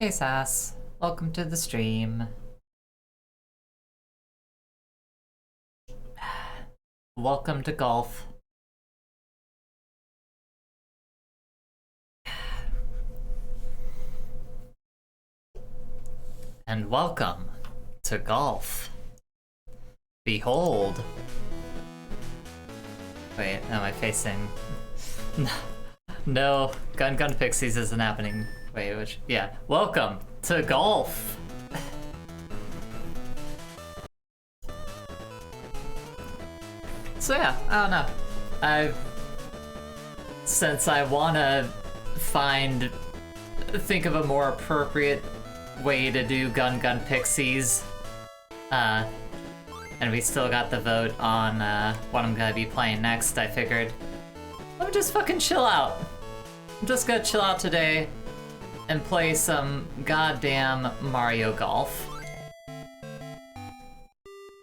Hey Sass, welcome to the stream. Welcome to golf. And welcome to golf. Behold. Wait, am I facing? No, Gun Pixies isn't happening. Wait, which? Yeah, welcome to golf. So yeah, I don't know. Since I wanna think of a more appropriate way to do Gun Pixies, and we still got the vote on what I'm gonna be playing next, I figured, let me just fucking chill out. I'm just gonna chill out today and play some goddamn Mario Golf.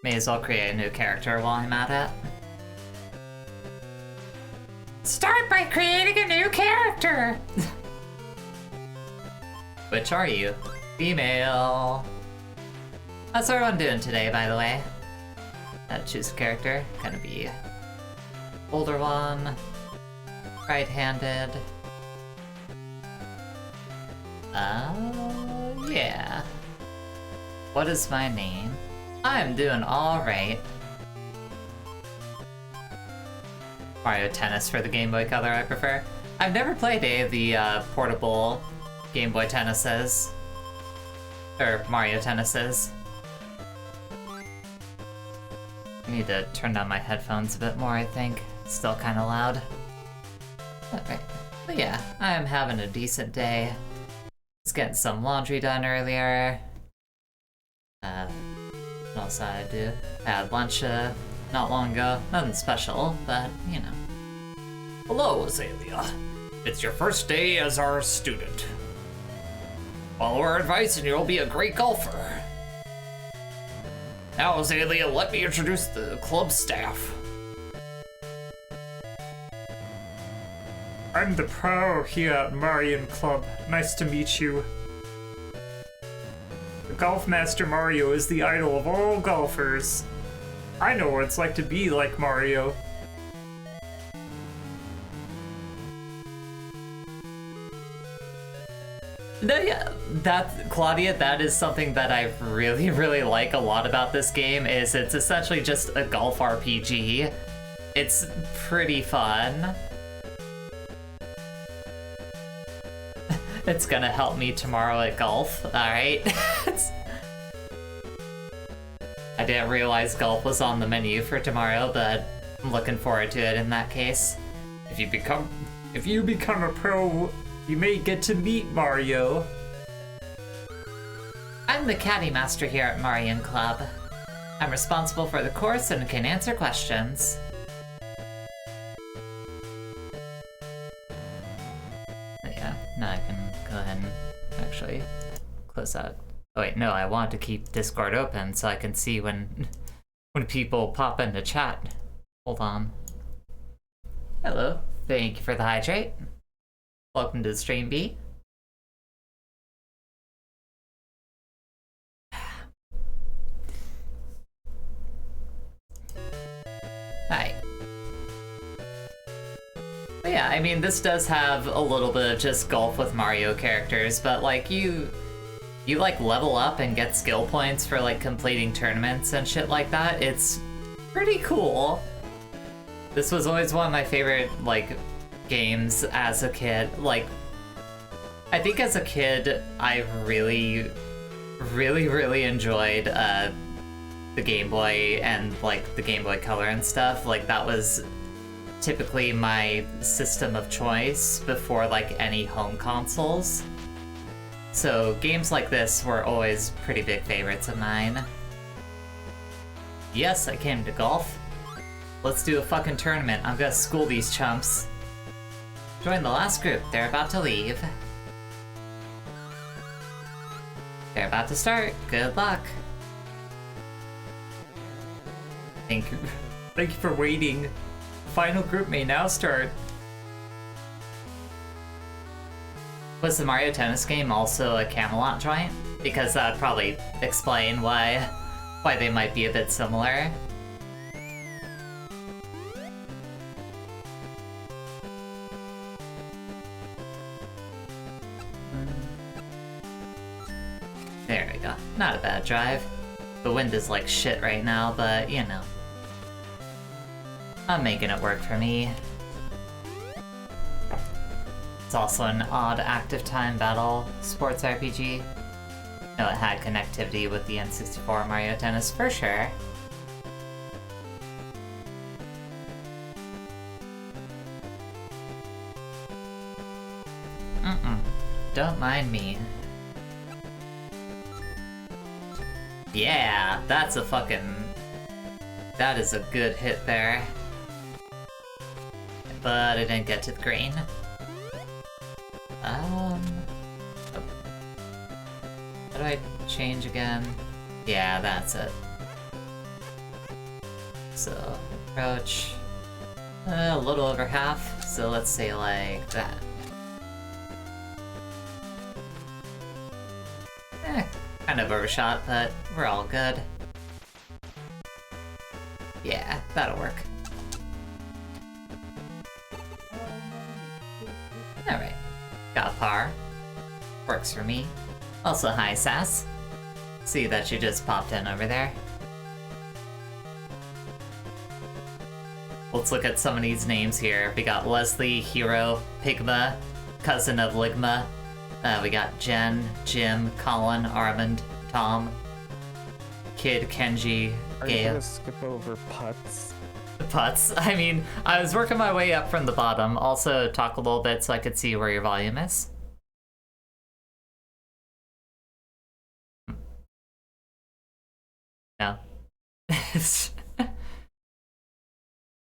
May as well create a new character while I'm at it. Start by creating a new character! Which are you? Female. How's everyone doing today, by the way? Choose a character. Gonna be older one, right-handed. Yeah. What is my name? I'm doing alright. Mario Tennis for the Game Boy Color I prefer. I've never played any of the portable Game Boy Tennises. Or Mario Tennises. I need to turn down my headphones a bit more, I think. It's still kind of loud. Okay. But yeah, I am having a decent day. Just getting some laundry done earlier. What else did I do? I had lunch not long ago. Nothing special, but you know. Hello, Aela. It's your first day as our student. Follow our advice and you'll be a great golfer. Now, Aela, let me introduce the club staff. I'm the pro here at Marion Club. Nice to meet you. The Golf Master Mario is the idol of all golfers. I know what it's like to be like Mario. No, yeah, Claudia, that is something that I really like a lot about this game, is it's essentially just a golf RPG. It's pretty fun. It's gonna help me tomorrow at golf, alright? I didn't realize golf was on the menu for tomorrow, but I'm looking forward to it in that case. If you become a pro, you may get to meet Mario. I'm the caddy master here at Marion Club. I'm responsible for the course and can answer questions. Yeah, now I can go ahead and actually close out. Oh wait, no, I want to keep Discord open so I can see when people pop into chat. Hold on. Hello, thank you for the hydrate. Welcome to the stream, B. Hi. But yeah, I mean, this does have a little bit of just golf with Mario characters, but like you like level up and get skill points for like completing tournaments and shit like that. It's pretty cool. This was always one of my favorite like games as a kid. Like, I think as a kid I really enjoyed the Game Boy and like the Game Boy Color and stuff. Like, that was typically my system of choice before like any home consoles. So games like this were always pretty big favorites of mine. Yes, I came to golf. Let's do a fucking tournament. I'm gonna school these chumps. Join the last group. They're about to leave. They're about to start. Good luck. Thank you for waiting. Final group may now start. Was the Mario Tennis game also a Camelot joint? Because that would probably explain why they might be a bit similar. There we go. Not a bad drive. The wind is like shit right now, but you know. I'm making it work for me. It's also an odd active time battle sports RPG. No, it had connectivity with the N64 Mario Tennis for sure. Don't mind me. Yeah, that's a fucking... That is a good hit there. But I didn't get to the green. How do I change again? Yeah, that's it. So, approach a little over half, so let's say like that. Kind of overshot, but we're all good. Yeah, that'll work. Alright. Got par. Works for me. Also, hi, Sass. See that you just popped in over there. Let's look at some of these names here. We got Leslie, Hero, Pigma, cousin of Ligma. We got Jen, Jim, Colin, Armand, Tom, Kid, Kenji, Are you Gail. gonna skip over putts? Putts. I mean, I was working my way up from the bottom. Also, talk a little bit so I could see where your volume is. No.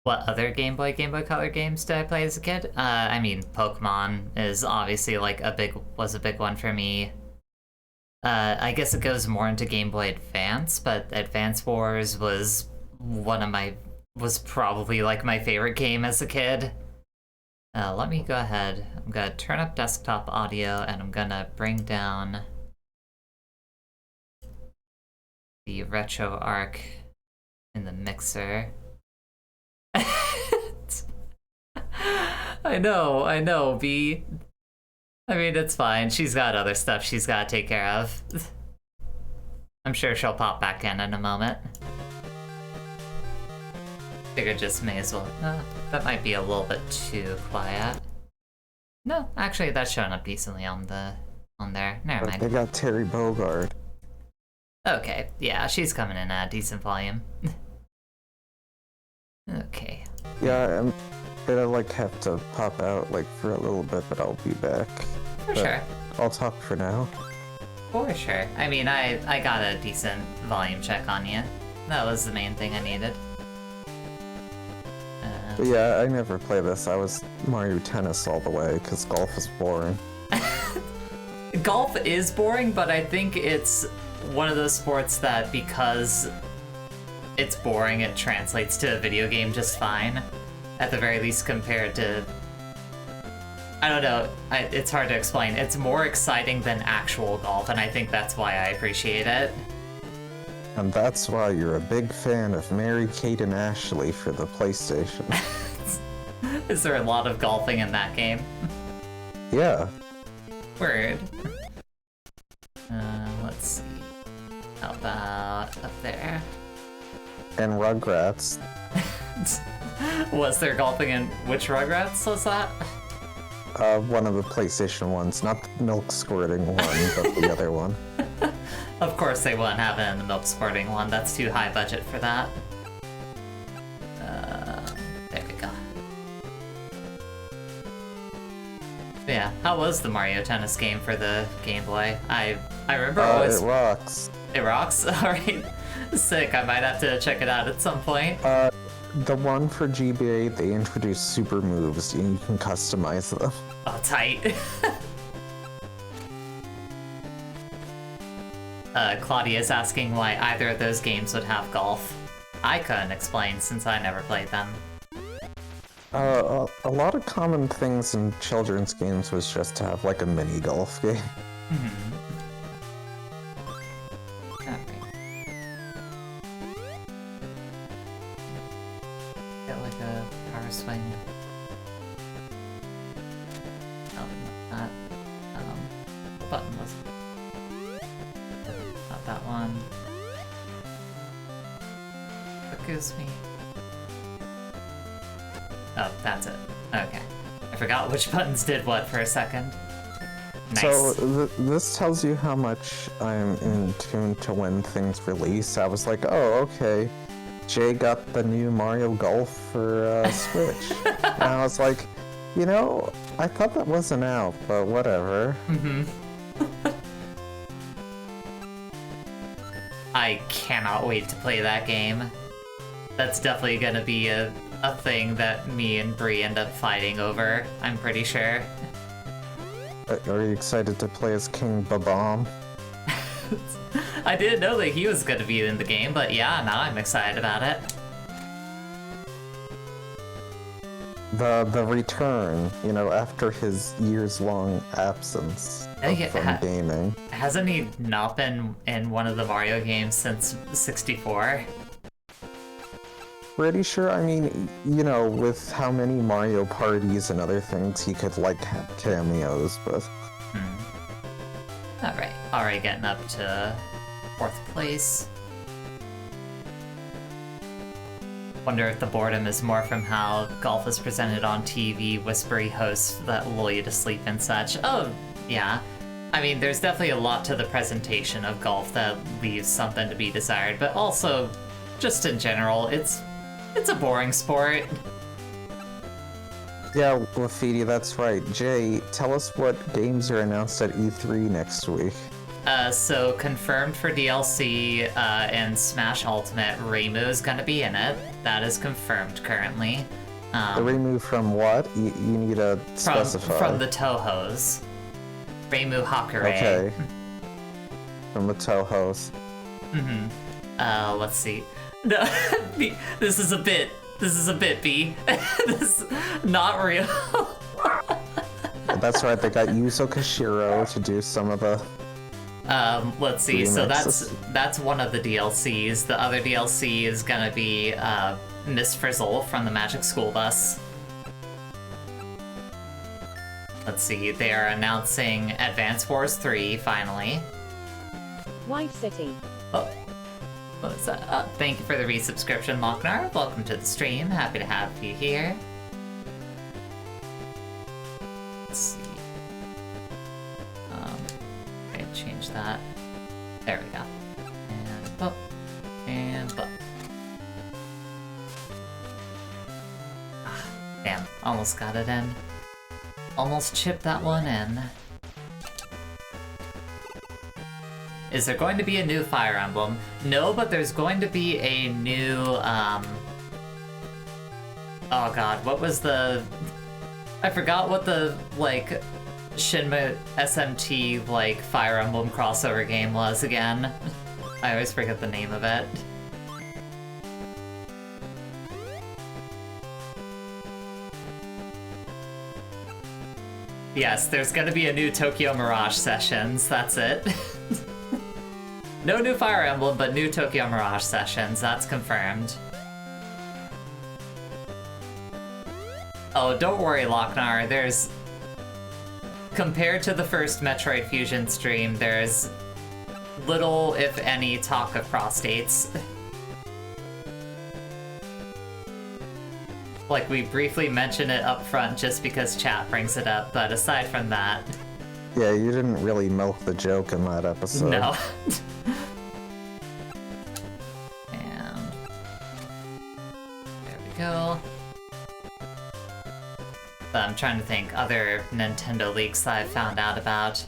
What other Game Boy Color games did I play as a kid? I mean, Pokemon is obviously like was a big one for me. I guess it goes more into Game Boy Advance, but Advance Wars was probably like my favorite game as a kid. Let me go ahead. I'm gonna turn up desktop audio and I'm gonna bring down the retro arc in the mixer. I know, B. I mean, it's fine. She's got other stuff she's gotta take care of. I'm sure she'll pop back in a moment. Figured just may as well. That might be a little bit too quiet. No, actually, that's showing up decently on there. Never mind. They got Terry Bogard. Okay, yeah, she's coming in at a decent volume. Okay. Yeah, I'm gonna like have to pop out like for a little bit, but I'll be back. For sure. I'll talk for now. For sure. I mean, I got a decent volume check on you. That was the main thing I needed. But yeah, I never play this. I was Mario Tennis all the way, because golf is boring. Golf is boring, but I think it's one of those sports that because it's boring, it translates to a video game just fine. At the very least compared to... I don't know, it's hard to explain. It's more exciting than actual golf, and I think that's why I appreciate it. And that's why you're a big fan of Mary-Kate and Ashley for the PlayStation. Is there a lot of golfing in that game? Yeah. Word. Let's see. How about up there? And Rugrats. Was there golfing in which Rugrats was that? One of the PlayStation ones, not the milk squirting one, but the other one. Of course they wouldn't have it in the milk squirting one. That's too high budget for that. There we go. But yeah, how was the Mario Tennis game for the Game Boy? I remember always... It rocks. It rocks? Alright. Sick, I might have to check it out at some point. The one for GBA, they introduced super moves, and you can customize them. Oh, tight. Claudia's asking why either of those games would have golf. I couldn't explain since I never played them. A lot of common things in children's games was just to have like a mini golf game. Mm-hmm. Alright. Get like a power swing. Oh, not that. The button was not that one. Excuse me. Oh, that's it. Okay. I forgot which buttons did what for a second. Nice. So this tells you how much I'm in tune to when things release. I was like, oh, okay. Jay got the new Mario Golf for Switch. And I was like, you know, I thought that wasn't out, but whatever. Mm-hmm. I cannot wait to play that game. That's definitely gonna be a thing that me and Bree end up fighting over, I'm pretty sure. Are you excited to play as King Babam? I didn't know that he was gonna be in the game, but yeah, now I'm excited about it. The return, you know, after his years-long absence from gaming. Hasn't he not been in one of the Mario games since 64? Pretty sure, I mean, you know, with how many Mario parties and other things he could, like, have cameos, but... Alright, getting up to 4th place. Wonder if the boredom is more from how golf is presented on TV, whispery hosts that lull you to sleep and such. Oh, yeah. I mean, there's definitely a lot to the presentation of golf that leaves something to be desired, but also, just in general, it's a boring sport. Yeah, Lafiti, that's right. Jay, tell us what games are announced at E3 next week. So confirmed for DLC and Smash Ultimate, Reimu is gonna be in it. That is confirmed currently. The Reimu from what? You need to specify. From the Tohos. Reimu Hakurei. Okay. From the Tohos. Mm-hmm. Let's see. No, this is a bit. This is a bit, B. This is not real. That's right, they got Yuzo Koshiro to do some of the... Let's see, remixes. so that's one of the DLCs. The other DLC is gonna be, Miss Frizzle from the Magic School Bus. Let's see, they are announcing Advance Wars 3, finally. Wife City. Oh. What was that? Thank you for the resubscription, Lochnar. Welcome to the stream. Happy to have you here. Let's see. Okay, change that. There we go. And boop. And boop. Damn, almost got it in. Almost chipped that one in. Is there going to be a new Fire Emblem? No, but there's going to be a new, oh god, what was the... I forgot what the, like, Shinma SMT, like, Fire Emblem crossover game was again. I always forget the name of it. Yes, there's gonna be a new Tokyo Mirage Sessions, that's it. No new Fire Emblem, but new Tokyo Mirage Sessions, that's confirmed. Oh, don't worry, Lochnar, there's... Compared to the first Metroid Fusion stream, there's little, if any, talk of prostates. Like, we briefly mention it up front just because chat brings it up, but aside from that... Yeah, you didn't really milk the joke in that episode. No. And... there we go. But I'm trying to think other Nintendo leaks that I've found out about.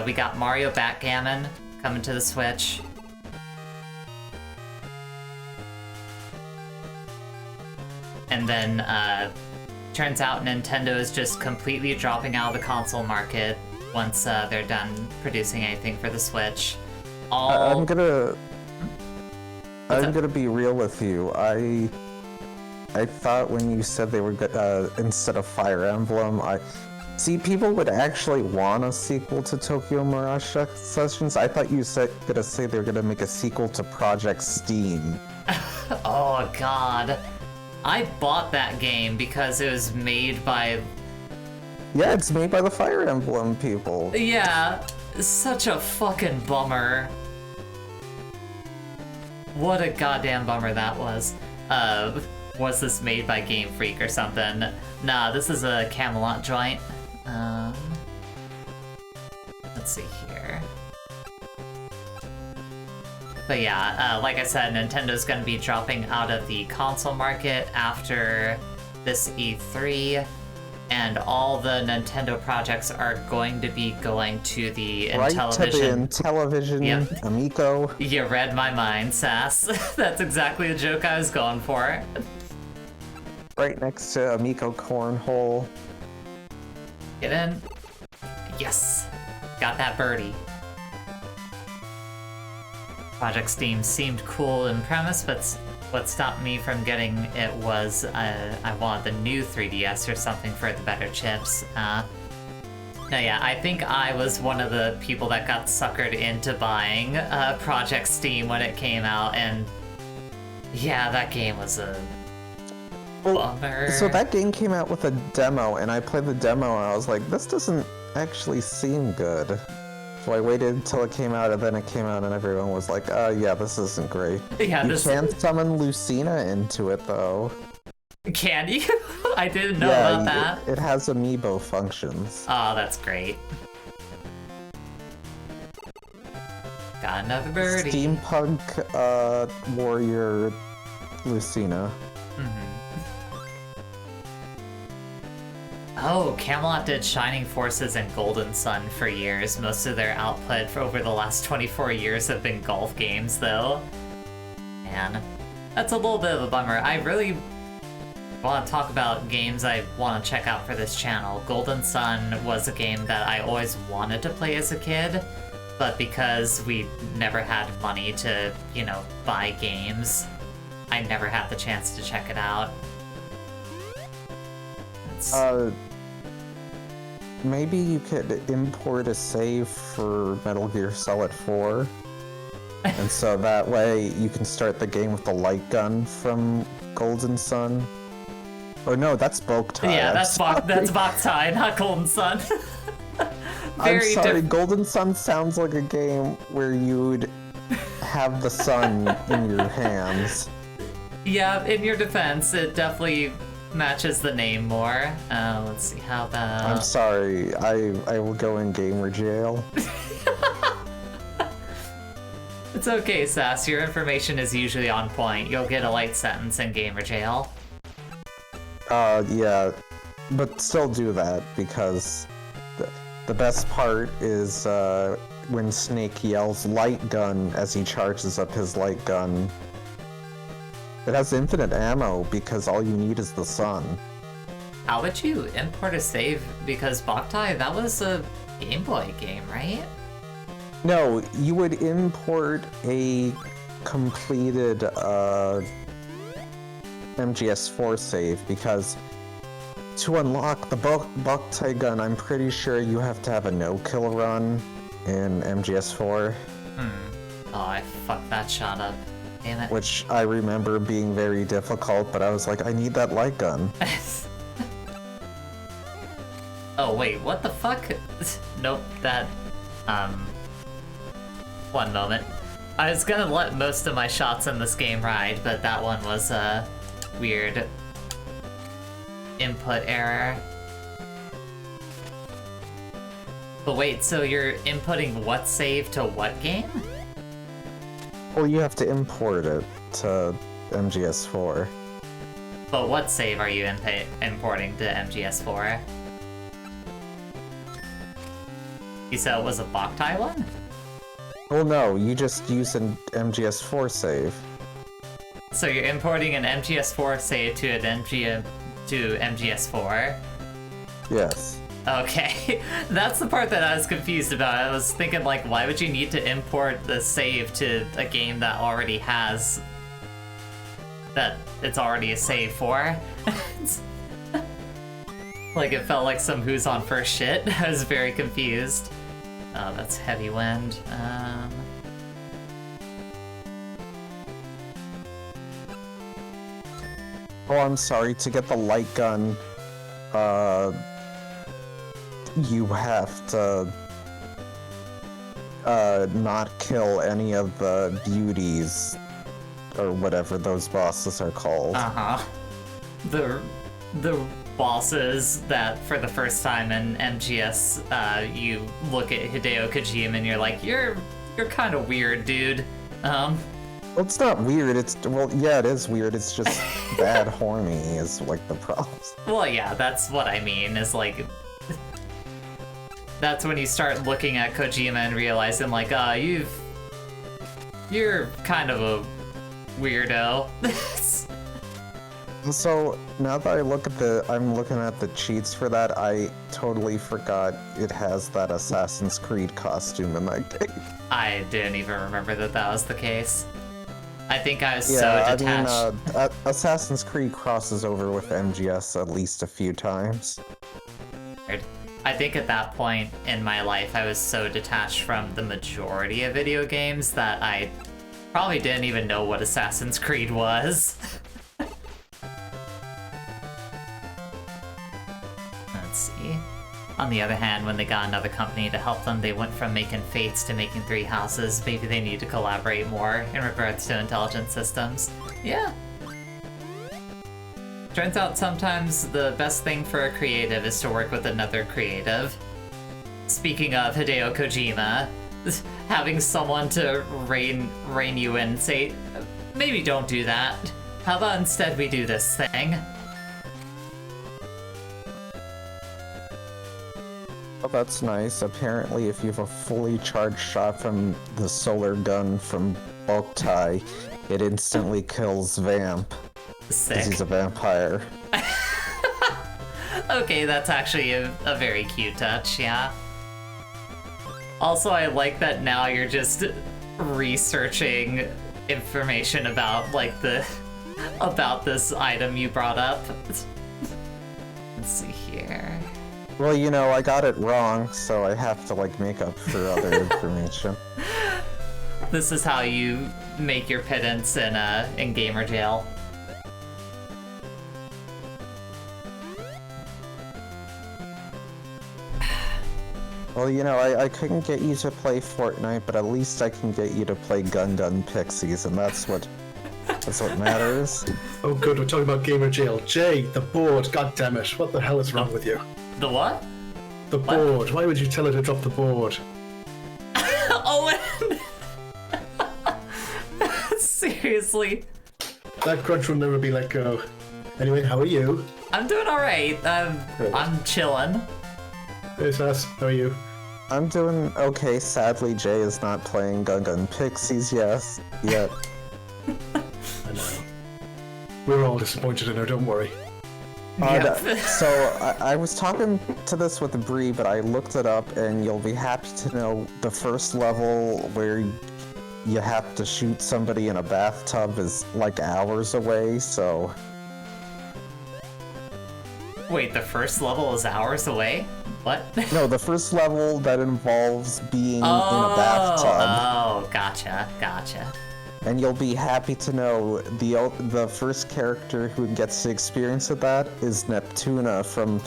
We got Mario Backgammon coming to the Switch. And then, turns out Nintendo is just completely dropping out of the console market once they're done producing anything for the Switch. I'm gonna be real with you. I thought when you said they were instead of Fire Emblem, see, people would actually want a sequel to Tokyo Mirage Sessions. I thought you said gonna say they were gonna make a sequel to Project Steam. Oh god. I bought that game because it was made by... Yeah, it's made by the Fire Emblem people. Yeah, such a fucking bummer. What a goddamn bummer that was. Was this made by Game Freak or something? Nah, this is a Camelot joint. Let's see here. But yeah, like I said, Nintendo's gonna be dropping out of the console market after this E3, and all the Nintendo projects are going to be going to the Right to the Intellivision. Intellivision, Yep. Amico. You read my mind, Sass. That's exactly the joke I was going for. Right next to Amico Cornhole. Get in. Yes. Got that birdie. Project Steam seemed cool in premise, but what stopped me from getting it was I wanted the new 3DS or something for the better chips. No, yeah, I think I was one of the people that got suckered into buying Project Steam when it came out, and yeah, that game was a bummer. So that game came out with a demo, and I played the demo, and I was like, this doesn't actually seem good. So I waited until it came out, and then it came out, and everyone was like, yeah, this isn't great. Yeah, you can summon Lucina into it, though. Can you? I didn't know about that. It has amiibo functions. Oh, that's great. Got another birdie. Steampunk warrior Lucina. Oh, Camelot did Shining Forces and Golden Sun for years. Most of their output for over the last 24 years have been golf games, though. Man, that's a little bit of a bummer. I really want to talk about games I want to check out for this channel. Golden Sun was a game that I always wanted to play as a kid, but because we never had money to, you know, buy games, I never had the chance to check it out. Maybe you could import a save for Metal Gear Solid 4. And so that way you can start the game with the light gun from Golden Sun. Or no, that's Boktai. Yeah, that's Boktai, not Golden Sun. I'm sorry, Golden Sun sounds like a game where you'd have the sun in your hands. Yeah, in your defense, it definitely matches the name more. Let's see, how about... I'm sorry, I will go in gamer jail. It's okay, Sass. Your information is usually on point. You'll get a light sentence in gamer jail. Yeah, but still do that, because the best part is when Snake yells light gun as he charges up his light gun. It has infinite ammo because all you need is the sun. How would you import a save? Because Boktai, that was a Game Boy game, right? No, you would import a completed MGS4 save, because to unlock the Boktai gun, I'm pretty sure you have to have a no-kill run in MGS4. Oh, I fucked that shot up. Damn it. Which I remember being very difficult, but I was like, I need that light gun. Oh, wait, what the fuck? Nope, that... One moment. I was gonna let most of my shots in this game ride, but that one was a weird input error. But wait, so you're inputting what save to what game? Well, you have to import it to MGS4. But what save are you importing to MGS4? You said it was a Boktai one? Well, no, you just use an MGS4 save. So you're importing an MGS4 save to an MGS4? Yes. Okay, that's the part that I was confused about. I was thinking, like, why would you need to import the save to a game that already has that it's already a save for. Like, it felt like some Who's on First shit. I was very confused. Oh, that's Heavy Wind. Oh, I'm sorry. To get the light gun, you have to not kill any of the beauties or whatever those bosses are called. The bosses that for the first time in MGS, you look at Hideo Kojima and you're like, you're kind of weird, dude. Well, it's not weird. Well, yeah, it is weird. It's just bad horny is like the problem. Well, yeah, that's what I mean. Is like, that's when you start looking at Kojima and realizing like, you're kind of a weirdo. So now that I'm looking at the cheats for that, I totally forgot it has that Assassin's Creed costume in that game. I didn't even remember that was the case. I think I was so detached. I mean, Assassin's Creed crosses over with MGS at least a few times. I think at that point in my life, I was so detached from the majority of video games that I probably didn't even know what Assassin's Creed was. Let's see. On the other hand, when they got another company to help them, they went from making Fates to making 3 Houses. Maybe they need to collaborate more in regards to intelligent systems. Yeah. Turns out sometimes the best thing for a creative is to work with another creative. Speaking of Hideo Kojima, having someone to rein you in and say, maybe don't do that. How about instead we do this thing? Oh, that's nice. Apparently, if you have a fully charged shot from the solar gun from Boktai, it instantly kills Vamp. Sick. Because he's a vampire. Okay, that's actually a very cute touch, yeah. Also, I like that now you're just researching information about, like, about this item you brought up. Let's see here. Well, you know, I got it wrong, so I have to, like, make up for other information. This is how you make your pittance in gamer jail. Well, you know, I couldn't get you to play Fortnite, but at least I can get you to play Gun Pixies, and that's what matters. Oh good, we're talking about gamer jail. Jay, the board, god damn it. What the hell is wrong with you? The what? The board. Why would you tell her to drop the board? Owen! Seriously? That grudge will never be let go. Anyway, how are you? I'm doing alright. I'm chilling. Hey Sass, how are you? I'm doing okay. Sadly, Jay is not playing Gun Pixies yet. I know. We're all disappointed in her, don't worry. So, I was talking to this with Bree, but I looked it up, and you'll be happy to know the first level where you have to shoot somebody in a bathtub is like hours away, so... Wait, the first level is hours away? What? No, the first level that involves being in a bathtub. Oh, gotcha. And you'll be happy to know the first character who gets to experience that is Neptuna from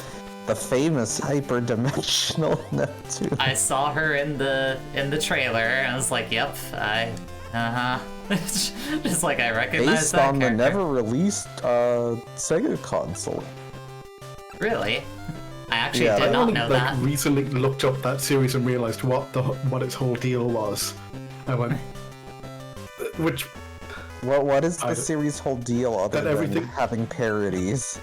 the famous hyperdimensional Neptune. I saw her in the trailer, and I was like, "Yep, just like I recognize Based that on character. the never-released Sega console. Really? I actually did not know that. I recently looked up that series and realized what its whole deal was. I went, which... What is the series' whole deal other than having parodies?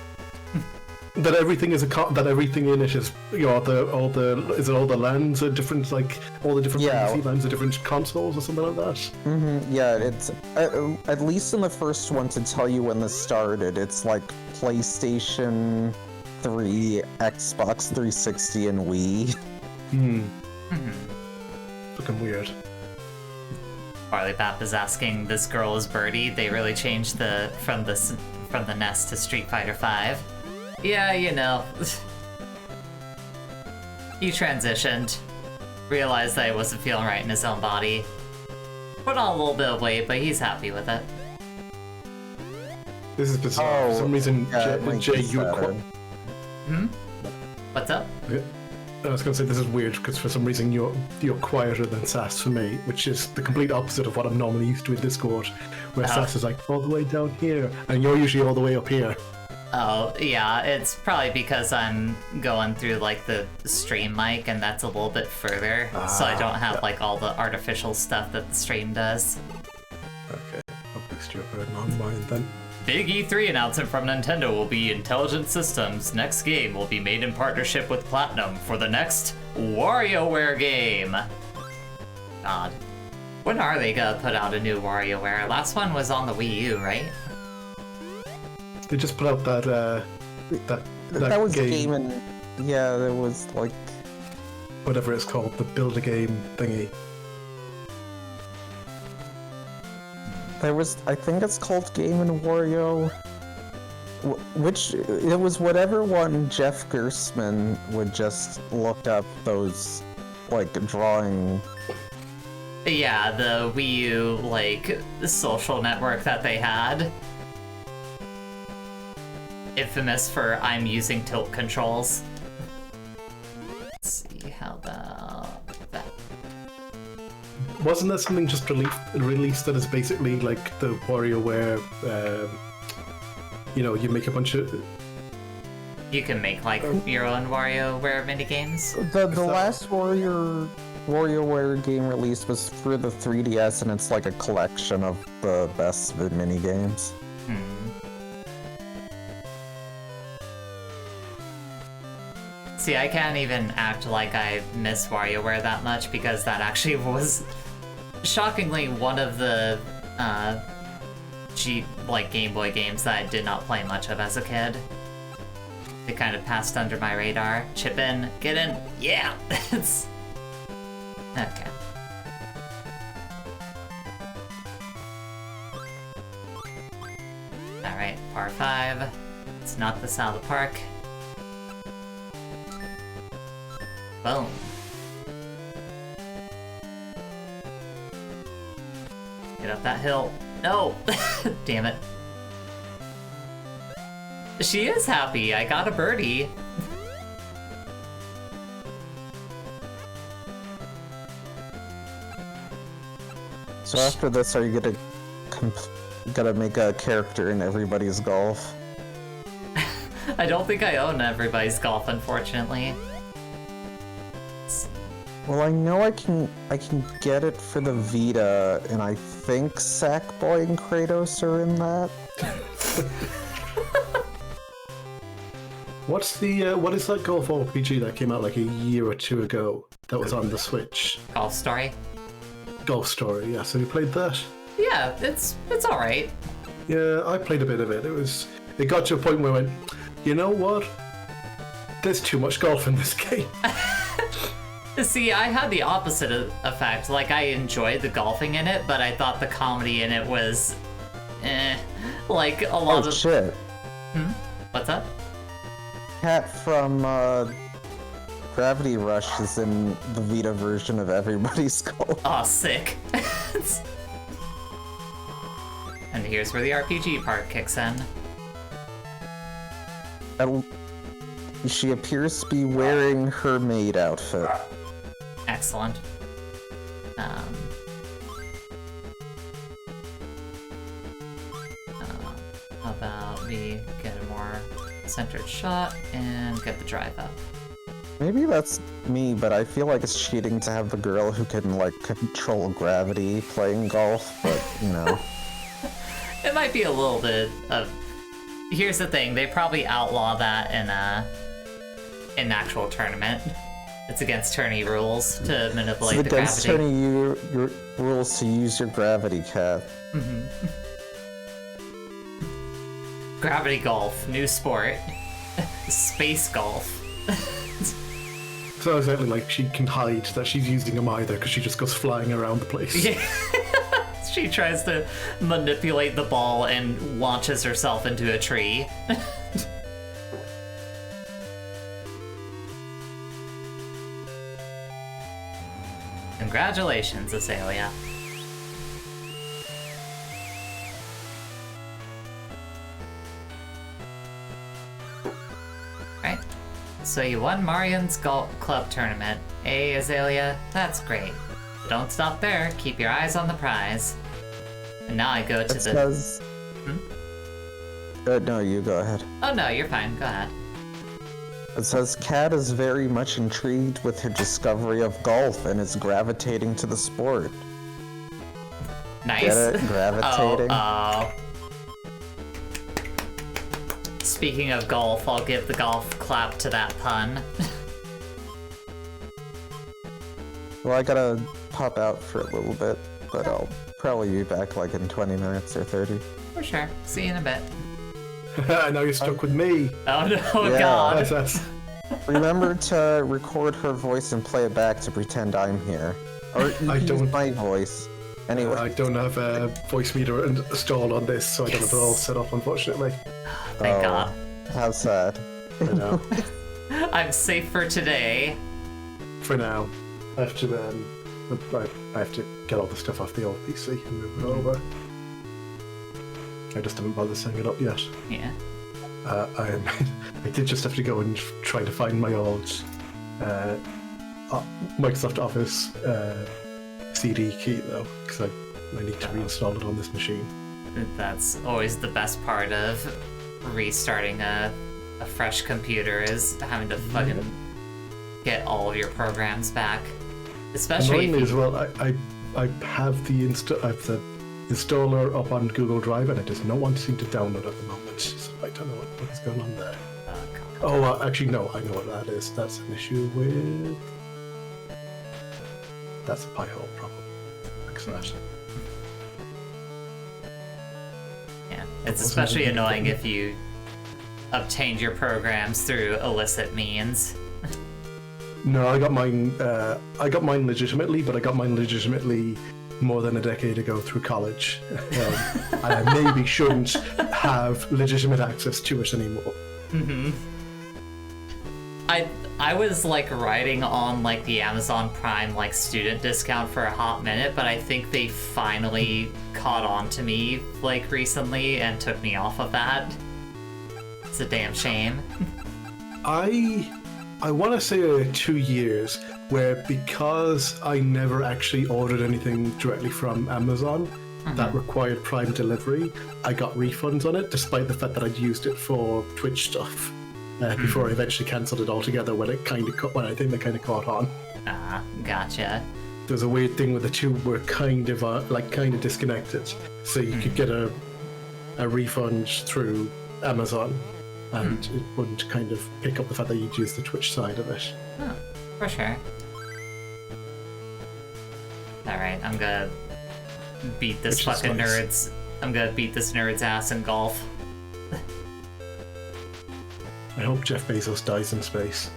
That everything is that everything in it is, you know, all the lands are different, like all the different fantasy lands are different consoles or something like that. Mm-hmm. Yeah, it's at least in the first one to tell you when this started. It's like PlayStation 3, Xbox 360, and Wii. Fucking weird. Barleypap is asking, this girl is Birdie. They really changed from the nest to Street Fighter V. Yeah, you know. He transitioned, realized that he wasn't feeling right in his own body. Put on a little bit of weight, but he's happy with it. This is bizarre. For some reason, Jay, you were What's up? I was going to say this is weird because for some reason you're quieter than Sass for me, which is the complete opposite of what I'm normally used to in Discord, where Sass is like all the way down here, and you're usually all the way up here. Oh, yeah, it's probably because I'm going through, like, the stream mic, and that's a little bit further, so I don't have, like, all the artificial stuff that the stream does. Okay, I'll boost your burden on mine then. Big E3 announcement from Nintendo will be Intelligent Systems' next game will be made in partnership with Platinum for the next WarioWare game. God. When are they gonna put out a new WarioWare? Last one was on the Wii U, right? They just put out that was game. Yeah, there was like whatever it's called, the build a game thingy. There was, I think it's called Game & Wario, which, it was whatever one Jeff Gersman would just look up those, like, drawing... Yeah, the Wii U, like, social network that they had. Infamous for I'm using tilt controls. Let's see, how about that? Wasn't there something just released that is basically like the WarioWare, you make a bunch of... You can make, like, your own WarioWare minigames? The last WarioWare game released was for the 3DS, and it's like a collection of the best minigames. See, I can't even act like I miss WarioWare that much because that actually was shockingly one of the Game Boy games that I did not play much of as a kid. It kind of passed under my radar. Chip in, get in, yeah! It's... Okay. Alright, par 5. Let's knock this out of the park. Boom. Get up that hill. No! Damn it. She is happy. I got a birdie. So after this, are you gonna make a character in everybody's golf? I don't think I own everybody's golf, unfortunately. Well, I know I can get it for the Vita, and I think Sackboy and Kratos are in that. What is that golf RPG that came out like a year or two ago that was on the Switch? Golf Story? Golf Story, yeah. So you played that? Yeah, it's alright. Yeah, I played a bit of it. It got to a point where I went, you know what? There's too much golf in this game. See, I had the opposite effect. Like, I enjoyed the golfing in it, but I thought the comedy in it was... Like, a lot of... Oh, shit. What's up? Cat from, Gravity Rush is in the Vita version of Everybody's Golf. Aw, sick. And here's where the RPG part kicks in. She appears to be wearing her maid outfit. Excellent. How about we get a more centered shot and get the drive up? Maybe that's me, but I feel like it's cheating to have the girl who can, like, control gravity playing golf, but, you know. It might be a little bit of... Here's the thing, they probably outlaw that in an actual tournament. It's against tourney rules to manipulate the gravity. It's against tourney rules to use your gravity, Cat. Gravity golf, new sport. Space golf. So exactly like she can hide that she's using them either because she just goes flying around the place. Yeah. She tries to manipulate the ball and launches herself into a tree. Congratulations, Aela. Right. So you won Marion's Golf Club tournament. Aela, that's great. But don't stop there. Keep your eyes on the prize. And now I go to It says... no, you go ahead. Oh no, you're fine. Go ahead. It says Kat is very much intrigued with her discovery of golf and is gravitating to the sport. Nice. Get it? Gravitating? Oh. Speaking of golf, I'll give the golf clap to that pun. Well, I gotta pop out for a little bit, but I'll probably be back like in 20 minutes or 30. For sure. See you in a bit. Now you're stuck with me. Oh no, Yeah. God. Remember to record her voice and play it back to pretend I'm here. Or you I can don't- use my voice. Anyway. I don't have a voice meter installed on this, so I don't have it all set up, unfortunately. Thank God. How sad. I know. I'm safe for today. For now. I have to get all the stuff off the old PC and move it over. I just haven't bothered setting it up yet. Yeah. I did just have to go and try to find my old Microsoft Office CD key though, because I need to reinstall it on this machine. That's always the best part of restarting a fresh computer, is having to fucking get all of your programs back. Especially Annoyingly if as well, I have the installer up on Google Drive, and it does not want to seem to download at the moment. So I don't know what is going on there. Oh, actually, no, I know what that is. That's an issue with... That's a Pi-hole problem. Fix that. Yeah, it's especially annoying if you obtained your programs through illicit means. No, I got mine. I got mine legitimately, but I got mine legitimately more than a decade ago through college, and I maybe shouldn't have legitimate access to it anymore. Mm-hmm. I was like riding on like the Amazon Prime like student discount for a hot minute, but I think they finally caught on to me like recently and took me off of that. It's a damn shame. I want to say 2 years where, because I never actually ordered anything directly from Amazon that required Prime delivery, I got refunds on it, despite the fact that I'd used it for Twitch stuff before I eventually cancelled it altogether when it when I think they kind of caught on. Ah, gotcha. There's a weird thing where the two were kind of disconnected, so you could get a refund through Amazon, and it wouldn't kind of pick up the fact that you'd used the Twitch side of it. Oh, for sure. Alright, I'm gonna beat this Which is fucking nice. nerd's... I'm gonna beat this nerd's ass in golf. I hope Jeff Bezos dies in space.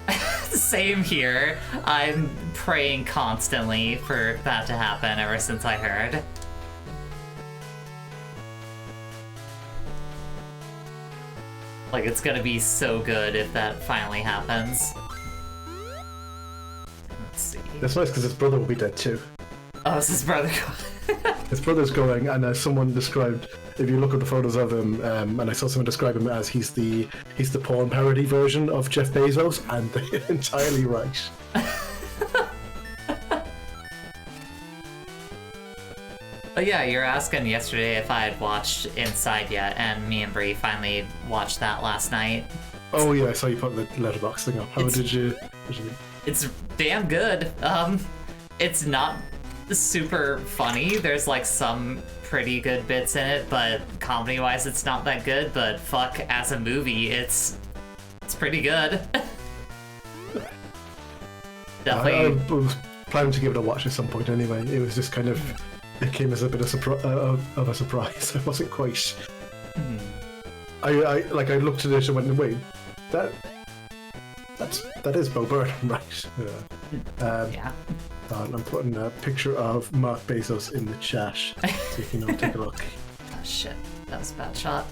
Same here. I'm praying constantly for that to happen ever since I heard. Like, it's gonna be so good if that finally happens. Let's see. That's nice because his brother will be dead too. Oh, is his brother His brother's going, and as someone described, if you look at the photos of him, and I saw someone describe him as he's the porn parody version of Jeff Bezos, and they're entirely right. Oh yeah, you were asking yesterday if I had watched Inside yet, and me and Bree finally watched that last night. Oh yeah, I saw you put the letterbox thing up. How did you? It's damn good. It's not super funny. There's like some pretty good bits in it, but comedy-wise, it's not that good. But fuck, as a movie, it's pretty good. Definitely. I was planning to give it a watch at some point anyway. It was just kind of, it came as a bit of a surprise. I wasn't quite. I looked at it and went, wait, that is Bo Burnham, right? Yeah. I'm putting a picture of Mark Bezos in the chat so you can all take a look. Oh shit, that was a bad shot.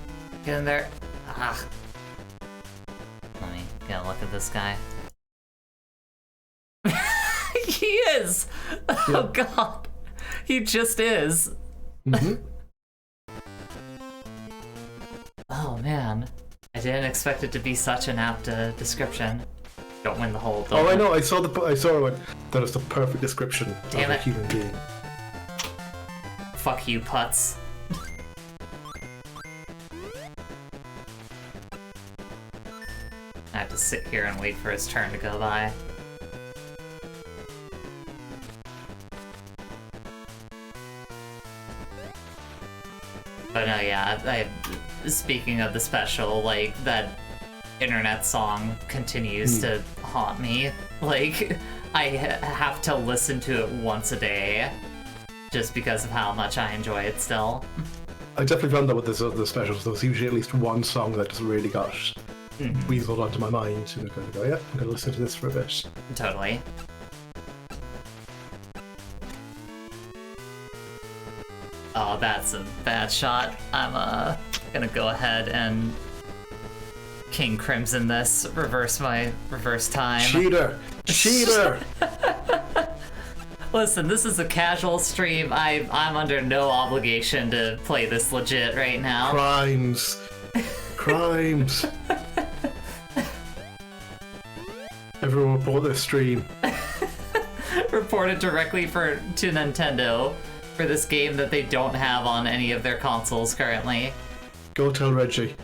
Get in there. Ah. Let me get a look at this guy. He is! Oh god. He just is. Oh man. I didn't expect it to be such an apt description. Don't win the whole. Oh, I know. I saw it. That is the perfect description Damn of a it. human being. Fuck you, putz. I have to sit here and wait for his turn to go by. But no, yeah, speaking of the special, like, that internet song continues to haunt me. Like, I have to listen to it once a day just because of how much I enjoy it still. I definitely found that with the specials, there was usually at least one song that just really got weaseled onto my mind, and I kind of go, yeah, I'm going to listen to this for a bit. Totally. Oh, that's a bad shot. I'm gonna go ahead and King Crimson this, reverse time. Cheater! Cheater! Listen, this is a casual stream. I'm under no obligation to play this legit right now. Crimes! Crimes! Everyone report this stream. Reported directly to Nintendo for this game that they don't have on any of their consoles currently. Go tell Reggie.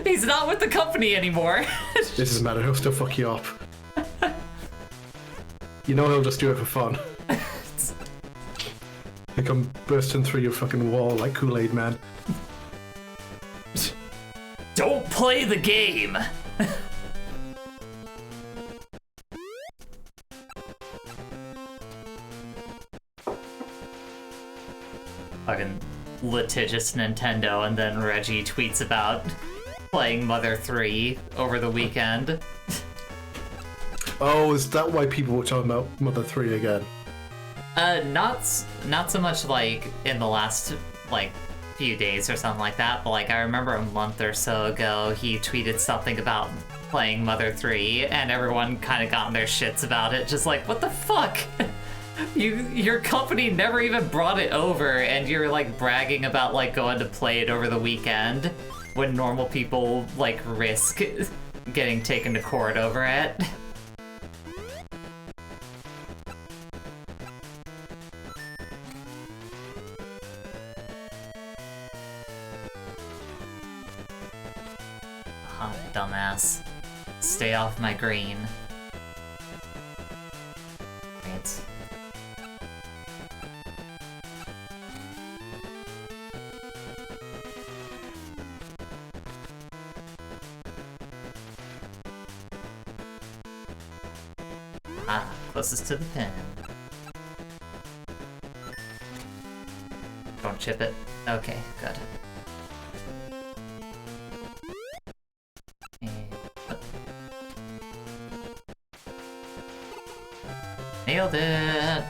He's not with the company anymore. This doesn't matter, he'll still fuck you up. You know he'll just do it for fun. He'll come bursting through your fucking wall like Kool-Aid Man. Don't play the game! Fucking litigious Nintendo, and then Reggie tweets about playing Mother 3 over the weekend. Oh, is that why people were talking about Mother 3 again? Not so much like in the last like few days or something like that, but like I remember a month or so ago he tweeted something about playing Mother 3 and everyone kind of got in their shits about it, just like, what the fuck? Your company never even brought it over and you're like bragging about like going to play it over the weekend when normal people like risk getting taken to court over it. Oh, dumbass. Stay off my green. Right. Ah, closest to the pin. Don't chip it. Okay, good. Nailed it!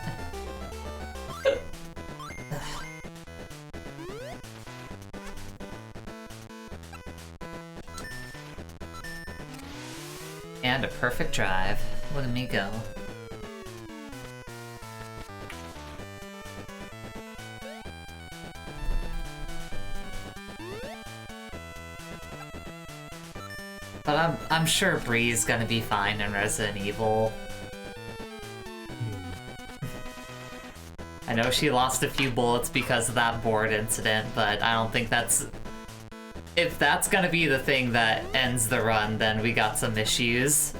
And a perfect drive. Look at me go. But I'm sure Bree's gonna be fine in Resident Evil. I know she lost a few bullets because of that board incident, but I don't think that's... If that's gonna be the thing that ends the run, then we got some issues.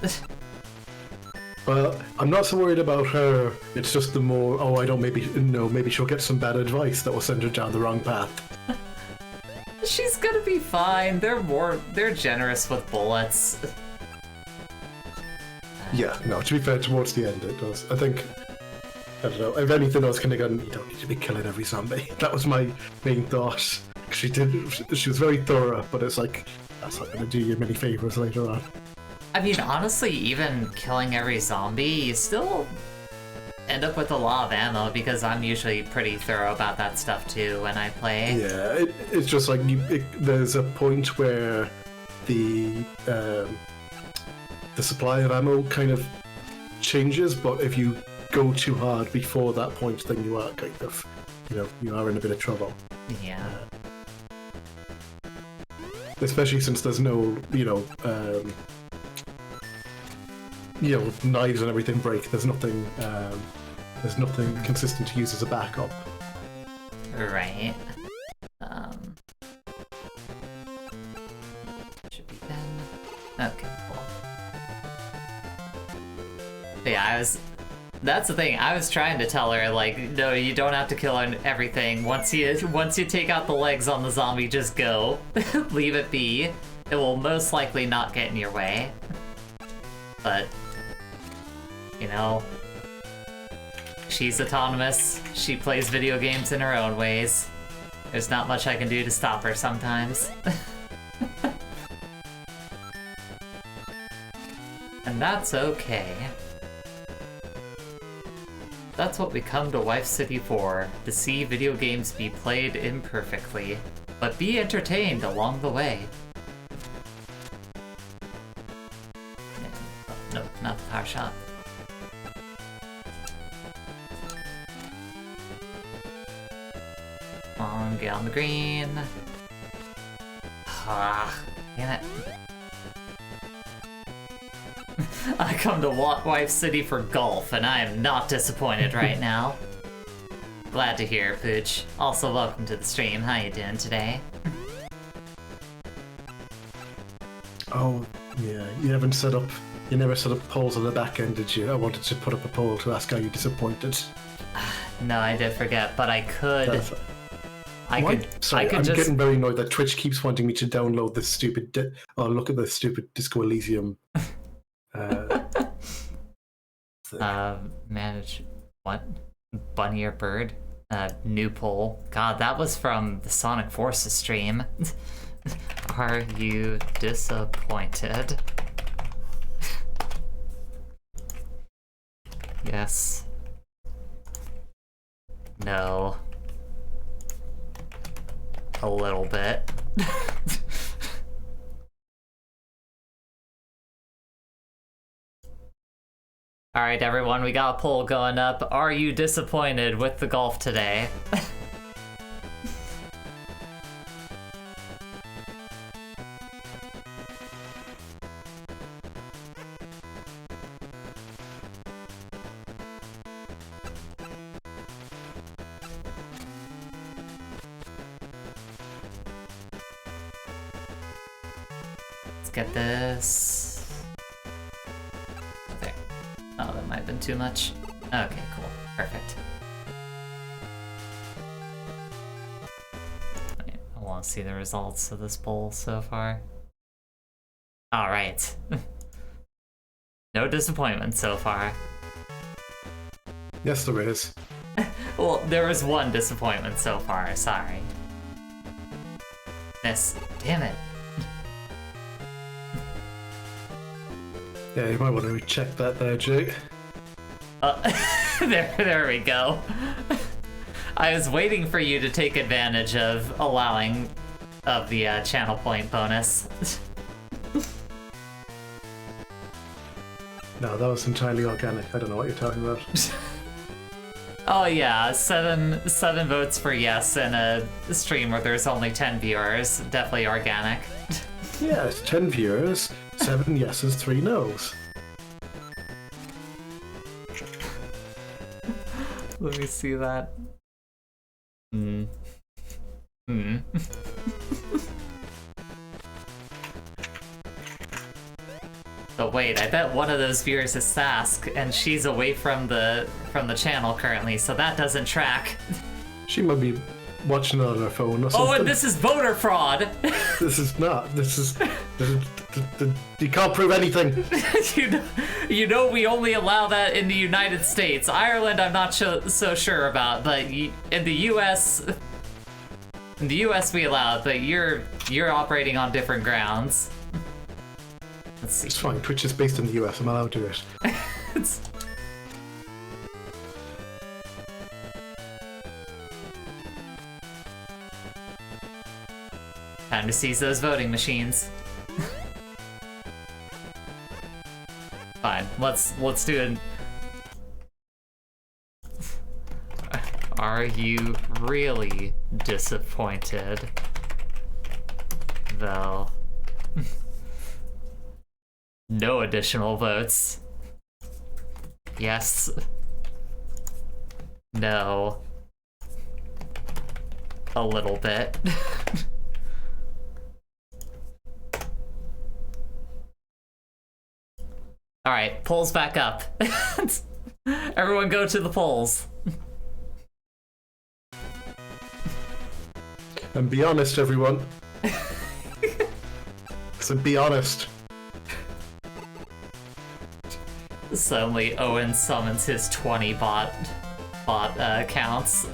Well, I'm not so worried about her. It's just the more, oh, I don't maybe she'll get some bad advice that will send her down the wrong path. She's gonna be fine. They're generous with bullets. Yeah, no, to be fair, towards the end it does. I think, I don't know, if anything I was kind of going, you don't need to be killing every zombie. That was my main thought. She was very thorough, but it's like, that's not going to do you many favors later on. I mean, honestly, even killing every zombie, you still end up with a lot of ammo because I'm usually pretty thorough about that stuff too when I play. Yeah, it's just like there's a point where the supply of ammo kind of changes, but if you go too hard before that point, then you are kind of, you are in a bit of trouble. Yeah. Especially since there's no, knives and everything break. There's nothing consistent to use as a backup. Right. Should be done. Okay, cool. But yeah, that's the thing. I was trying to tell her, like, no, you don't have to kill everything. Once you take out the legs on the zombie, just go. Leave it be. It will most likely not get in your way. But, she's autonomous. She plays video games in her own ways. There's not much I can do to stop her sometimes. And that's okay. That's what we come to Wife City for, to see video games be played imperfectly, but be entertained along the way. Oh, nope, not the power shot. Come on, get on the green. Ah, damn it. I come to Wife City for golf, and I am not disappointed right now. Glad to hear it, Pooch. Also, welcome to the stream. How you doing today? Oh, yeah. You never set up polls on the back end, did you? I wanted to put up a poll to ask, are you disappointed? No, I did forget, but I could. I'm getting very annoyed that Twitch keeps wanting me to download this stupid. Look at this stupid Disco Elysium. Manage what? Bunny or bird? New poll. God, that was from the Sonic Forces stream. Are you disappointed? Yes. No. A little bit. Alright everyone, we got a poll going up. Are you disappointed with the golf today? Let's get this. Oh, that might have been too much. Okay, cool. Perfect. I want to see the results of this poll so far. Alright. No disappointment so far. Yes, there is. Well, there was one disappointment so far, sorry. Miss. Damn it. Yeah, you might want to recheck that there, Jake. There we go. I was waiting for you to take advantage of allowing of the channel point bonus. No, that was entirely organic. I don't know what you're talking about. Oh yeah, seven votes for yes in a stream where there's only 10 viewers. Definitely organic. Yeah, it's 10 viewers, 7 yeses, 3 nos. Let me see that. But wait, I bet one of those viewers is Sask, and she's away from the channel currently, so that doesn't track. She might be watching it on her phone or something. Oh, and this is voter fraud! This is not. This is you can't prove anything. you know we only allow that in the United States. Ireland I'm not so sure about, but in the US... In the US we allow it, but you're operating on different grounds. Let's see. It's fine. Twitch is based in the US. I'm allowed to do it. Time to seize those voting machines. Fine, let's do it. Are you really disappointed, though? No additional votes. Yes. No. A little bit. Alright, polls back up. Everyone go to the polls. And be honest, everyone. So be honest. Suddenly, Owen summons his 20 bot accounts.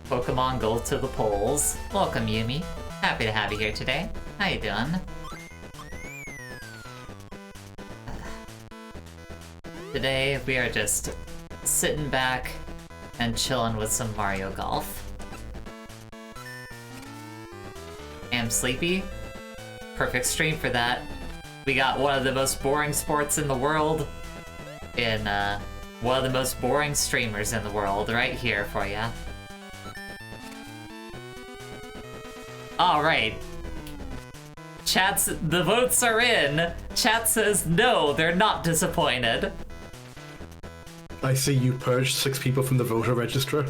Pokemon go to the polls. Welcome, Yumi. Happy to have you here today. How you doing? Today, we are just sitting back and chilling with some Mario Golf. Am sleepy? Perfect stream for that. We got one of the most boring sports in the world in one of the most boring streamers in the world right here for ya. Alright. The votes are in. Chat says no, they're not disappointed. I see you purged 6 people from the voter register.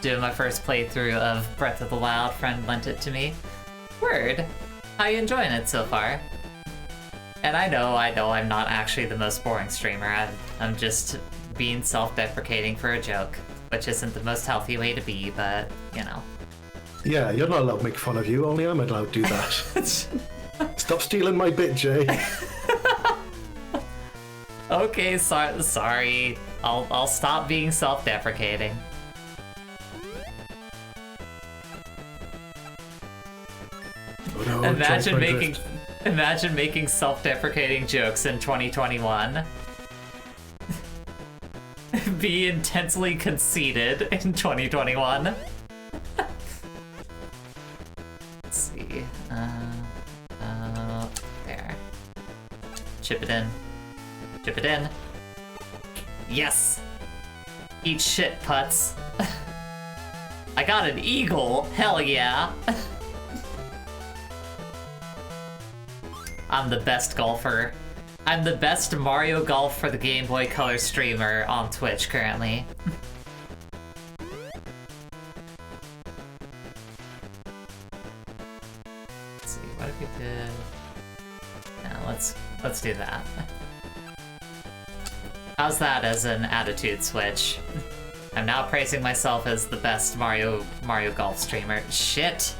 Doing my first playthrough of Breath of the Wild, friend lent it to me. Word! How you enjoying it so far? And I know I'm not actually the most boring streamer. I'm just being self-deprecating for a joke, which isn't the most healthy way to be, but, you know. Yeah, you're not allowed to make fun of you, only I'm allowed to do that. Stop stealing my bit, Jay. Okay, sorry. I'll stop being self-deprecating. Oh no, Imagine making self-deprecating jokes in 2021. Be intensely conceited in 2021. Let's see. There. Chip it in. Chip it in. Yes! Eat shit, putz. I got an eagle! Hell yeah! I'm the best golfer. I'm the best Mario Golf for the Game Boy Color streamer on Twitch currently. Let's see, what if we did... No, let's do that. How's that as an attitude switch? I'm now praising myself as the best Mario Golf streamer. Shit!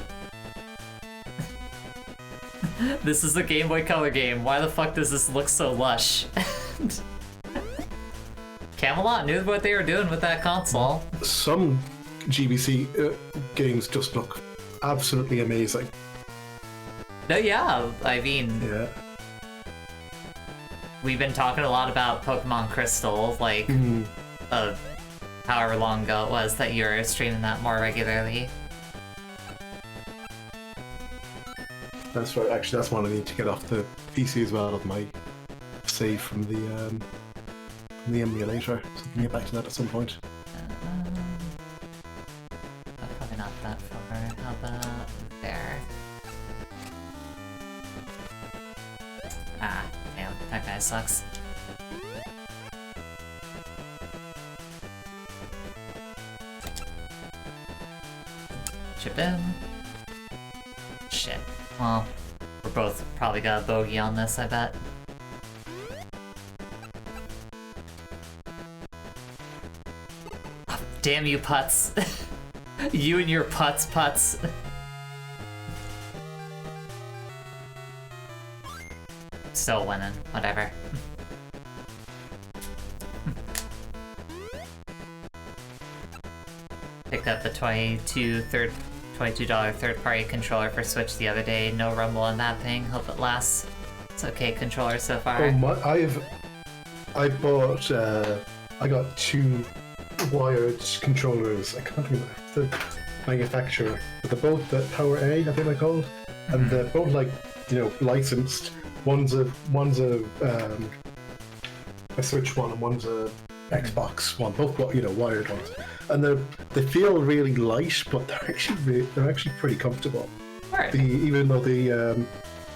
This is a Game Boy Color game. Why the fuck does this look so lush? Camelot knew what they were doing with that console. Some GBC games just look absolutely amazing. No, yeah, I mean... Yeah. We've been talking a lot about Pokemon Crystal, like, however long ago it was that you were streaming that more regularly. That's right. Actually, that's one I need to get off the PC as well, of my save from the emulator. So I can get back to that at some point. Probably not that far. How about there? Ah, damn, that guy sucks. Chip in. Shit. Well, we're both probably got a bogey on this, I bet. Oh, damn you, putz. You and your putz. Still winning, whatever. Picked up the 22 third $22 third-party controller for Switch the other day. No rumble on that thing. Hope it lasts. It's okay controller so far. I got 2 wired controllers. I can't remember the manufacturer, but they're both the Power A, I think they're called, and they're both like, you know, licensed. One's a Switch one and one's a Xbox one, both, you know, wired ones, and they feel really light, but they're actually pretty comfortable. Right. Even though the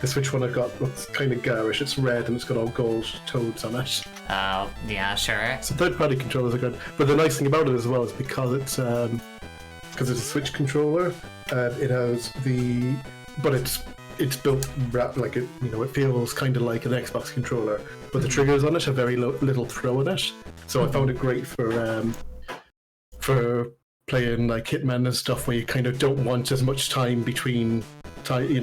Switch one I've got looks kind of garish. It's red and it's got all gold toads on it. Oh, yeah, sure. So third-party controllers are good, but the nice thing about it as well is because it's a Switch controller. It has but it's built like it. You know, it feels kind of like an Xbox controller, but the triggers on it have very little throw in it. So I found it great for playing like Hitman and stuff, where you kind of don't want as much time between. You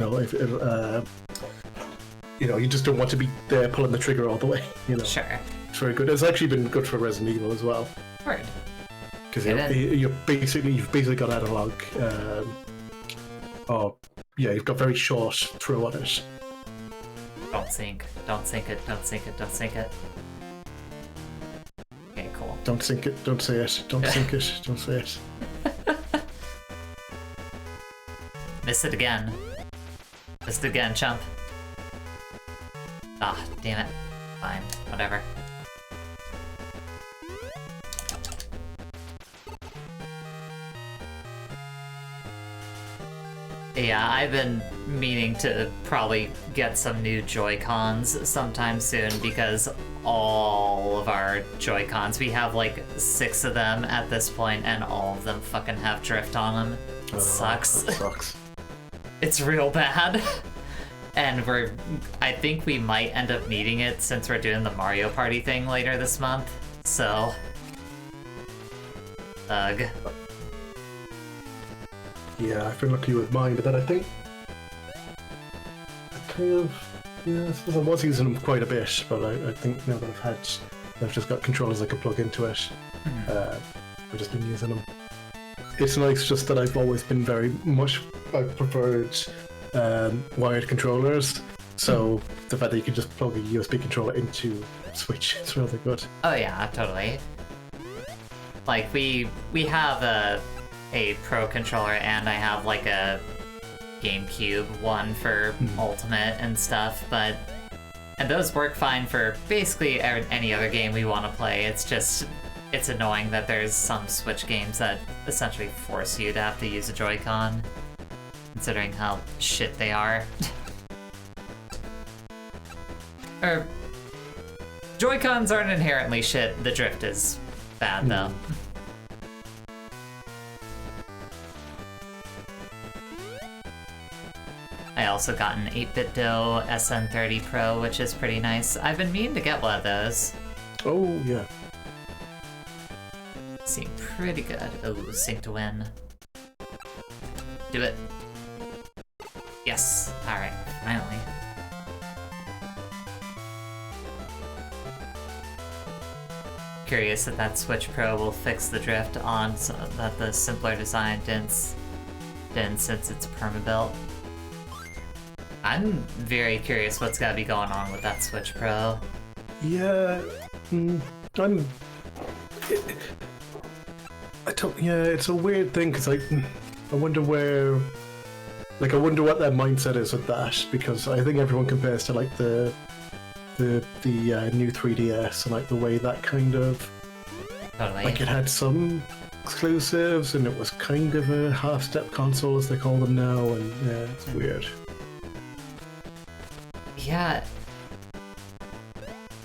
know, you just don't want to be there pulling the trigger all the way. You know, Sure. it's very good. It's actually been good for Resident Evil as well, Word. because It you've basically got analog. You've got very short throw on it. Don't sink. Don't sink it. Don't sink it. Don't sink it. Okay, cool. Don't sink it. Don't say it. Don't sink it. Don't say it. Missed it again. Missed it again, chump. Ah, damn it. Fine, whatever. Yeah, I've been meaning to probably get some new Joy-Cons sometime soon, because all of our Joy-Cons, we have like 6 of them at this point, and all of them fucking have drift on them. It sucks. That sucks. It's real bad. And I think we might end up needing it since we're doing the Mario Party thing later this month. So, ugh. Yeah, I've been lucky with mine, but then I think I suppose I was using them quite a bit, but I think now that I've just got controllers I can plug into it. I've just been using them. It's nice just that I've always been I've preferred wired controllers, so the fact that you can just plug a USB controller into Switch is really good. Oh yeah, totally. Like we have a Pro controller, and I have like a GameCube one for Ultimate and stuff, and those work fine for basically any other game we want to play. It's annoying that there's some Switch games that essentially force you to have to use a Joy-Con, considering how shit they are. Or, Joy-Cons aren't inherently shit, the drift is bad though. I also got an 8BitDo SN30 Pro, which is pretty nice. I've been meaning to get one of those. Oh, yeah. Seem pretty good. Oh, sync to win. Do it. Yes. Alright, finally. Curious if that Switch Pro will fix the drift on so that the simpler design didn't since it's permabuilt. I'm very curious what's gotta be going on with that Switch Pro. Yeah, it's a weird thing, because I wonder where, I wonder what their mindset is with that, because I think everyone compares to like the new 3DS and like the way that kind of, Totally. like it had some exclusives and it was kind of a half-step console as they call them now, and yeah, it's weird. Yeah.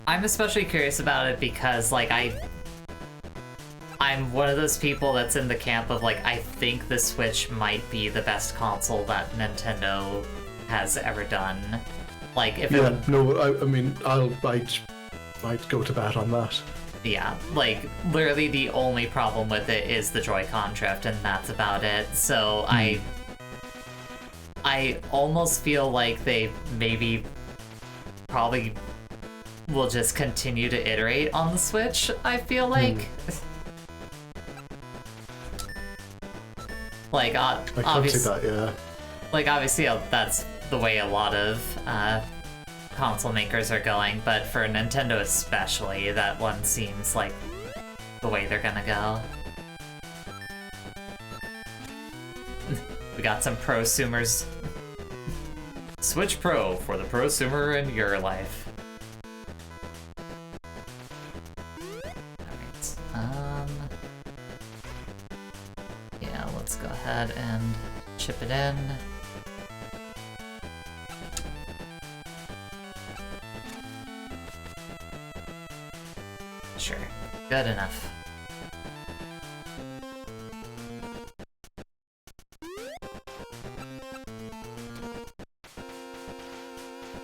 I'm especially curious about it because, like, I'm one of those people that's in the camp of, like, I think the Switch might be the best console that Nintendo has ever done. Like, if I mean, I'd go to bat on that. Yeah, like, literally the only problem with it is the Joy-Con drift, and that's about it. So I almost feel like they probably will just continue to iterate on the Switch, I feel like. Like, I could see obviously, that, yeah. like obviously that's the way a lot of console makers are going, but for Nintendo especially, that one seems like the way they're gonna go. We got some prosumers. Switch Pro for the prosumer in your life. Alright, yeah, let's go ahead and chip it in. Sure, good enough.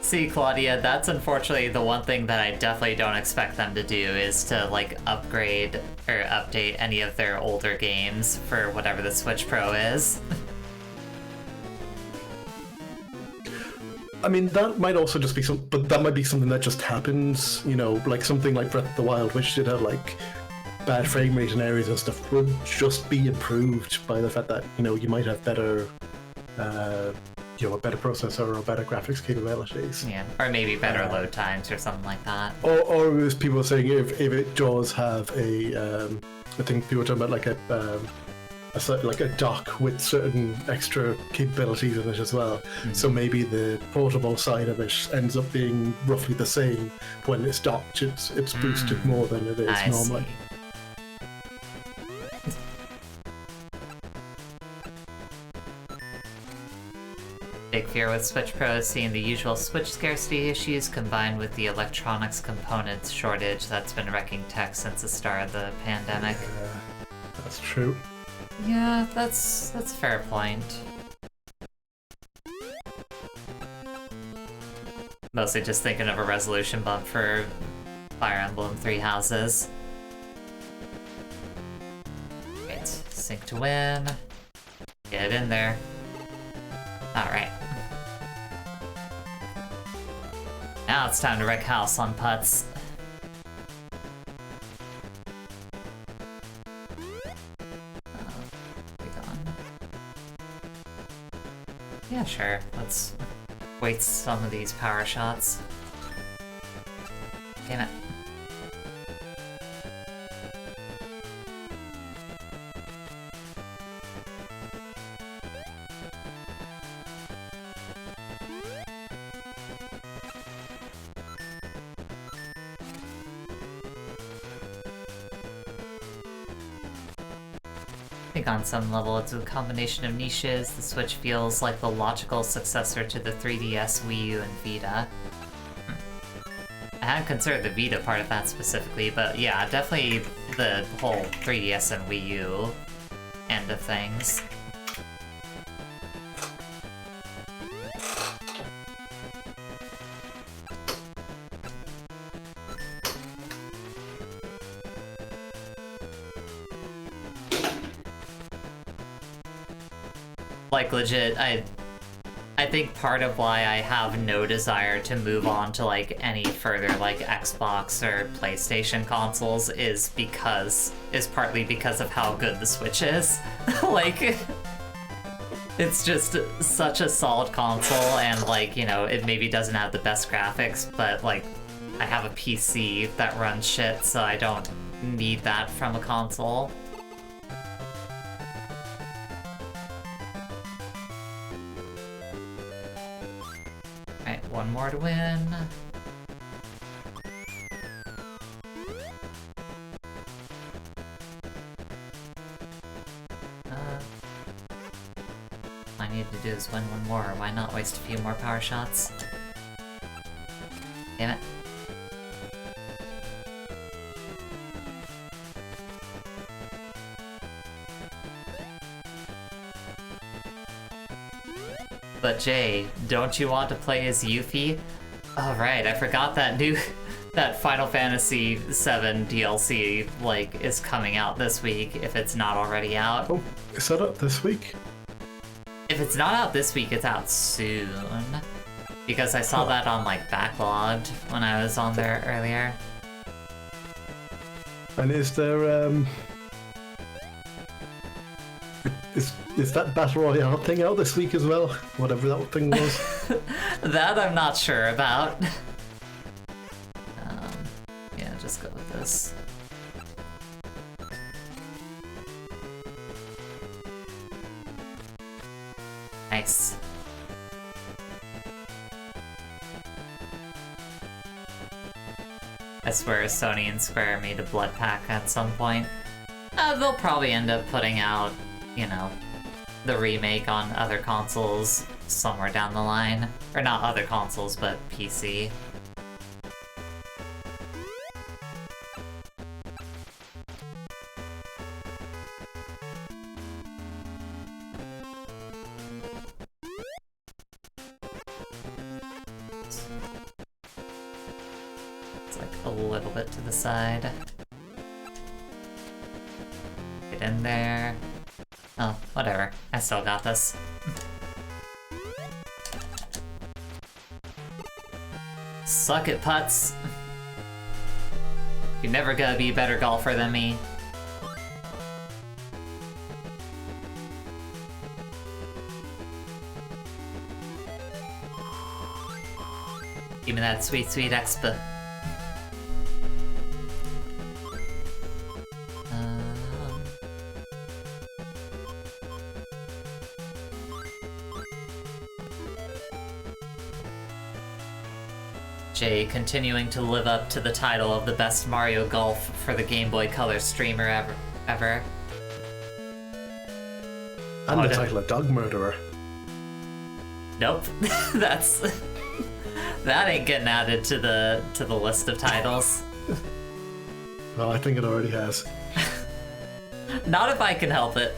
See, Claudia, that's unfortunately the one thing that I definitely don't expect them to do is to, like, upgrade or update any of their older games for whatever the Switch Pro is. I mean, that might also just be but that might be something that just happens, you know, like something like Breath of the Wild, which did have, like, bad frame rate in areas and stuff, would just be improved by the fact that, you know, you might have better, you know, a better processor or better graphics capabilities. Yeah, or maybe better load times or something like that. Or as people are saying, if it does have a, I think people are talking about like a dock with certain extra capabilities in it as well. Mm-hmm. So maybe the portable side of it ends up being roughly the same. When it's docked, it's boosted more than it is normally. See. Big fear with Switch Pro is seeing the usual Switch scarcity issues combined with the electronics components shortage that's been wrecking tech since the start of the pandemic. Yeah, that's true. Yeah, that's a fair point. Mostly just thinking of a resolution bump for Fire Emblem Three Houses. Right, sync to win. Get in there. Alright. Now it's time to wreck house on putts. Yeah, sure. Let's waste some of these power shots. Damn it. I think on some level it's a combination of niches. The Switch feels like the logical successor to the 3DS, Wii U, and Vita. I hadn't considered the Vita part of that specifically, but yeah, definitely the whole 3DS and Wii U end of things. Like, legit, I think part of why I have no desire to move on to, like, any further, like, Xbox or PlayStation consoles is partly because of how good the Switch is. Like, it's just such a solid console, and, like, you know, it maybe doesn't have the best graphics, but, like, I have a PC that runs shit, so I don't need that from a console. One more to win. All I need to do is win one more. Why not waste a few more power shots? Damn it. But Jay, don't you want to play as Yuffie? Oh right, I forgot that that Final Fantasy VII DLC, like, is coming out this week, if it's not already out. Oh, is that out this week? If it's not out this week, it's out soon. Because I saw that on, like, Backlogged when I was on there earlier. And is there, is that Battle Royale thing out this week as well? Whatever that thing was. That I'm not sure about. Yeah, just go with this. Nice. I swear Sony and Square made a blood pack at some point. They'll probably end up putting out, you know, the remake on other consoles somewhere down the line. Or not other consoles, but PC. It's like a little bit to the side. Get in there. Oh, whatever. I still got this. Suck it, putts. You're never gonna be a better golfer than me. Give me that sweet, sweet expa. Jay continuing to live up to the title of the best Mario Golf for the Game Boy Color streamer ever. And the title of Dog Murderer. Nope. That's that ain't getting added to the list of titles. Well, I think it already has. Not if I can help it.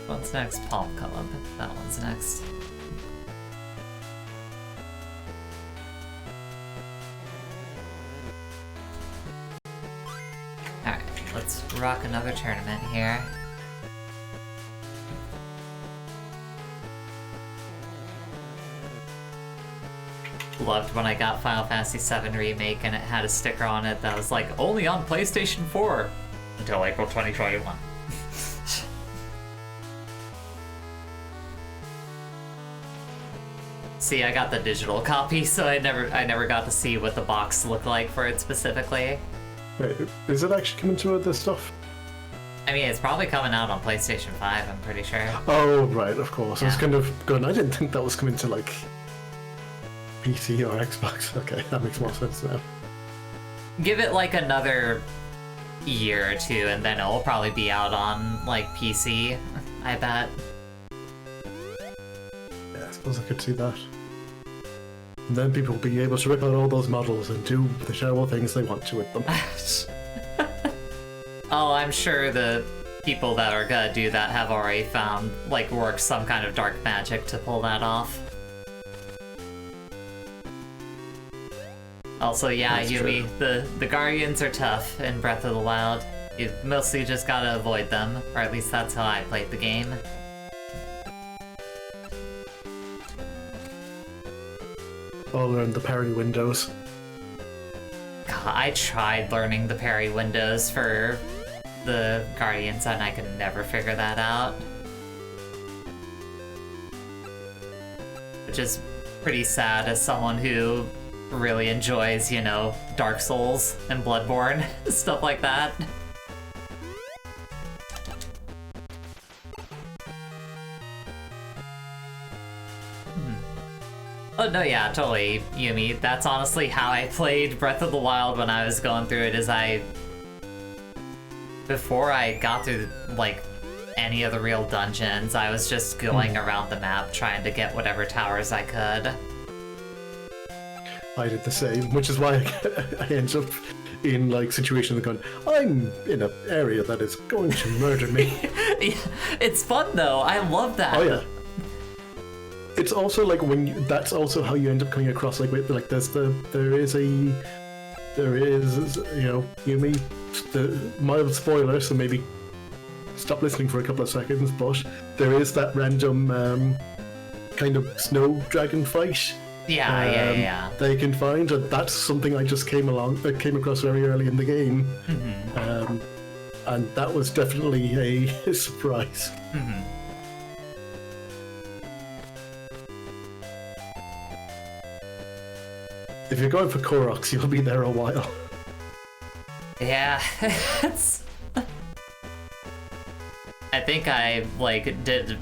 What's next? Palm Club. That one's next. Alright, let's rock another tournament here. Loved when I got Final Fantasy VII Remake and it had a sticker on it that was like, only on PlayStation 4 until April 2021. See, I got the digital copy, so I never got to see what the box looked like for it specifically. Wait, is it actually coming to this stuff? I mean, it's probably coming out on PlayStation 5, I'm pretty sure. Oh, right, of course. Yeah. I was kind of going, I didn't think that was coming to, like, PC or Xbox. Okay, that makes more sense now. Give it like another year or two, and then it'll probably be out on, like, PC, I bet. Yeah, I suppose I could see that. And then people will be able to rip out all those models and do the terrible things they want to with them. Oh, I'm sure the people that are gonna do that have already found, like, worked some kind of dark magic to pull that off. Also, yeah, That's Yumi, the Guardians are tough in Breath of the Wild. You mostly just gotta avoid them, or at least that's how I played the game. All learned the parry windows. God, I tried learning the parry windows for the Guardians and I could never figure that out. Which is pretty sad as someone who really enjoys, you know, Dark Souls and Bloodborne, stuff like that. Oh no, yeah, totally, Yumi. That's honestly how I played Breath of the Wild when I was going through it, before I got through, like, any of the real dungeons, I was just going around the map trying to get whatever towers I could. I did the same, which is why I end up in, like, situations going, I'm in an area that is going to murder me. It's fun, though. I love that. Oh, yeah. It's also like that's also how you end up coming across, like there is you know, Yumi, the mild spoiler, so maybe stop listening for a couple of seconds, but there is that random kind of snow dragon fight. Yeah. That you can find, and that's something I just came across very early in the game. and that was definitely a surprise. Mm-hmm. If you're going for Koroks, you'll be there a while. Yeah, I think I did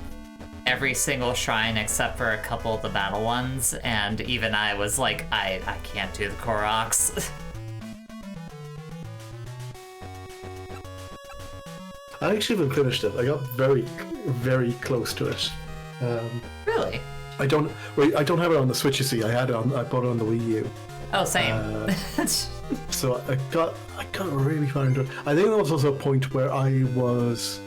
every single shrine except for a couple of the battle ones, and even I was like, I can't do the Koroks. I actually haven't finished it. I got very, very close to it. Really? I don't have it on the Switch. You see, I bought it on the Wii U. Oh, same. So I got really far into it. I think there was also a point where I was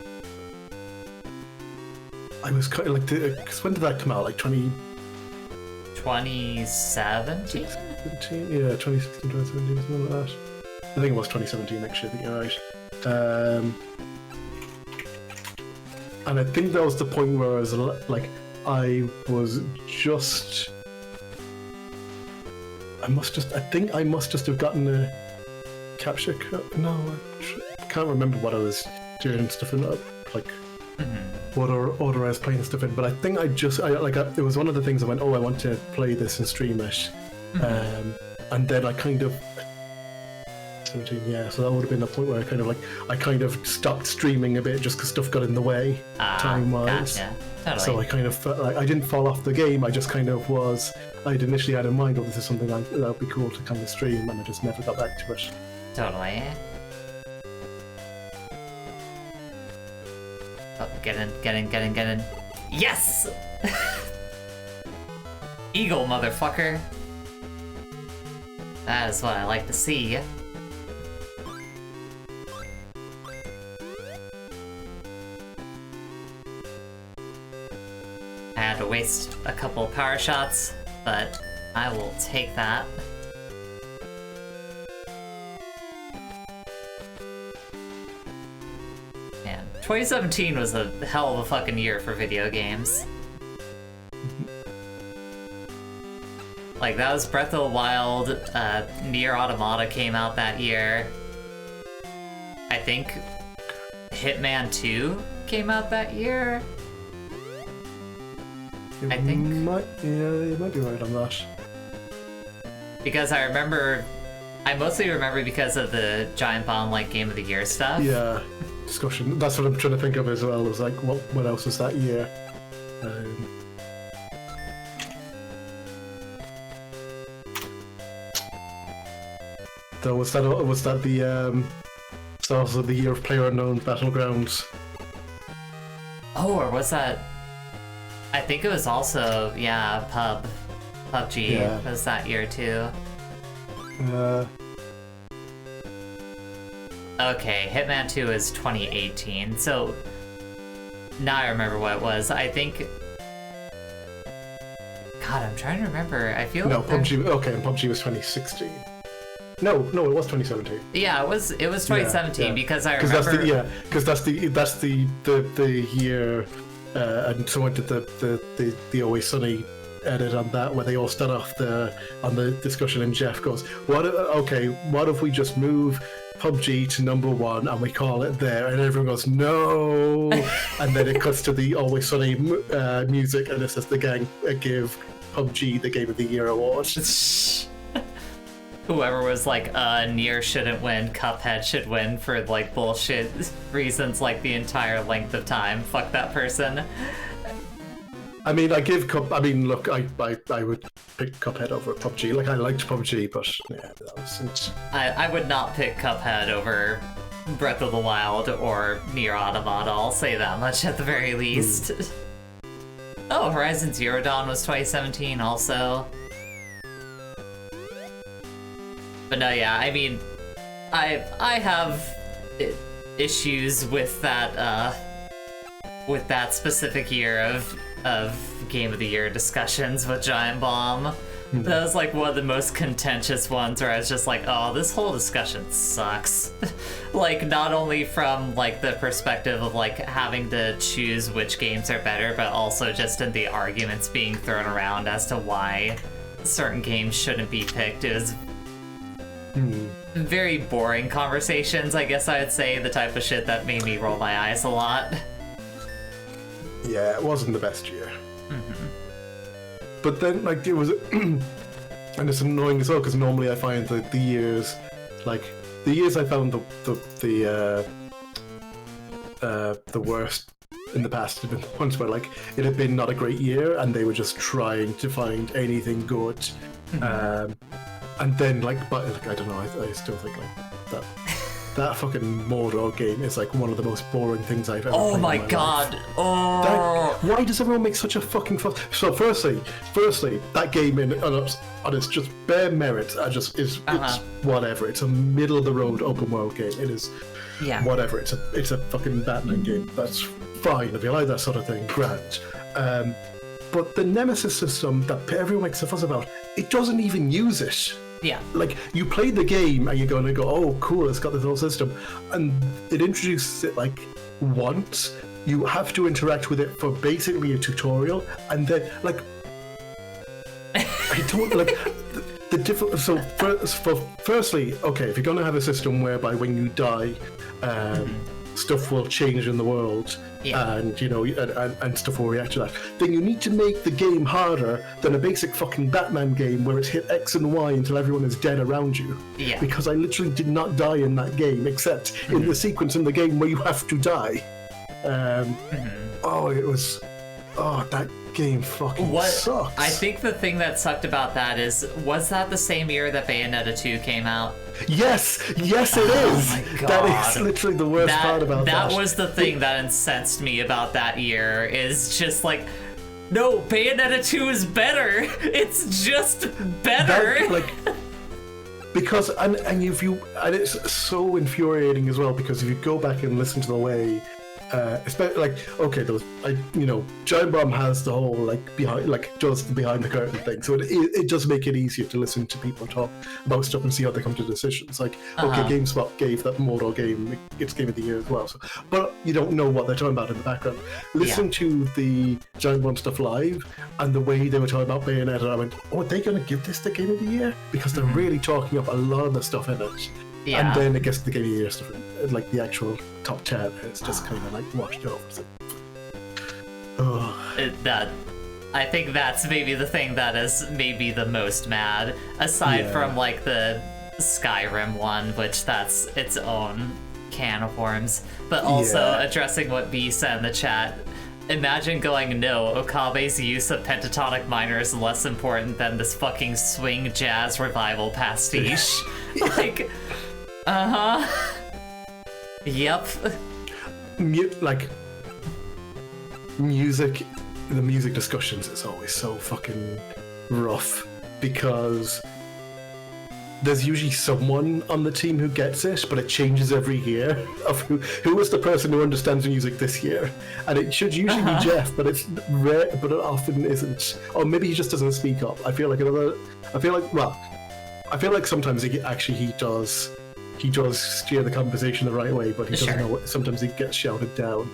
kind of like, because when did that come out? Like 2017? 2017? Yeah, 2016, 2017, something like that. I think it was 2017, actually. I think you're right. And I think that was the point where I was like, I think I must just have gotten a capture code. No, I can't remember what I was doing and stuff in like what order I was playing stuff in. But I think it was one of the things I went, oh, I want to play this and stream it, and then I kind of 17, yeah. So that would have been the point where I kind of stopped streaming a bit just because stuff got in the way time-wise. Gotcha. Totally. So I kind of felt like I didn't fall off the game. I just kind of was. I'd initially had in mind, oh, this is something that would be cool to kind of stream, and I just never got back to it. Totally. Oh, get in. Yes! Eagle, motherfucker. That is what I like to see. I had to waste a couple of power shots, but I will take that. Man, 2017 was a hell of a fucking year for video games. Like, that was Breath of the Wild, Nier Automata came out that year. I think Hitman 2 came out that year. I think. You might be right on that. Because I mostly remember because of the Giant Bomb like Game of the Year stuff. Yeah, discussion. That's what I'm trying to think of as well. It was like, what else was that year? Though was that the also the year of PlayerUnknown's Battlegrounds? Oh, or was that? I think it was also, yeah, PUBG was that year too. Okay, Hitman 2 is 2018, so now I remember what it was. I think. God, I'm trying to remember. I feel like PUBG. Okay, and PUBG was 2016. No, it was 2017. Yeah, it was 2017 because I remember. Because that's the year. And someone did the Always Sunny edit on that, where they all start off on the discussion, and Jeff goes, what if we just move PUBG to #1 and we call it there? And everyone goes, no. And then it cuts to the Always Sunny music, and it says the gang give PUBG the Game of the Year award. Whoever was like, Nier shouldn't win, Cuphead should win for like bullshit reasons like the entire length of time. Fuck that person. I mean, look, I would pick Cuphead over PUBG. Like, I liked PUBG, but yeah, that was it. I would not pick Cuphead over Breath of the Wild or Nier Automata, I'll say that much at the very least. Oh, Horizon Zero Dawn was 2017 also. But no, yeah, I mean, I have issues with that specific year of Game of the Year discussions with Giant Bomb. That was like one of the most contentious ones where I was just like, oh, this whole discussion sucks. Like, not only from like the perspective of like having to choose which games are better, but also just in the arguments being thrown around as to why certain games shouldn't be picked. It was very boring conversations, I guess I'd say, the type of shit that made me roll my eyes a lot. Yeah, it wasn't the best year. But then, like, it was, and it's annoying as well because normally I find that the years I found the worst in the past have been the ones where like it had been not a great year and they were just trying to find anything good, and then like, but like I don't know, I still think like that fucking Mordor game is like one of the most boring things I've ever played. Oh my god! Life. Oh! Why does everyone make such a fucking fuss? So firstly, that game on its just bare merit, it's whatever. It's a middle of the road open world game. It is whatever. It's a fucking Batman game. That's fine if you like that sort of thing. Grand. But the Nemesis system that everyone makes a fuss about, it doesn't even use it. Yeah. Like, you play the game and you're going to go, oh, cool, it's got this whole system. And it introduces it, like, once. You have to interact with it for basically a tutorial. And then, like, I don't, like, the different... So, firstly, okay, if you're going to have a system whereby when you die, stuff will change in the world, and you know, and stuff will react to that, then you need to make the game harder than a basic fucking Batman game where it's hit X and Y until everyone is dead around you. Yeah. Because I literally did not die in that game, except in the sequence in the game where you have to die. That game fucking sucks. I think the thing that sucked about that is, was that the same year that Bayonetta 2 came out? Yes, it is. Oh my god. That is literally the worst part about that. That was the thing that incensed me about that year, is just like, no, Bayonetta 2 is better. It's just better. Because and it's so infuriating as well, because if you go back and listen to the way especially like, okay, Giant Bomb has the whole does the behind the curtain thing, so it does make it easier to listen to people talk about stuff and see how they come to decisions. Like, okay, GameSpot gave that Mordor game its Game of the Year as well, but you don't know what they're talking about in the background. Listen to the Giant Bomb stuff live and the way they were talking about Bayonetta, I went, oh, are they going to give this the Game of the Year? Because they're really talking up a lot of the stuff in it. Yeah. And then it gets the Game of the Year stuff, like the actual top 10, and it's just kind of like washed over. I think that's maybe the thing that is maybe the most mad, aside from like the Skyrim one, which that's its own can of worms. But also addressing what B said in the chat. Imagine going, no, Okabe's use of pentatonic minor is less important than this fucking swing jazz revival pastiche. Like, Yep. The music discussions is always so fucking rough, because there's usually someone on the team who gets it, but it changes every year of who was the person who understands music this year, and it should usually be Jeff, but it's rare, but it often isn't. Or maybe he just doesn't speak up. I feel like sometimes he does steer the conversation the right way, but he doesn't know. Sometimes he gets shouted down.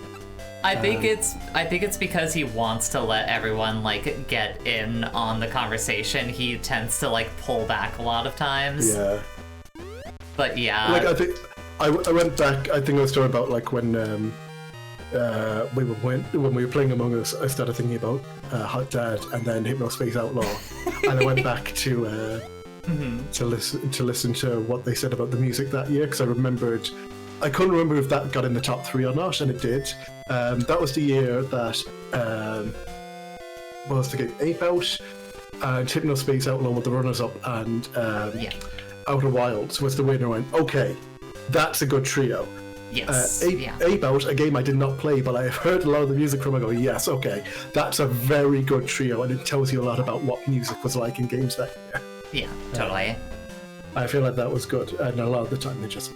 I think it's because he wants to let everyone like get in on the conversation. He tends to like pull back a lot of times. Yeah. But yeah. Like, I think I went back. I think I was talking about like when we were playing Among Us. I started thinking about Hot Dad and then Hypnospace Outlaw, and I went back to listen to what they said about the music that year, because I couldn't remember if that got in the top 3 or not, and it did. That was the year that was the game Ape Out and Hypnospace Outlaw were the runners-up, and Outer Wilds was the winner. Went, okay, that's a good trio. Yes. Ape Out, a game I did not play, but I have heard a lot of the music from. I go, yes, okay, that's a very good trio, and it tells you a lot about what music was like in games that year. Yeah, totally. I feel like that was good, and a lot of the time they just...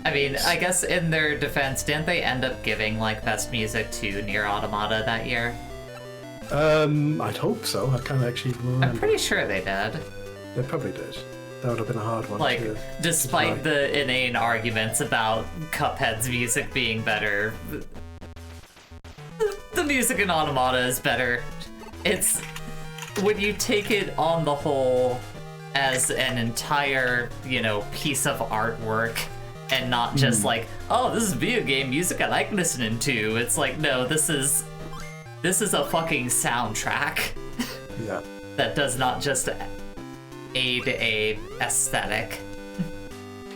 I mean, I guess in their defense, didn't they end up giving like best music to Nier Automata that year? I'd hope so. I can't actually remember. I'm pretty sure they did. They probably did. That would have been a hard one. Like, despite the inane arguments about Cuphead's music being better, the music in Automata is better. It's... when you take it on the whole as an entire, you know, piece of artwork and not just like, oh, this is video game music I like listening to. It's like, no, this is a fucking soundtrack. Yeah. That does not just aid a aesthetic.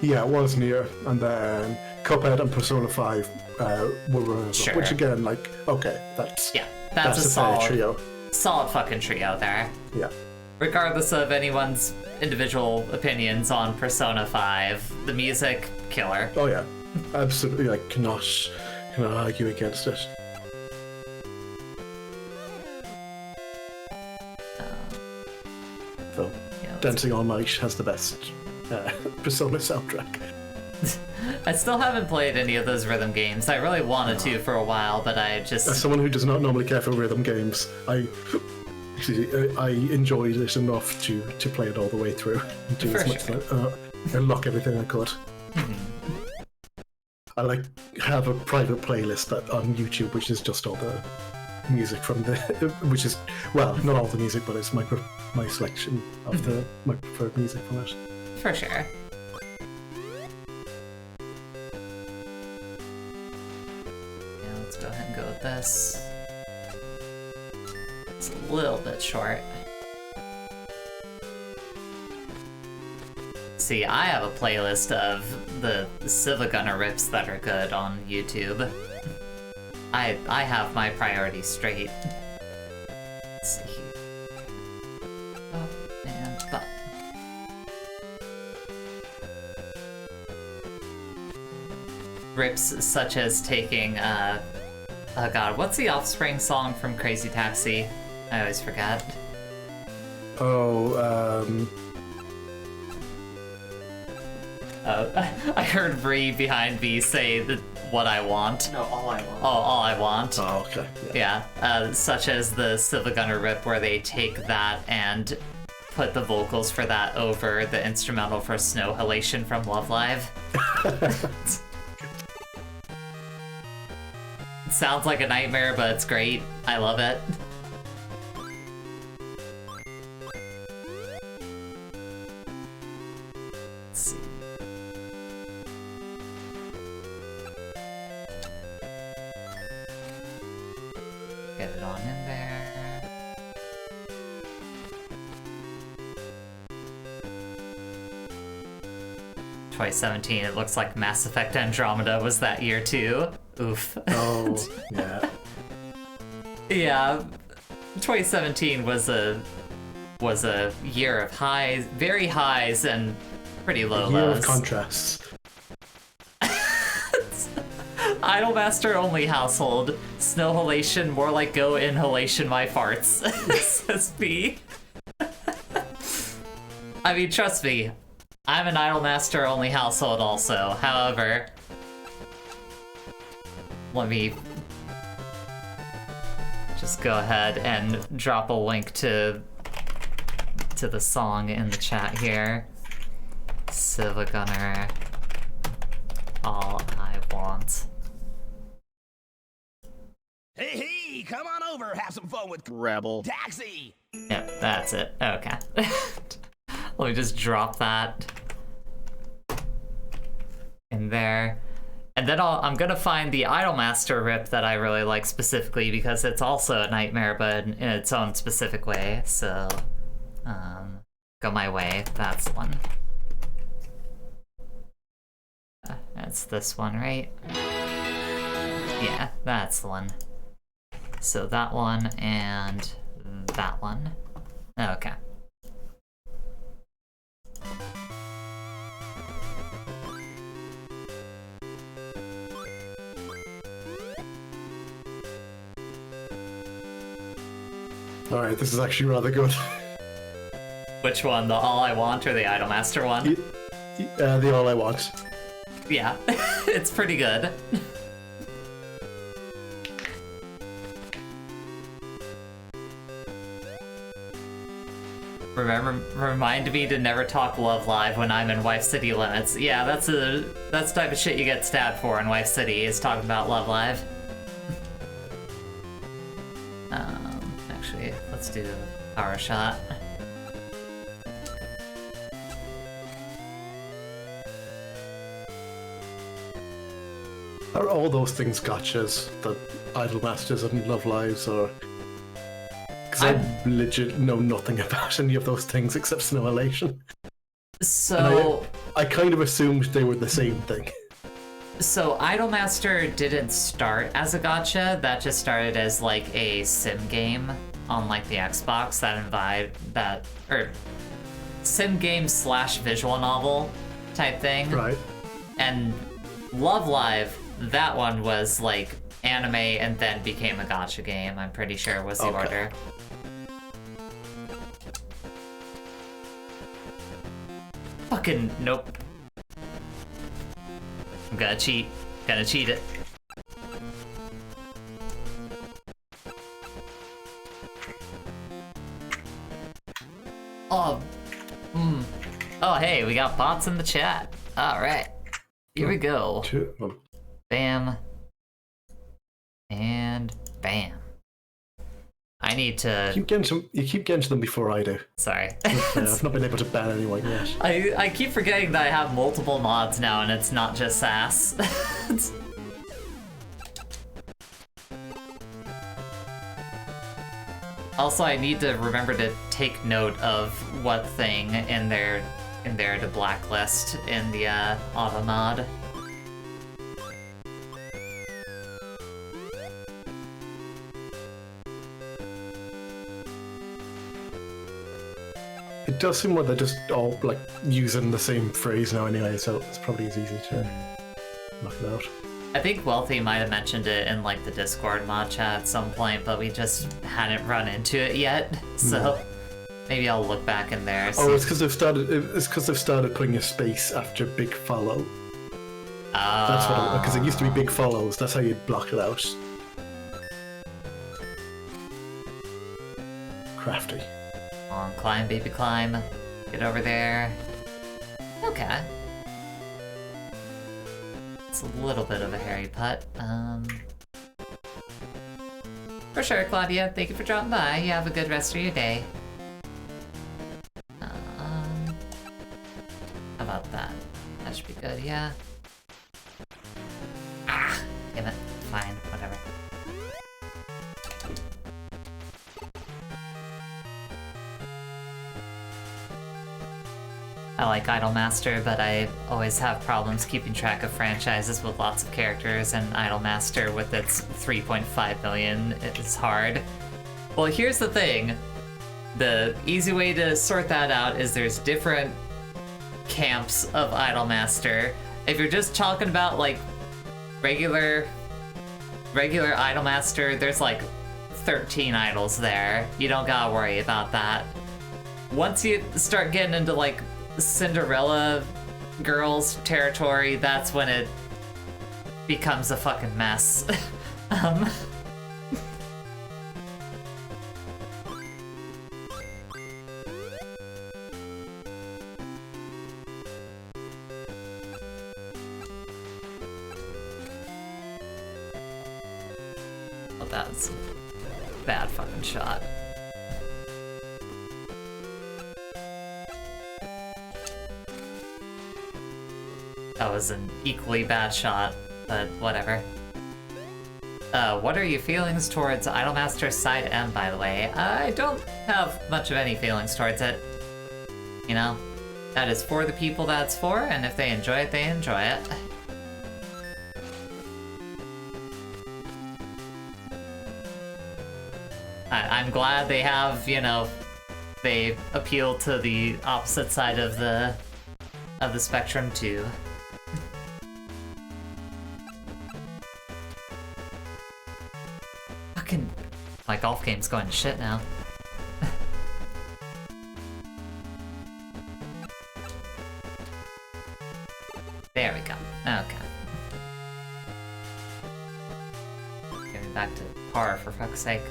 Yeah, it was near, and then Cuphead and Persona 5 were runners-up, Sure. which again, like, okay, that's Yeah, that's a fair solid trio. solid fucking trio there. Yeah. Regardless of anyone's individual opinions on Persona 5, the music, killer. Oh yeah, absolutely. Like, cannot argue against it. So, Yeah, Dancing All Night has the best Persona soundtrack. I still haven't played any of those rhythm games. I really wanted to for a while, but I As just... someone who does not normally care for rhythm games, I enjoyed it enough to play it all the way through and do For as much unlock everything I could. I like have a private playlist on YouTube, which is just all the music from the, which is, well, not all the music, but it's my selection of my preferred music from it. For sure. Yeah, let's go ahead and go with this. It's a little bit short. See, I have a playlist of the Gunner rips that are good on YouTube. I have my priorities straight. Let's see here. Oh, and button. Rips such as taking, oh god, what's the Offspring song from Crazy Taxi? I always forget. Oh, I heard Bree behind me say that what I want. No, all I want. Oh, all I want. oh, okay. Yeah, such as the Gunner rip where they take that and put the vocals for that over the instrumental for Snow Halation from Love Live. It sounds like a nightmare, but it's great. I love it. Let's see. Get it on in there. "2017, it looks like Mass Effect Andromeda was that year too. Oof. Oh, yeah. Yeah, 2017 was a year of highs, very highs, and pretty low Year lows. of contrasts. Idolmaster only household. Snow halation, more like go inhalation my farts. Says B. I mean, trust me, I'm an Idolmaster only household also. However, let me just go ahead and drop a link to the song in the chat here. Gunner, all I want. Hey, come on over, have some fun with Rebel. Taxi! Yep, that's it. Okay. Let me just drop that in there. And then I'm gonna find the Idolmaster rip that I really like specifically because it's also a nightmare, but in its own specific way. So, go my way. That's the one. That's this one, right? Yeah, that's the one. So that one and that one. Okay. Alright, this is actually rather good. Which one? The All I Want or the Idolmaster one? The All I Want. Yeah, it's pretty good. Remind me to never talk Love Live when I'm in Wife City Limits. Yeah, that's the type of shit you get stabbed for in Wife City, is talking about Love Live. Actually, let's do Power Shot. Are all those things gotchas? The Idol Masters and Love Lives, or? Because I legit know nothing about any of those things except Snow Elation. So I kind of assumed they were the same thing. So Idolmaster didn't start as a gacha. That just started as like a sim game on like the Xbox sim game / visual novel type thing. Right. And Love Live, that one was like anime and then became a gacha game. I'm pretty sure was the order. Fucking nope. I'm gonna cheat. Gonna cheat it. Oh, Oh, hey, we got bots in the chat. All right, here we go. Bam. And bam. I need to. You keep getting to them before I do. Sorry. I've not been able to ban anyone yet. I keep forgetting that I have multiple mods now and it's not just sass. Also, I need to remember to take note of what thing in there to blacklist in the auto mod. It does seem like they're just all like using the same phrase now anyway, so it's probably as easy to knock it out. I think Wealthy might have mentioned it in like the Discord mod chat at some point, but we just hadn't run into it yet. So maybe I'll look back in there. Oh, it's because they've started putting a space after big follow. That's what. Because it used to be big follows. That's how you'd block it out. Crafty. Come on, climb, baby, climb. Get over there. Okay. It's a little bit of a hairy putt. For sure, Claudia. Thank you for dropping by. You have a good rest of your day. How about that? That should be good, yeah. Ah! Damn it. Fine, whatever. I like Idolmaster, but I always have problems keeping track of franchises with lots of characters, and Idolmaster with its 3.5 million is hard. Well, here's the thing. The easy way to sort that out is there's different camps of Idolmaster. If you're just talking about like regular Idolmaster, there's like 13 idols there. You don't gotta worry about that. Once you start getting into like Cinderella girls territory, that's when it becomes a fucking mess. Oh, that's a bad fucking shot. That was an equally bad shot, but whatever. What are your feelings towards Idolmaster Side M, by the way? I don't have much of any feelings towards it. You know, that is for the people that's for, and if they enjoy it, they enjoy it. I'm glad they have, you know, they appeal to the opposite side of the spectrum too. Fucking, my golf game's going to shit now. There we go. Okay. Getting back to par for fuck's sake.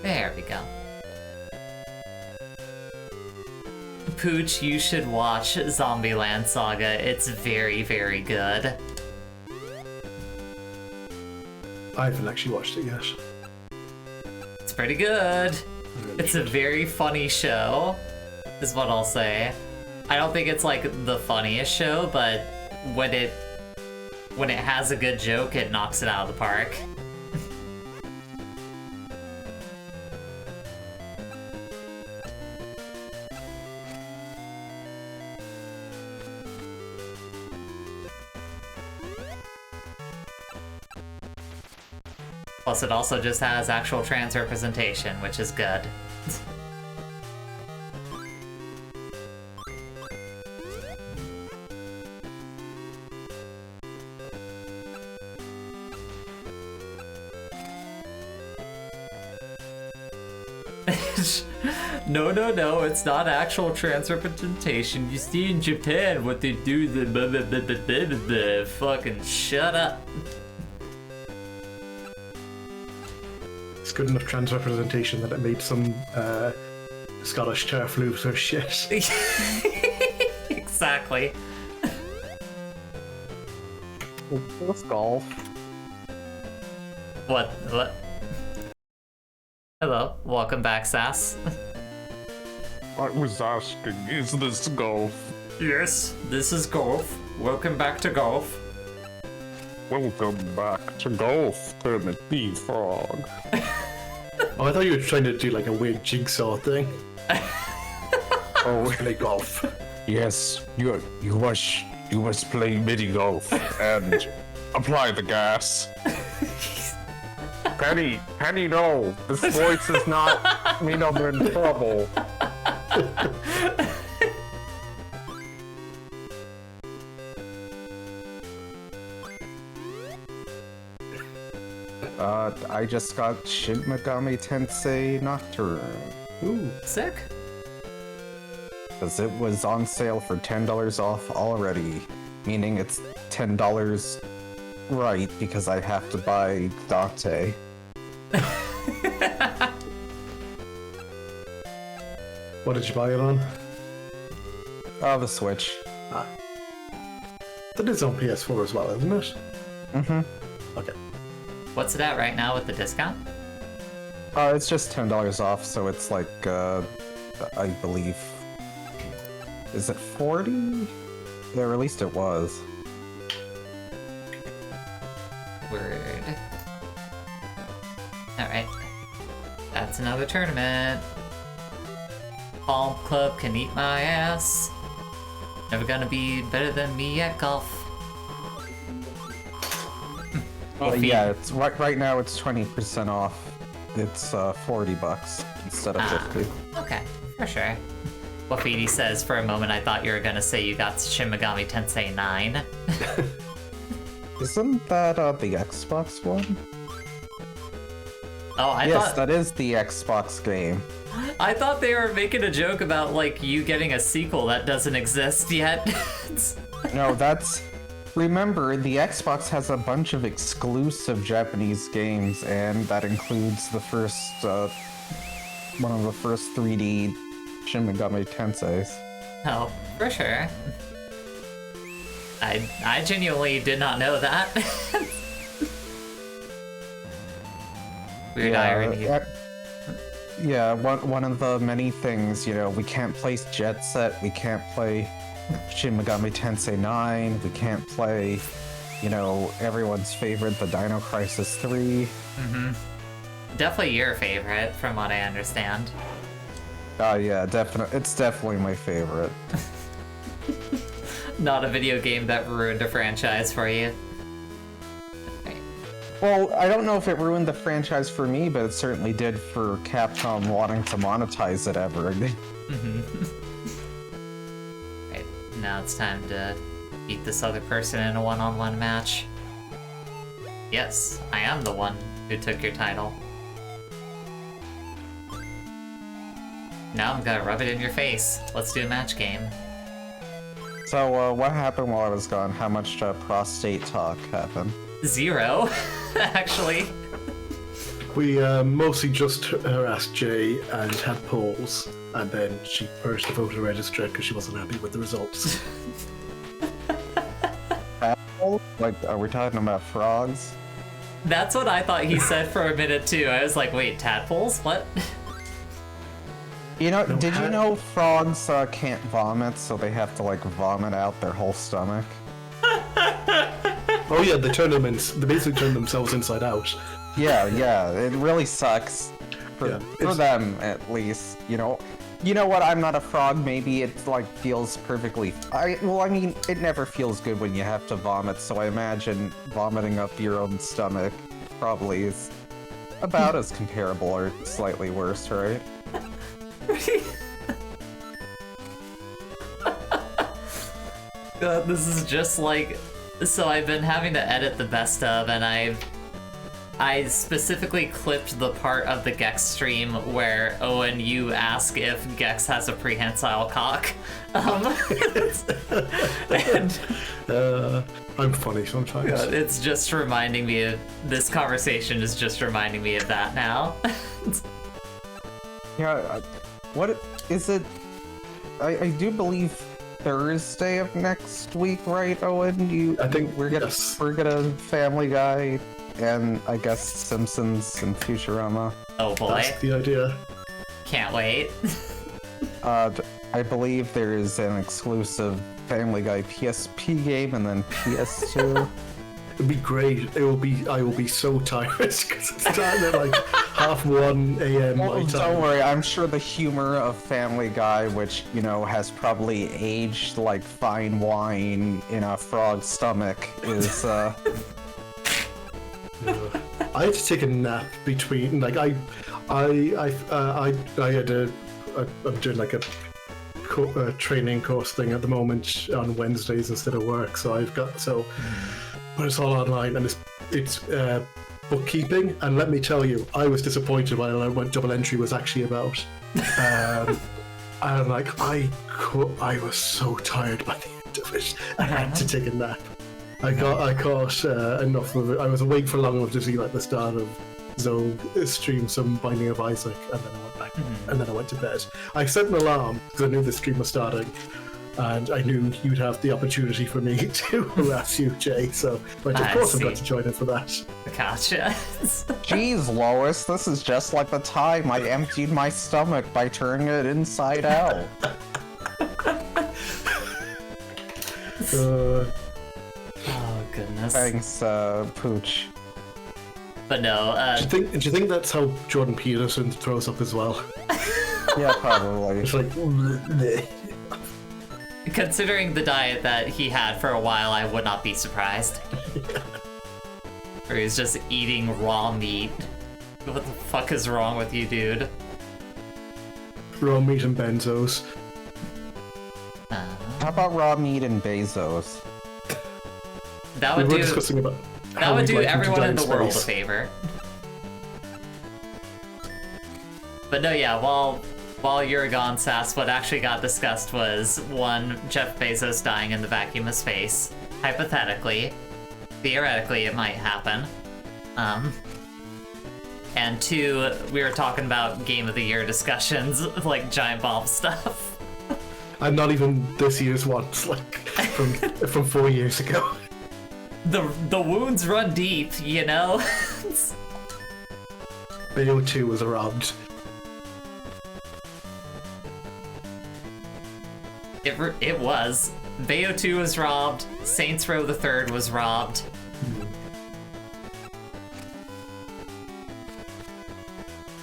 There we go. Pooch, you should watch Zombieland Saga. It's very, very good. I haven't actually watched it yet. It's pretty good. It's a very funny show. is what I'll say. I don't think it's like the funniest show, but when it has a good joke, it knocks it out of the park. Plus, it also just has actual trans representation, which is good. No, it's not actual trans representation. You see in Japan what they do, the blah, blah, blah, blah, blah, blah, blah. Fucking shut up. It's good enough trans representation that it made some Scottish turf lose their shit. Exactly. What's golf? What? Hello, welcome back, Sass. I was asking, is this golf? Yes. This is golf. Welcome back to golf. Welcome back to golf, Kermit the Frog. Oh, I thought you were trying to do like a weird jigsaw thing. Oh, Play golf. yes, you must play mini golf and apply the gas. Penny, no, this voice does not mean I'm in trouble. I just got Shin Megami Tensei Nocturne. Ooh. Sick. Because it was on sale for $10 off already, meaning it's $10 right because I have to buy Dante. What did you buy it on? Oh, the Switch. That is on PS4 as well, isn't it? Mm-hmm. Okay. What's it at right now with the discount? It's just $10 off, so it's like, I believe... Is it 40? Yeah, or at least it was. Word. Alright. That's another tournament. Palm Club can eat my ass. Never gonna be better than me at golf. Yeah, it's right now it's 20% off. It's $40 instead of 50. Okay, for sure. Wafidi says, for a moment I thought you were gonna say you got Shin Megami Tensei 9. Isn't that the Xbox one? Oh, I Yes, thought that is the Xbox game. I thought they were making a joke about like you getting a sequel that doesn't exist yet. No, that's... Remember, the Xbox has a bunch of exclusive Japanese games, and that includes the first, one of the first 3D Shin Megami Tenseis. Oh, for sure. I genuinely did not know that. Weird irony. Yeah, one of the many things, you know, we can't play Jet Set, we can't play Shin Megami Tensei 9, we can't play, you know, everyone's favorite, the Dino Crisis 3. Mm-hmm. Definitely your favorite, from what I understand. Yeah, it's definitely my favorite. Not a video game that ruined a franchise for you. Well, I don't know if it ruined the franchise for me, but it certainly did for Capcom wanting to monetize it ever again. Right, now it's time to beat this other person in a one-on-one match. Yes, I am the one who took your title. Now I'm gonna rub it in your face. Let's do a match game. So, what happened while I was gone? How much prostate talk happened? 0, actually. We mostly just harassed Jay and had polls, and then she purged the voter register because she wasn't happy with the results. Like, are we talking about frogs? That's what I thought he said for a minute too. I was like, wait, tadpoles? What? You know, No, did you how- know frogs can't vomit, so they have to like vomit out their whole stomach? Oh yeah, they basically turn themselves inside out. Yeah, it really sucks for, Yeah, for it's- them at least. You know what? I'm not a frog. Maybe it like feels perfectly. I mean, it never feels good when you have to vomit. So I imagine vomiting up your own stomach probably is about as comparable or slightly worse, right? God, this is just like... So I've been having to edit the best of, and I specifically clipped the part of the Gex stream where, Owen, you ask if Gex has a prehensile cock. And I'm funny sometimes. God, it's just reminding me of... This conversation is just reminding me of that now. Yeah. What is it? I do believe Thursday of next week, right, Owen? I think we're gonna yes. Family Guy and I guess Simpsons and Futurama. Oh boy, That's the idea. can't wait. I believe there is an exclusive Family Guy PSP game and then PS2. It'd be great. I will be so tired because it's starting at like 1:30 a.m. Well, my time. don't worry, I'm sure the humor of Family Guy, which, you know, has probably aged like fine wine in a frog's stomach, is, I had to take a nap between, like, I had I'm doing like a training course thing at the moment on Wednesdays instead of work, so but it's all online and it's bookkeeping, and let me tell you, I was disappointed when I learned what double entry was actually about. And like I was so tired by the end of it. I had to take a nap. I caught enough of it. I was awake for long enough to see like the start of Zoe stream some Binding of Isaac, and then I went back and then I went to bed. I set an alarm because I knew the stream was starting. And I knew you'd have the opportunity for me to harass you, Jay. So, but of course, I'm going to join in for that. Gotcha. Geez, Lois, this is just like the time I emptied my stomach by turning it inside out. Oh goodness. Thanks, Pooch. But no, Do you think that's how Jordan Peterson throws up as well? Yeah, probably. It's like, considering the diet that he had for a while, I would not be surprised. Or he's just eating raw meat. What the fuck is wrong with you, dude? raw meat and benzos. How about raw meat and Bezos? That We would were do. discussing about That how would we'd do like him to everyone die in the world a space. favor. But no, yeah, while you're gone, Sass, what actually got discussed was, one, Jeff Bezos dying in the vacuum of space. Hypothetically. Theoretically, it might happen. And two, we were talking about Game of the Year discussions, like Giant Bomb stuff. And not even this year's ones, like from 4 years ago. The wounds run deep, you know? Bayo 2 was robbed. It was. Bayo 2 was robbed. Saints Row the 3rd was robbed.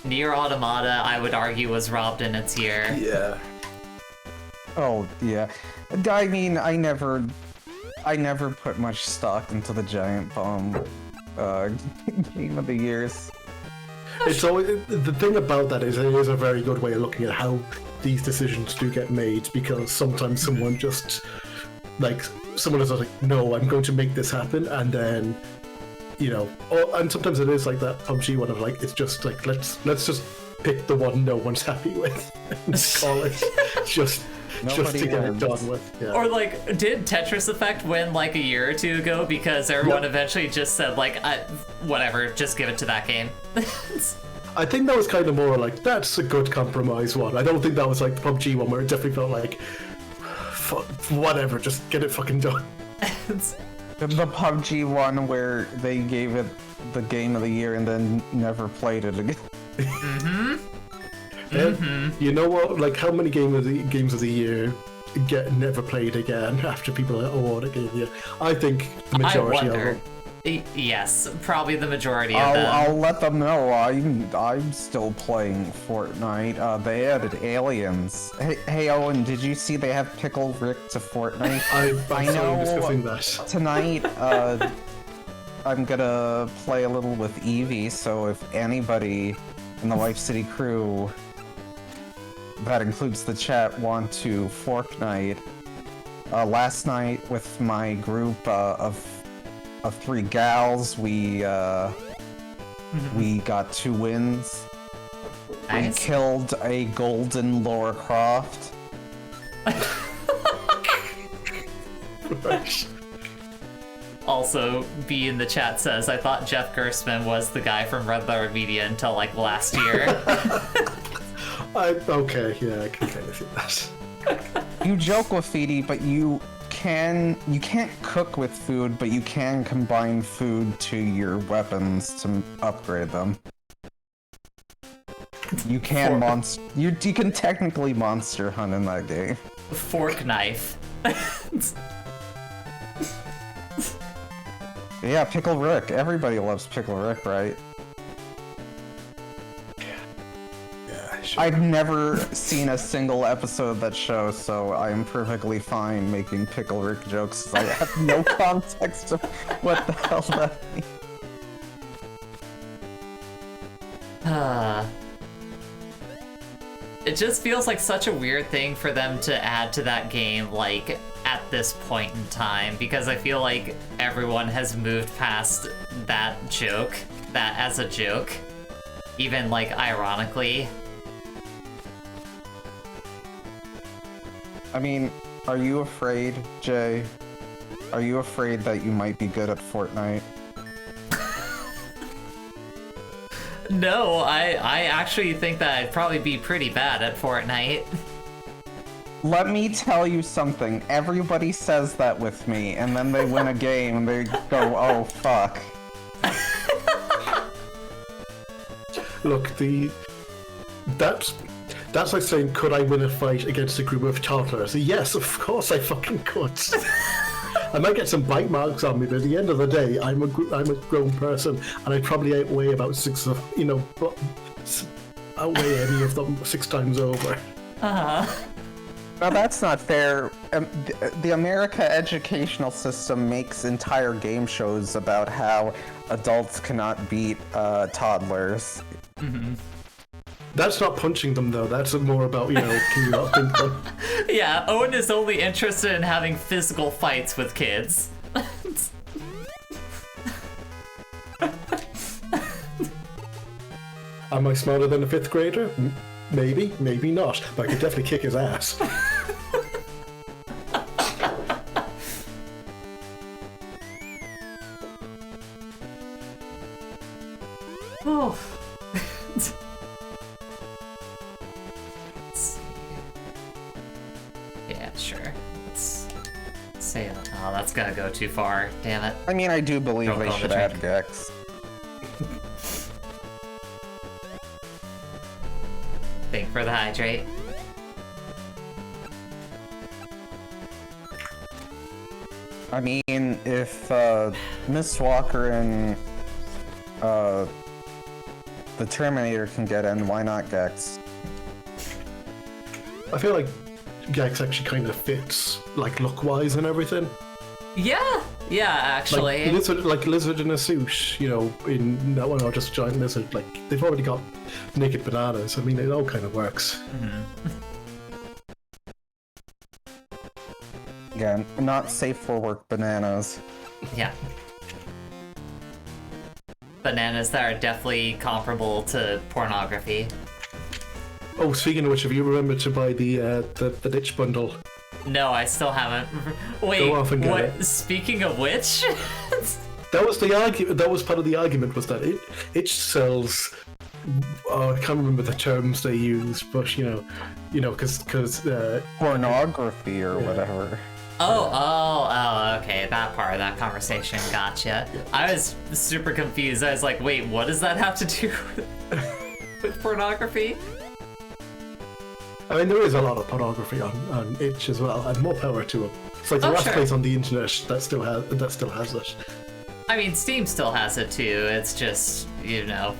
Nier Automata, I would argue, was robbed in its year. Yeah. Oh, yeah. I mean, I never put much stock into the Giant Bomb Game of the Years. It's always, the thing about that is it is a very good way of looking at how these decisions do get made, because sometimes someone just someone is like, no, I'm going to make this happen, and then and sometimes it is like that PUBG one of like, it's just like let's just pick the one no one's happy with and just call it just Nobody to get it wins. done with. Yeah. Or like, did Tetris Effect win like a year or two ago because everyone Yep. eventually just said like, whatever, just give it to that game. I think that was kind of more like, that's a good compromise one. I don't think that was like the PUBG one where it definitely felt like, whatever, just get it fucking done. The PUBG one where they gave it the Game of the Year and then never played it again. You know what? Like, how many games of the year get never played again after people award a game of the year? I think the majority of them. Yes, probably the majority of them. I'll let them know I'm still playing Fortnite. They added aliens. Hey Owen, did you see they have Pickle Rick to Fortnite? I know discussing that. Tonight, I'm gonna play a little with Evie, so if anybody in the Life City crew, that includes the chat, want to Fortnite, last night with my group of 3 gals, we got 2 wins. Nice. We killed a golden Lara Croft. Also, B in the chat says, I thought Jeff Gerstmann was the guy from Red Letter Media until like last year. Okay, yeah, I can kind of see that. You joke with Feedy, but you can't cook with food, but you can combine food to your weapons to upgrade them. You can you can technically monster hunt in that game. Fork knife. Yeah, Pickle Rick. Everybody loves Pickle Rick, right? Yeah, sure. I've never seen a single episode of that show, so I am perfectly fine making Pickle Rick jokes. I have no context of what the hell that means. It just feels like such a weird thing for them to add to that game, like, at this point in time, because I feel like everyone has moved past that joke, that as a joke, even, like, ironically. I mean, are you afraid, Jay? Are you afraid that you might be good at Fortnite? No, I actually think that I'd probably be pretty bad at Fortnite. Let me tell you something. Everybody says that with me, and then they win a game and they go, oh, fuck. Look, that's like saying, could I win a fight against a group of toddlers? Yes, of course I fucking could. I might get some bite marks on me, but at the end of the day, I'm a grown person, and I probably outweigh about 6 of, outweigh any of them 6 times over. Uh-huh. Now that's not fair. The America educational system makes entire game shows about how adults cannot beat toddlers. Mm-hmm. That's not punching them, though. That's more about, can you not think them? Yeah, Owen is only interested in having physical fights with kids. Am I smarter than a 5th grader? Maybe, maybe not. But I could definitely kick his ass. Oh. Yeah, sure. Let's say, oh, that's gonna go too far. Damn it. I mean, I do believe Don't they call should the add drink. Gex. Think for the hydrate. I mean, if Miss Walker and the Terminator can get in, why not Gex? I feel like Gex actually kind of fits, like, look-wise and everything. Yeah, actually. Like lizard in a suit, in that one, or just giant lizard. Like, they've already got naked bananas. I mean, it all kind of works. Mm-hmm. Again, not safe for work bananas. Yeah. Bananas that are definitely comparable to pornography. Oh, speaking of which, have you remembered to buy the ditch bundle? No, I still haven't. Wait, Go off and get what? it. Speaking of which? That was the argument. That was part of the argument. Was that it sells? Oh, I can't remember the terms they used, but because Pornography or whatever. Oh, okay, that part of that conversation, gotcha. I was super confused. I was like, wait, what does that have to do with pornography? I mean, there is a lot of pornography on itch as well, and more power to it. It's like the last place on the internet that still has it. I mean, Steam still has it too. It's just, you know.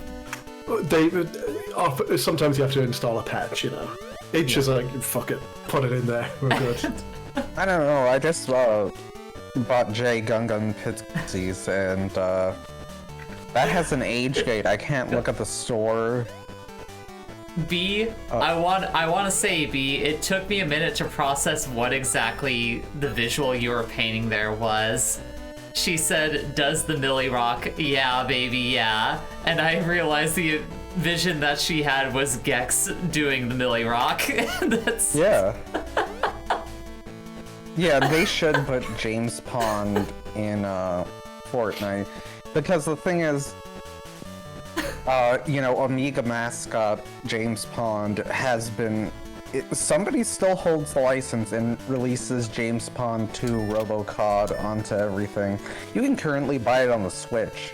Sometimes you have to install a patch, you know. Itch is like, fuck it, put it in there, we're good. I don't know, I just bought J Gungan Pixies, and that has an age gate. I can't look at the store. B, I want to say, B, it took me a minute to process what exactly the visual you were painting there was. She said, does the Millie rock? Yeah, baby, yeah. And I realized the vision that she had was Gex doing the Millie rock. That's... Yeah. Yeah, they should put James Pond in Fortnite. Because the thing is, you know, Amiga mascot James Pond has been... somebody still holds the license and releases James Pond 2 RoboCod onto everything. You can currently buy it on the Switch.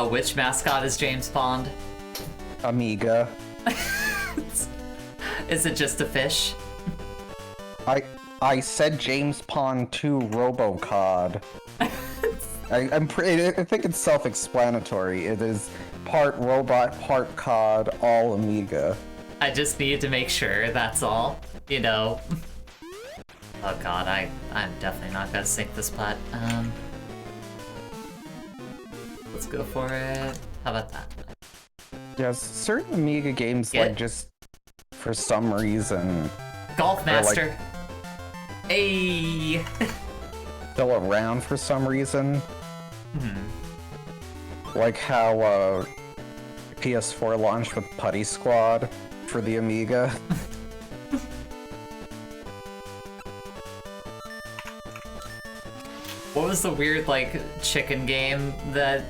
Which mascot is James Pond? Amiga. Is it just a fish? I said James Pond 2 RoboCod. I think it's self-explanatory. It is part robot, part COD, all Amiga. I just needed to make sure, that's all. You know. Oh god, I'm definitely not gonna sync this plat. Let's go for it. How about that? Yes, certain Amiga games, like, just for some reason... Golf Master! Like, Ayy! still around for some reason. Like how, PS4 launched with Putty Squad for the Amiga. What was the weird, like, chicken game that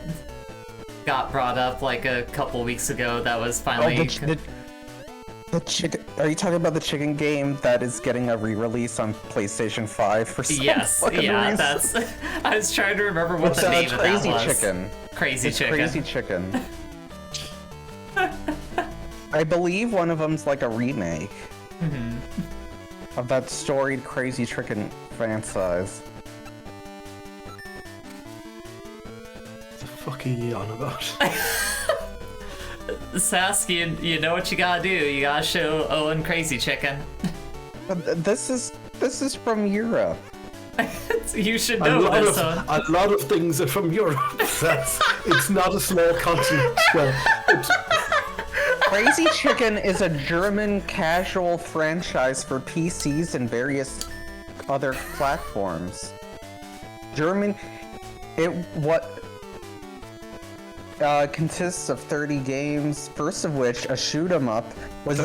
got brought up, like, a couple weeks ago that was finally... The chicken... Are you talking about the chicken game that is getting a re-release on PlayStation 5 for some fucking reason? That's... I was trying to remember what the name of that was. Crazy Chicken. Crazy Chicken. Crazy Chicken. I believe one of them's like a remake of that storied Crazy Chicken franchise. What the fuck are you on about? Sasuke, you know what you gotta do. You gotta show Owen Crazy Chicken. This is from Europe. You should know this, Owen. A lot of things are from Europe. It's not a small continent. Well, Crazy Chicken is a German casual franchise for PCs and various other platforms. Consists of 30 games, first of which, a shoot-'em-up, was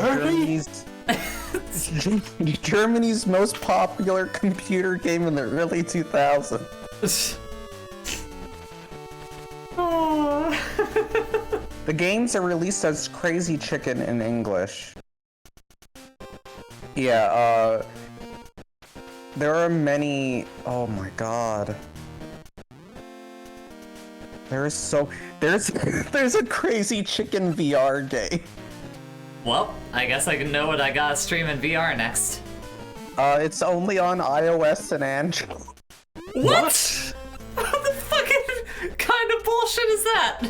Germany's most popular computer game in the early 2000s. The games are released as Crazy Chicken in English. Yeah, there are many... Oh my god. There's a Crazy Chicken VR game. Well, I guess I can know what I gotta stream in VR next. It's only on iOS and Android. What? What the fucking kind of bullshit is that?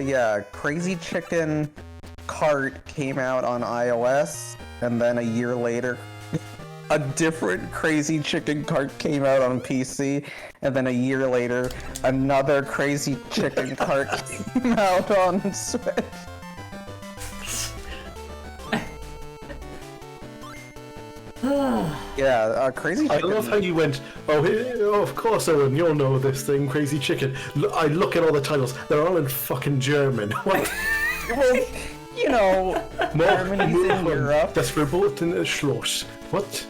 Yeah, Crazy Chicken Kart came out on iOS, and then a year later, a different Crazy Chicken Kart came out on PC, and then a year later, another Crazy Chicken Kart came out on Switch. Yeah, Crazy Chicken. I love how you went, of course, Owen, you'll know this thing, Crazy Chicken. I look at all the titles, they're all in fucking German. What? Well, you know, Germany's in Europe. Das verbotene Schloss. What?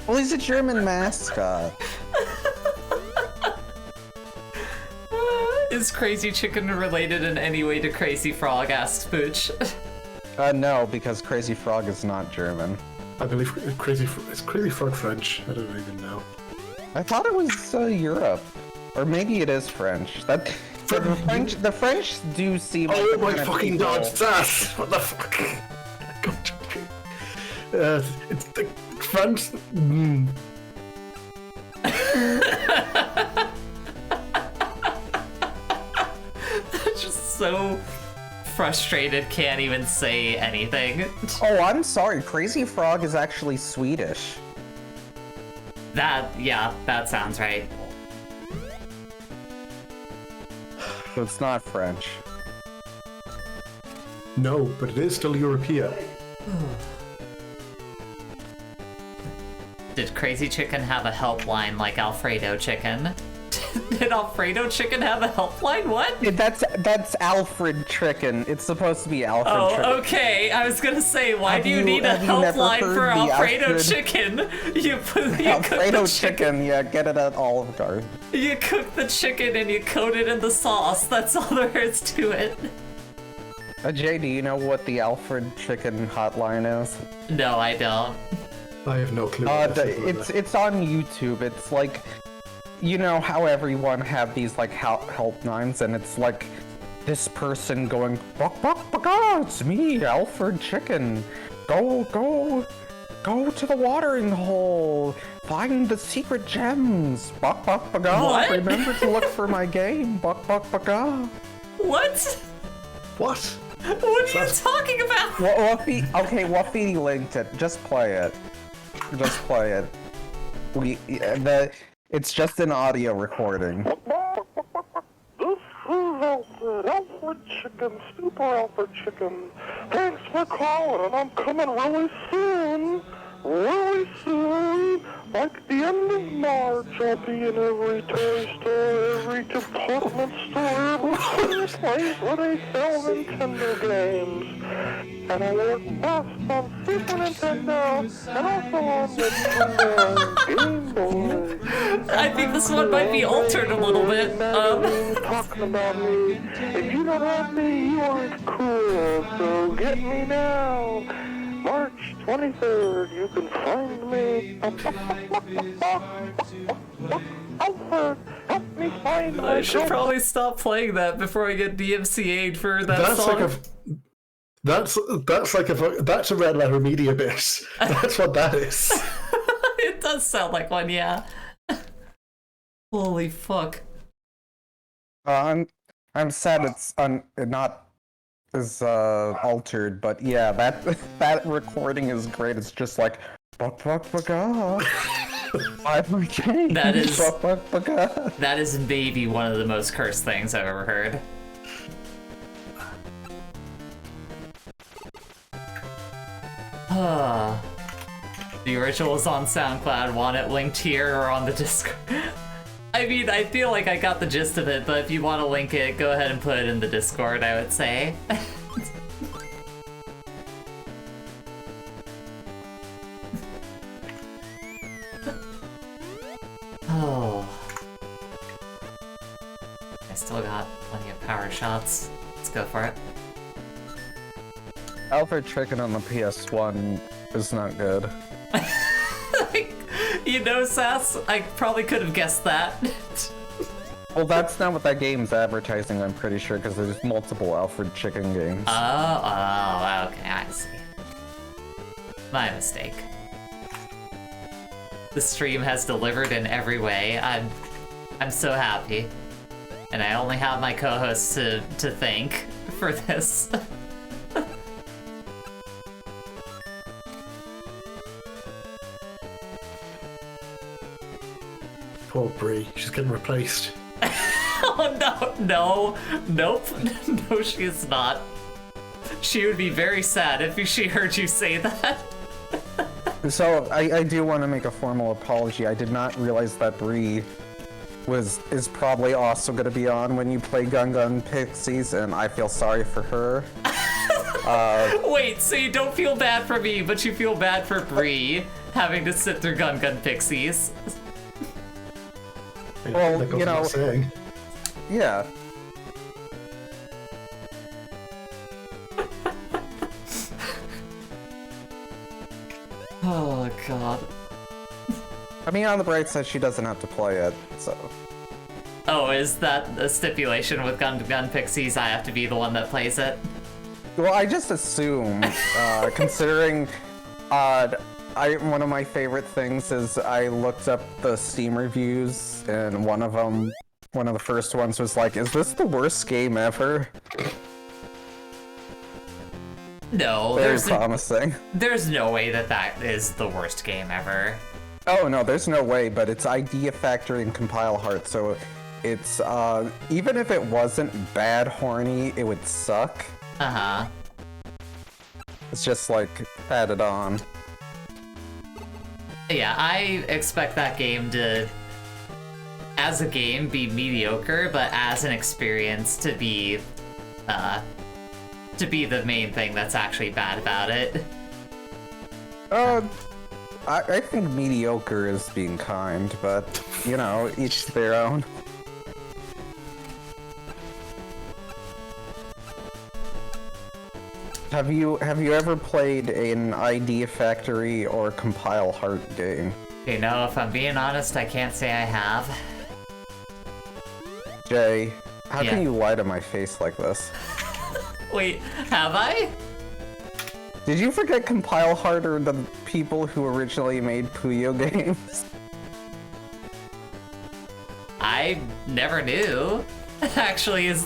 Well, he's a German mascot. Is Crazy Chicken related in any way to Crazy Frog? Asks Pooch. No, because Crazy Frog is not German. I believe is Crazy Frog French. I don't even know. I thought it was Europe, or maybe it is French. The French do seem like Oh the my kind of fucking people- god, Sass! What the fuck? It's the French. Just so frustrated, can't even say anything. Oh, I'm sorry. Crazy Frog is actually Swedish. Yeah, that sounds right. So it's not French. No, but it is still European. Did Crazy Chicken have a helpline like Alfredo Chicken? Did Alfredo Chicken have a helpline? What? That's Alfred Chicken. It's supposed to be Alfred Chicken. Oh, okay. I was gonna say, why Have do you you- need a have you never helpline heard for the Alfredo Alfred- Chicken? You cook Alfredo the chicken, yeah, get it at Olive Garden. You cook the chicken and you coat it in the sauce. That's all there is to it. Jay, do you know what the Alfred Chicken hotline is? No, I don't. I have no clue. what this is. It's on YouTube. It's like, you know how everyone have these like helplines, and it's like this person going, "Buck, it's me, Alfred Chicken. Go to the watering hole. Find the secret gems. Buck, What? remember to look for my game. Buck. What? What? What are you talking about? Wuffy linked it. Just play it. It's just an audio recording. This is Alfred Chicken, Super Alfred Chicken. Thanks for calling, and I'm coming really soon. Like the end of March, I'll be in every toy store, every department store, every place where they sell Nintendo games. And I work best on Super Nintendo, and also on Nintendo Game Boy. I think this one might be altered a little bit. Talking about me. If you don't have me, you aren't cool. So get me now. March 23rd, you can find me. Alfred, help me find my I should probably stop playing that before I get DMCA'd for that That's song. that's a Red Letter Media bit. That's what that is. It does sound like one, yeah. Holy fuck. I'm sad it's not as altered, but yeah, that recording is great. It's just like buck. That is maybe one of the most cursed things I've ever heard. The original is on SoundCloud. Want it linked here or on the Discord? I mean, I feel like I got the gist of it, but if you want to link it, go ahead and put it in the Discord, I would say. Oh. I still got plenty of power shots. Let's go for it. Alfred Chicken on the PS1 is not good. You know, Sass, I probably could have guessed that. Well, that's not what that game's advertising, I'm pretty sure, because there's multiple Alfred Chicken games. Oh, okay, I see. My mistake. The stream has delivered in every way. I'm so happy. And I only have my co-hosts to thank for this. Poor Brie, she's getting replaced. Oh no, nope, no she is not. She would be very sad if she heard you say that. So, I do want to make a formal apology. I did not realize that Brie is probably also going to be on when you play Gun Pixies, and I feel sorry for her. Wait, so you don't feel bad for me, but you feel bad for Brie having to sit through Gun Pixies? Well, That goes you know, without saying. yeah. Oh god. I mean, on the bright side, she doesn't have to play it, so. Oh, is that a stipulation with Gun to Gun Pixies? I have to be the one that plays it? Well, I just assume, considering, one of my favorite things is I looked up the Steam reviews, and one of the first ones was like, "Is this the worst game ever?" No, Very promising. There's no way that is the worst game ever. Oh no, there's no way, but it's Idea Factory and Compile Heart, so it's, even if it wasn't bad horny, it would suck. Uh-huh. It's just, like, added on. Yeah, I expect that game to, as a game, be mediocre, but as an experience to be the main thing that's actually bad about it. I think mediocre is being kind, but, you know, each to their own. Have you ever played an Idea Factory or Compile Heart game? You know, if I'm being honest, I can't say I have. Jay, how Yeah. can you lie to my face like this? Wait, have I? Did you forget Compile Heart are the people who originally made Puyo games? I never knew. Actually, was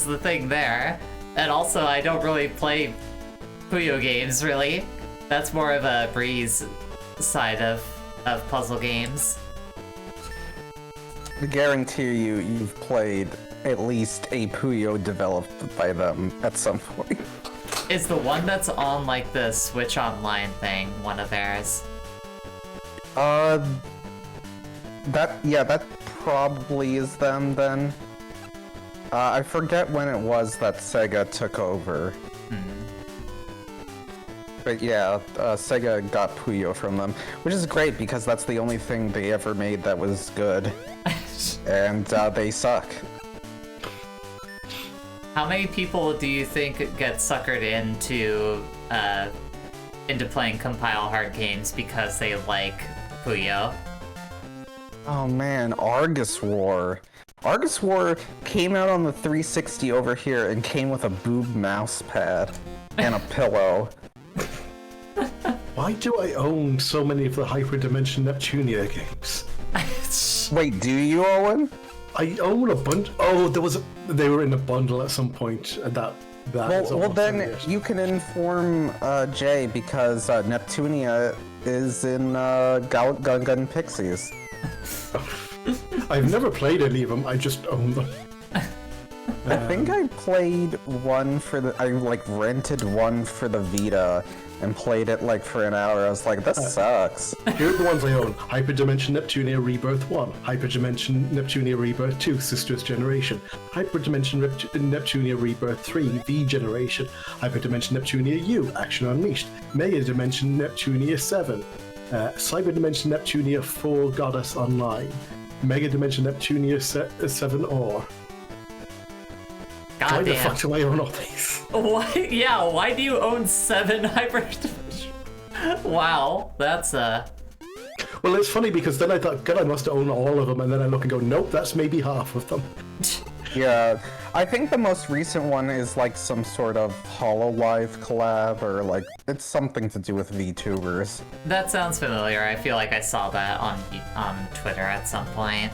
the thing there. And also, I don't really play Puyo games, really. That's more of a Breeze side of puzzle games. I guarantee you've played at least a Puyo developed by them at some point. Is the one that's on, like, the Switch Online thing one of theirs? That probably is them then. I forget when it was that Sega took over. But yeah, Sega got Puyo from them, which is great because that's the only thing they ever made that was good. And they suck. How many people do you think get suckered into playing Compile Heart games because they like Puyo? Oh man, Argus War. Argus War came out on the 360 over here and came with a boob mouse pad and a pillow. Why do I own so many of the Hyperdimension Neptunia games? Wait, do you, Owen? I own a bunch. Oh, they were in a bundle at some point, and that. Well, then you can inform Jay because Neptunia is in Gun Pixies. I've never played any of them. I just own them. I think I played one I rented one for the Vita and played it like for an hour. I was like, this sucks. Here are the ones I own: Hyperdimension Neptunia Rebirth 1, Hyperdimension Neptunia Rebirth 2, Sister's Generation, Hyperdimension Neptunia Rebirth 3, V Generation, Hyperdimension Neptunia U, Action Unleashed, Mega Dimension Neptunia 7, Cyberdimension Neptunia 4, Goddess Online, Mega Dimension Neptunia 7 Ore. Why the fuck do I own all these? Why? Yeah, why do you own 7 Hyperdimension? Wow, that's Well, it's funny because then I thought, God, I must own all of them, and then I look and go, nope, that's maybe half of them. Yeah, I think the most recent one is like some sort of HoloLive collab, or like it's something to do with VTubers. That sounds familiar. I feel like I saw that on Twitter at some point.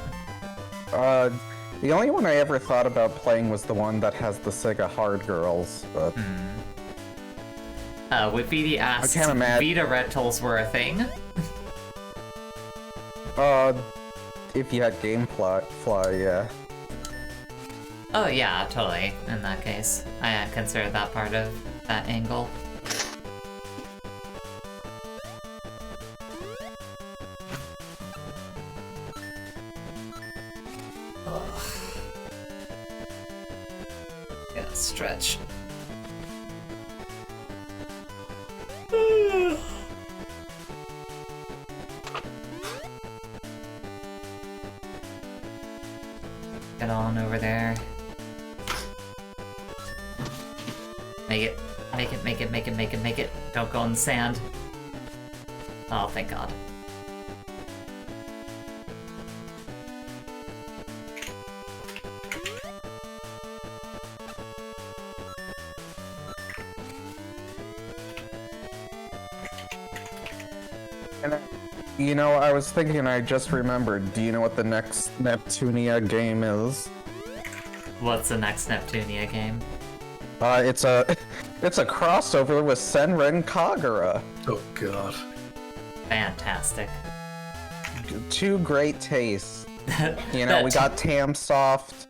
The only one I ever thought about playing was the one that has the Sega Hard Girls, but... Wipedi asked, Vita rentals were a thing? If you had Gamefly, yeah. Oh yeah, totally, in that case. I hadn't considered that part of that angle. Yeah, stretch. Get on over there. Make it. Make it, make it, make it, make it, make it. Don't go in the sand. Oh, thank God. And you know, I was thinking, I just remembered. Do you know what the next Neptunia game is? What's the next Neptunia game? It's a crossover with Senran Kagura. Oh god. Fantastic. Two great tastes. You know, That- we got Tamsoft,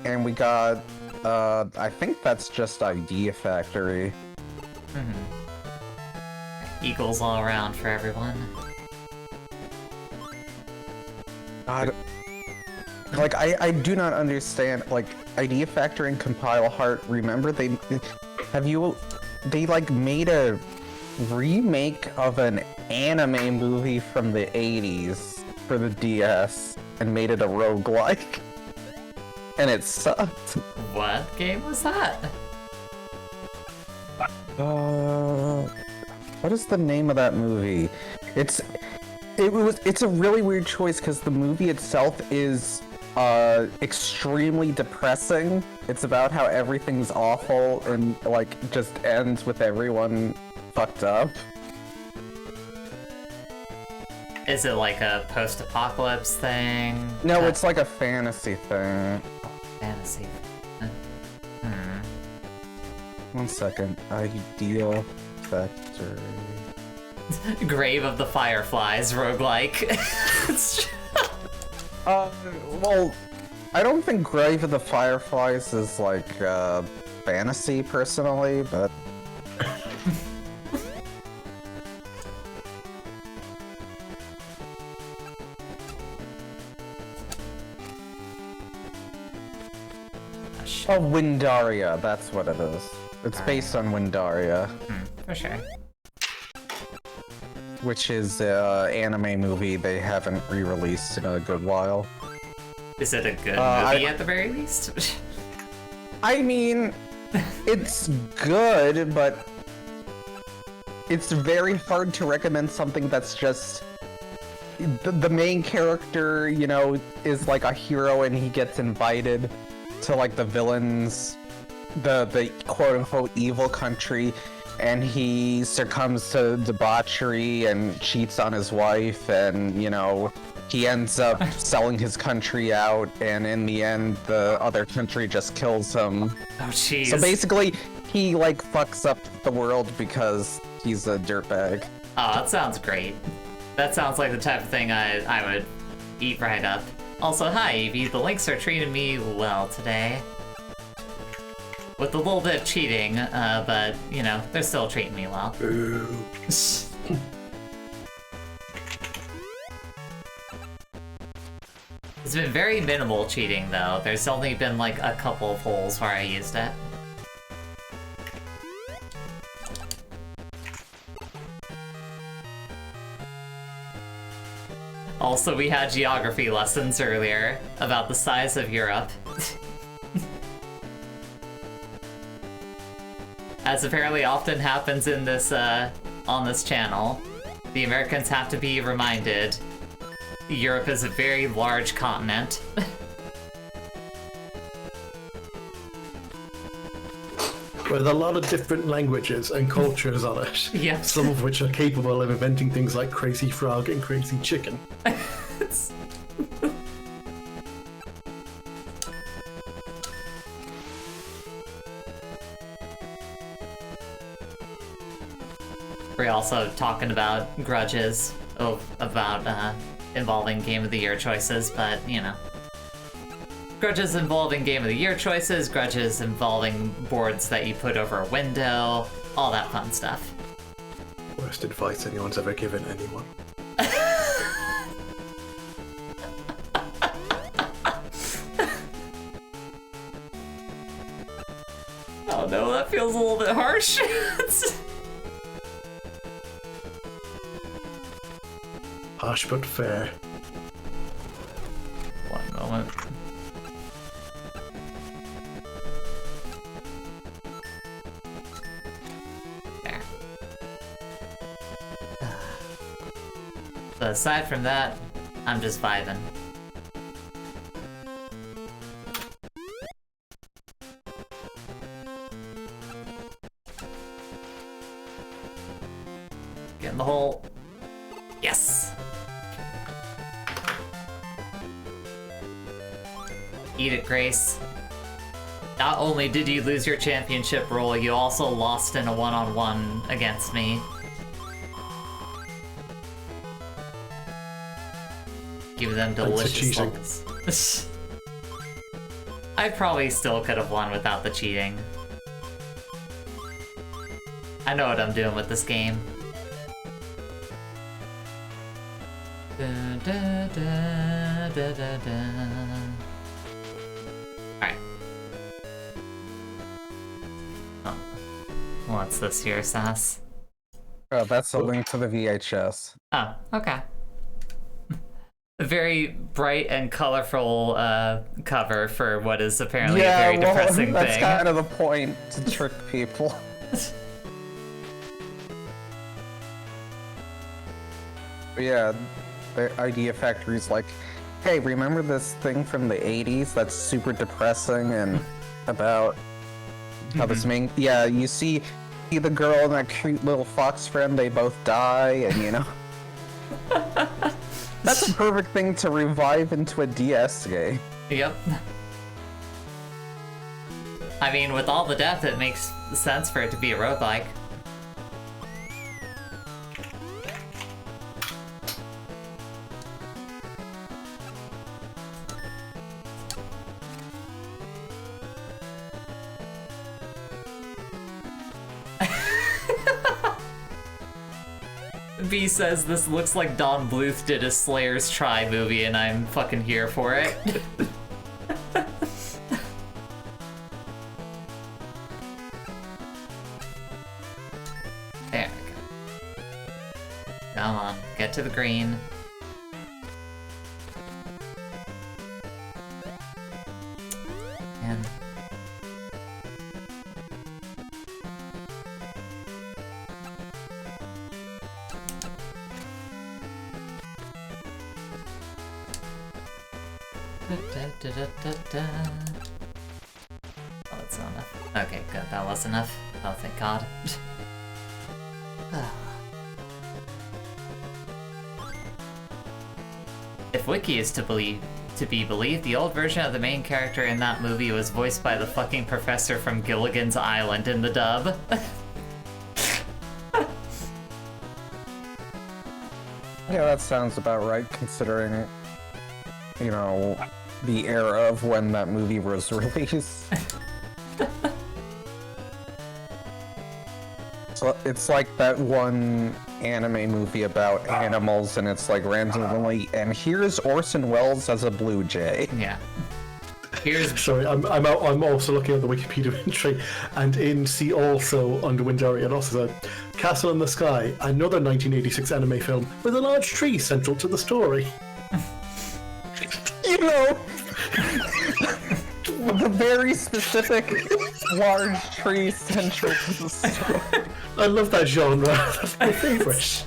and we got, I think that's just Idea Factory. Eagles all around for everyone. God. Like, I do not understand, like, Idea Factory and Compile Heart, remember they like made a remake of an anime movie from the 80s for the DS and made it a roguelike. And it sucked. What game was that? What is the name of that movie? It's a really weird choice because the movie itself is extremely depressing. It's about how everything's awful and like just ends with everyone fucked up. Is it like a post-apocalypse thing? No, it's like a fantasy thing. Fantasy. One second. Idea Factory. Grave of the Fireflies roguelike. Well, I don't think Grave of the Fireflies is like fantasy personally, but oh, Windaria, that's what it is. It's based on Windaria, For sure. which is an anime movie they haven't re-released in a good while. Is it a good movie I- at the very least? I mean, it's good, but it's very hard to recommend something that's just... The main character, you know, is like a hero and he gets invited to like the villains, the quote-unquote evil country, and he succumbs to debauchery and cheats on his wife, and, you know, he ends up selling his country out, and in the end, the other country just kills him. Oh, jeez. So basically, he, like, fucks up the world because he's a dirtbag. Oh, that sounds great. That sounds like the type of thing I would eat right up. Also, hi, Evie. The links are treating me well today. With a little bit of cheating, but, you know, they're still treating me well. It's been very minimal cheating, though. There's only been, like, a couple of holes where I used it. Also, we had geography lessons earlier about the size of Europe. As apparently often happens in this, on this channel, the Americans have to be reminded Europe is a very large continent. With a lot of different languages and cultures on it. Yeah. Some of which are capable of inventing things like crazy frog and crazy chicken. We're also talking about grudges about involving Game of the Year choices, but you know. Grudges involving Game of the Year choices, grudges involving boards that you put over a window, all that fun stuff. Worst advice anyone's ever given anyone. Oh no, that feels a little bit harsh. Harsh but fair. One moment. There. But aside from that, I'm just vibing. Get in the hole. Yes! Eat it, Grace. Not only did you lose your championship role, you also lost in a one-on-one against me. Give them delicious levels. I probably still could have won without the cheating. I know what I'm doing with this game. Alright. Oh. What's this here, Sass? Oh, that's a link to the VHS. Oh, okay. A very bright and colorful cover for what is apparently a very depressing that's thing. kind of the point, to trick people. But yeah, the Idea Factory's like, hey, remember this thing from the 80s that's super depressing and about how this main... Yeah, you see the girl and that cute little fox friend, they both die, and you know... That's a perfect thing to revive into a DS game. Yep. I mean, with all the death, it makes sense for it to be a roguelike. B says this looks like Don Bluth did a Slayer's Try movie, and I'm fucking here for it. There we go. Come on, get to the green. And oh, that's not enough. Okay, good. That was enough. Oh, thank God. If Wiki is to be believed, the old version of the main character in that movie was voiced by the fucking professor from Gilligan's Island in the dub. Yeah, that sounds about right, considering, you know, the era of when that movie was released. So it's like that one anime movie about animals, and it's like randomly, and here's Orson Welles as a blue jay. Yeah. Here's... Sorry, I'm also looking at the Wikipedia entry, and in See Also under Windaria, it also said Castle in the Sky, another 1986 anime film with a large tree central to the story. You know, the very specific large tree central to the story. I love that genre. That's my favorite.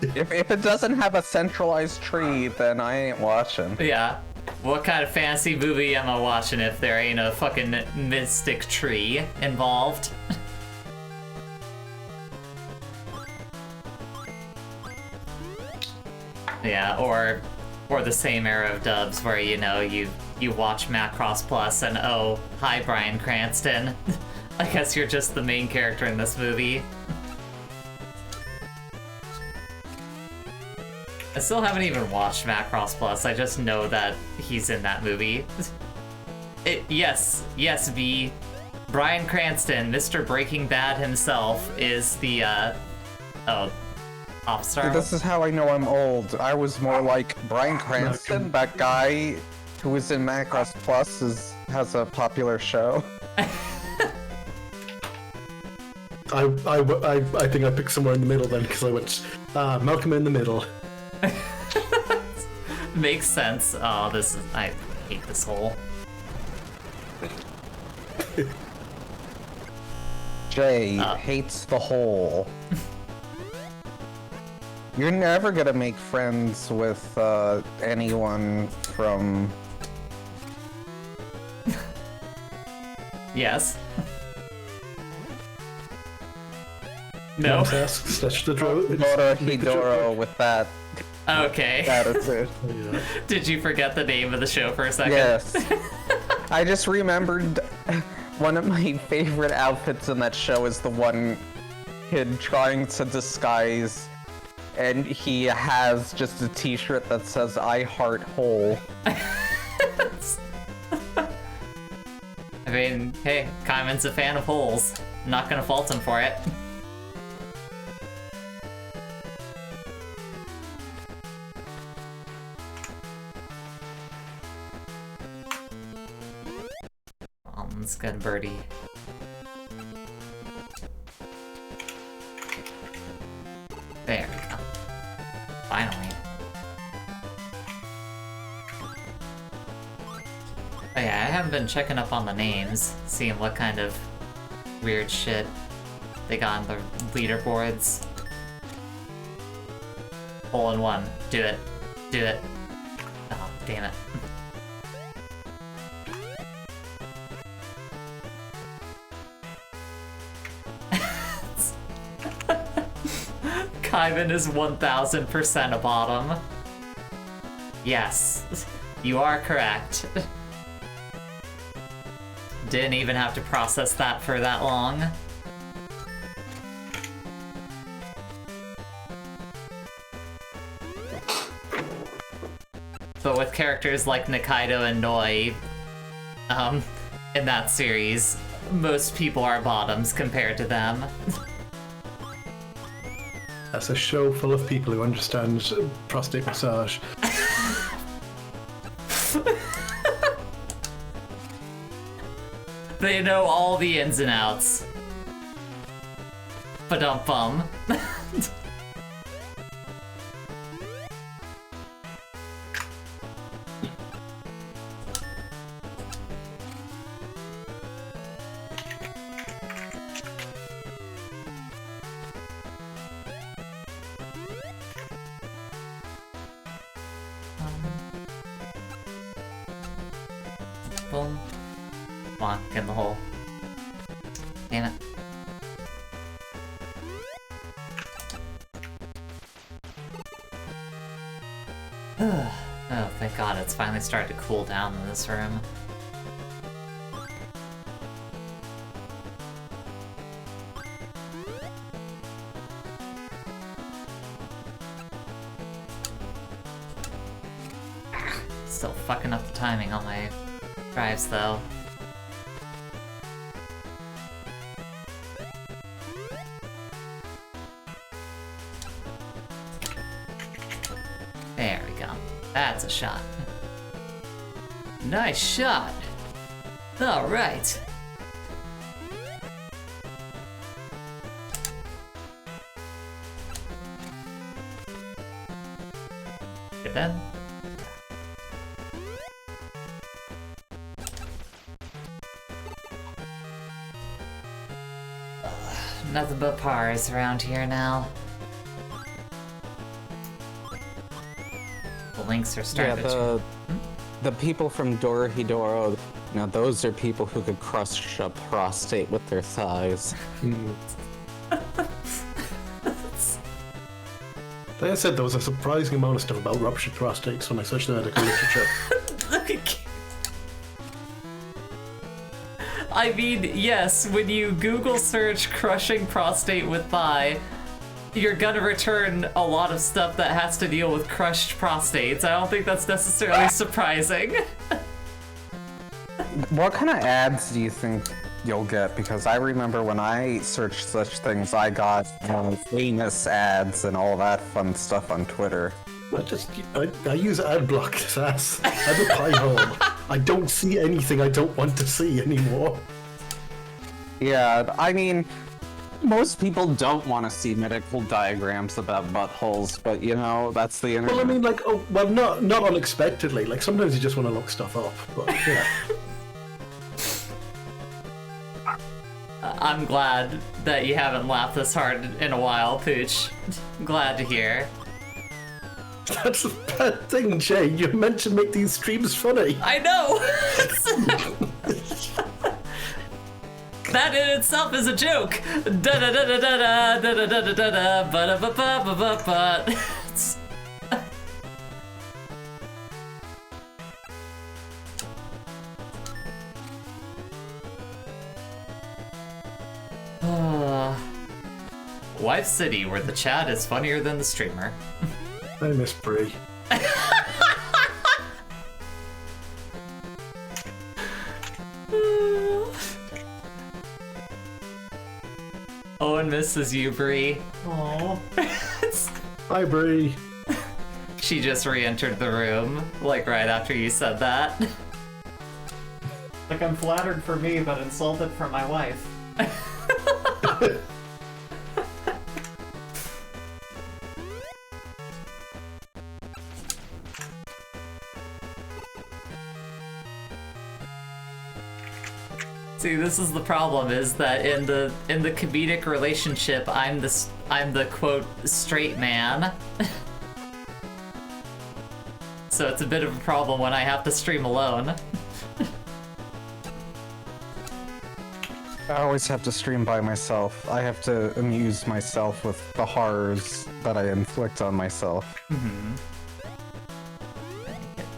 If it doesn't have a centralized tree, then I ain't watching. Yeah. What kind of fantasy movie am I watching if there ain't a fucking mystic tree involved? Yeah, or the same era of dubs where, you know, you watch Macross Plus and oh, hi Bryan Cranston. I guess you're just the main character in this movie. I still haven't even watched Macross Plus, I just know that he's in that movie. Yes, V. Bryan Cranston, Mr. Breaking Bad himself, is the, pop star. This is how I know I'm old. I was more like Bryan Cranston, that guy who was in Macross Plus has a popular show. I think I picked somewhere in the middle then, because I went, Malcolm in the Middle. Makes sense. Oh, I hate this hole. Jay hates the hole. You're never gonna make friends with anyone from... Yes. No. Slash the draw. Hidoro with that Okay. attitude. Yeah. Did you forget the name of the show for a second? Yes. I just remembered one of my favorite outfits in that show is the one kid trying to disguise, and he has just a t-shirt that says I heart hole. I mean, hey, Kaiman's a fan of holes. I'm not gonna fault him for it. Let's get birdie. There we go. Finally. Oh yeah, I haven't been checking up on the names, seeing what kind of weird shit they got on the leaderboards. Hole in one. Do it. Do it. Oh, damn it. Kaiman is 1000% a bottom. Yes, you are correct. Didn't even have to process that for that long. But with characters like Nikaido and Noi, in that series, most people are bottoms compared to them. That's a show full of people who understand prostate massage. They know all the ins and outs. Ba-dum-bum. Boom. Come on, get in the hole. Damn it. Oh, thank God, it's finally started to cool down in this room. Still fucking up the timing on my drives, though. There we go. That's a shot. Nice shot! Alright. Good then. Nothing but pars around here now. The links are starting to... The people from Dorohedoro, now those are people who could crush a prostate with their thighs. Like I said, there was a surprising amount of stuff about ruptured prostates when I searched the medical literature. I mean, yes, when you Google search crushing prostate with thigh, you're gonna return a lot of stuff that has to deal with crushed prostates. I don't think that's necessarily surprising. What kind of ads do you think you'll get? Because I remember when I searched such things, I got famous ads and all that fun stuff on Twitter. I use adblock this ass. I have a pie home. I don't see anything I don't want to see anymore. Yeah, I mean, most people don't want to see medical diagrams about buttholes, but you know, that's the internet. Well, I mean, like, not unexpectedly. Like, sometimes you just want to look stuff up, but yeah. I'm glad that you haven't laughed this hard in a while, Pooch. Glad to hear. That's a bad thing, Jay. You're meant to make these streams funny. I know! That in itself is a joke. Da da da da da da da da da da da ba da ba ba ba ba ba. Wife City, where the chat is funnier than the streamer. I miss Brie. Owen misses you, Brie. Aww. Hi, Brie. She just re-entered the room, like right after you said that. Like I'm flattered for me, but insulted for my wife. See, this is the problem: is that in the comedic relationship, I'm the quote straight man. So it's a bit of a problem when I have to stream alone. I always have to stream by myself. I have to amuse myself with the horrors that I inflict on myself.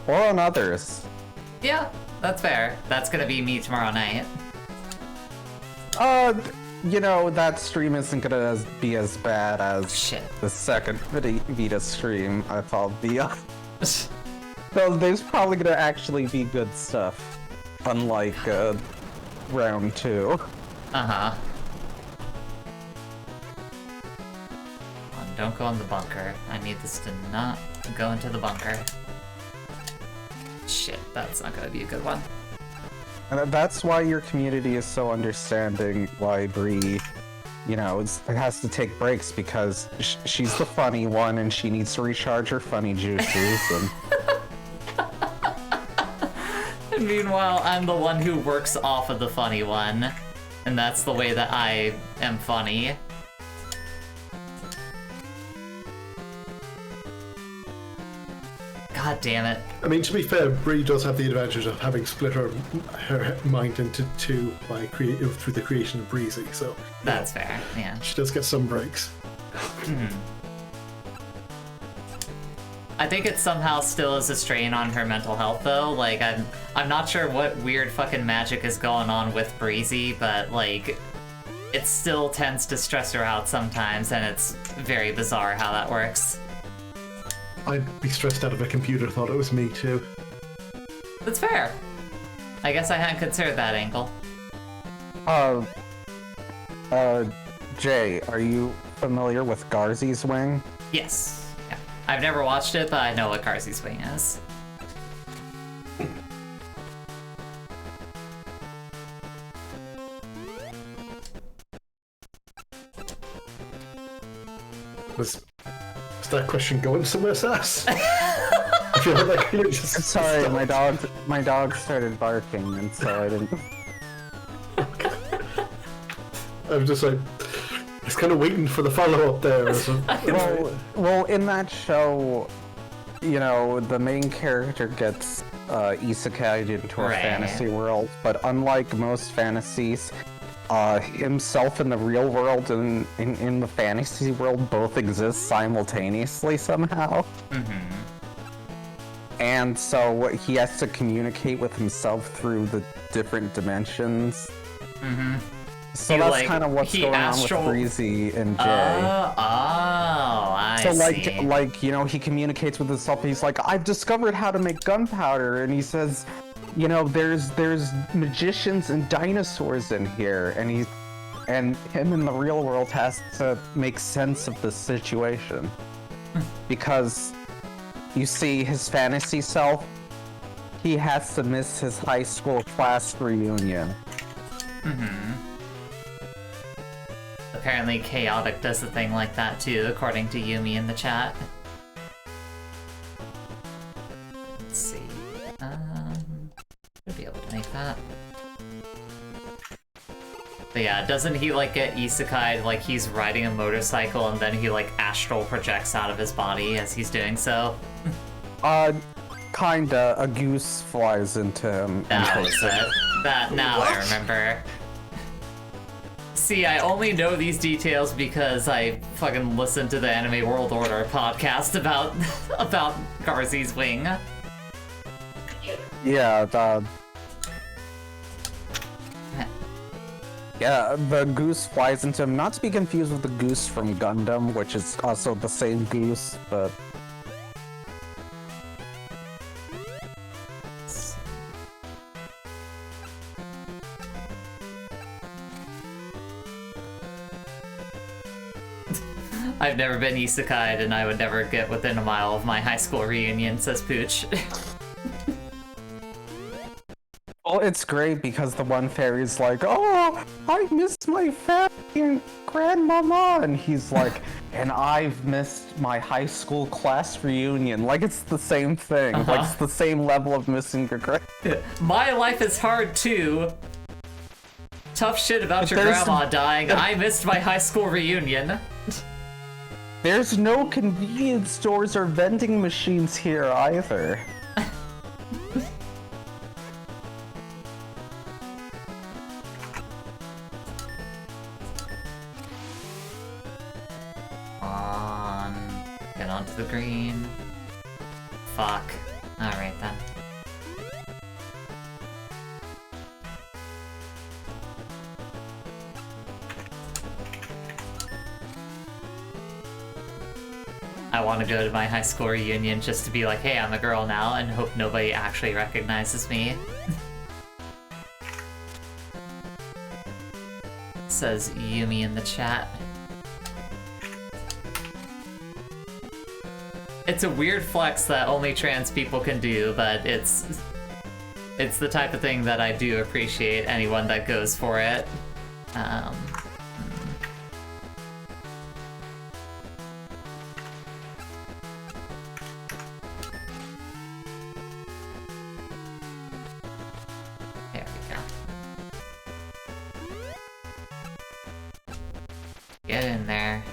Or on others. Yeah, that's fair. That's gonna be me tomorrow night. You know, that stream isn't gonna be as bad as Shit. the second Vita stream, I'll be honest. So there's probably gonna actually be good stuff. Unlike, round 2. Uh-huh. Don't go in the bunker. I need this to not go into the bunker. Shit, that's not gonna be a good one. And that's why your community is so understanding why Bree, you know, has to take breaks, because she's the funny one and she needs to recharge her funny juices. And... And meanwhile, I'm the one who works off of the funny one. And that's the way that I am funny. God damn it. I mean, to be fair, Brie does have the advantage of having split her mind into two through the creation of Breezy, so... That's fair, yeah. She does get some breaks. I think it somehow still is a strain on her mental health, though. Like, I'm not sure what weird fucking magic is going on with Breezy, but, like, it still tends to stress her out sometimes, and it's very bizarre how that works. I'd be stressed out if a computer thought it was me, too. That's fair. I guess I hadn't considered that angle. Jay, are you familiar with Garzy's Wing? Yes. Yeah. I've never watched it, but I know what Garzy's Wing is. Was that question going somewhere, Sass? I feel like you just Sorry, my dog started barking, and so I didn't... I'm just like, I was kind of waiting for the follow-up there. Well, in that show, you know, the main character gets isekai'd into a fantasy world, but unlike most fantasies, himself in the real world and in the fantasy world both exist simultaneously somehow. And so he has to communicate with himself through the different dimensions. So that's kind of what's going on with Breezy and Jay. I see. Like, you know, he communicates with himself. He's like, I've discovered how to make gunpowder, and he says, you know, there's magicians and dinosaurs in here, and him in the real world has to make sense of this situation. Because, you see, his fantasy self, he has to miss his high school class reunion. Apparently Chaotic does a thing like that too, according to Yumi in the chat. Let's see. Should be able to make that. But yeah, doesn't he like get isekai'd like he's riding a motorcycle and then he like astral projects out of his body as he's doing so? Kinda. A goose flies into him. That was it. Now I remember. See, I only know these details because I fucking listened to the Anime World Order podcast about about Garzy's wing. Yeah, the goose flies into him. Not to be confused with the goose from Gundam, which is also the same goose, but... I've never been isekai'd and I would never get within a mile of my high school reunion, says Pooch. Well, it's great because the one fairy's like, oh, I miss my family and grandmama, and he's like, and I've missed my high school class reunion. Like, it's the same thing. Like, it's the same level of missing your My life is hard too. Tough shit about your grandma dying. I missed my high school reunion. There's no convenience stores or vending machines here either. Get onto the green. Fuck. Alright then. I want to go to my high school reunion just to be like, hey, I'm a girl now, and hope nobody actually recognizes me. Says Yumi in the chat. It's a weird flex that only trans people can do, but it's the type of thing that I do appreciate anyone that goes for it. There we go. Get in there.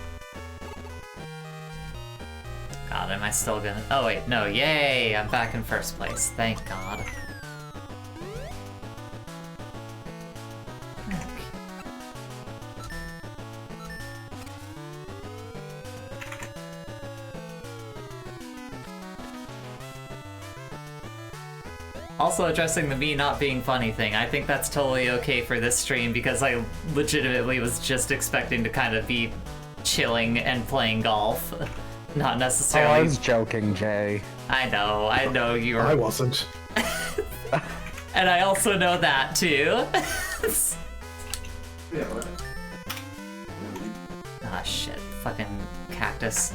God, am I still gonna... Oh wait, no, yay! I'm back in first place, thank God. Also addressing the me not being funny thing, I think that's totally okay for this stream because I legitimately was just expecting to kind of be chilling and playing golf. Not necessarily. Oh, I was joking, Jay. I know you were. I wasn't. And I also know that too. Ah, shit. Fucking cactus.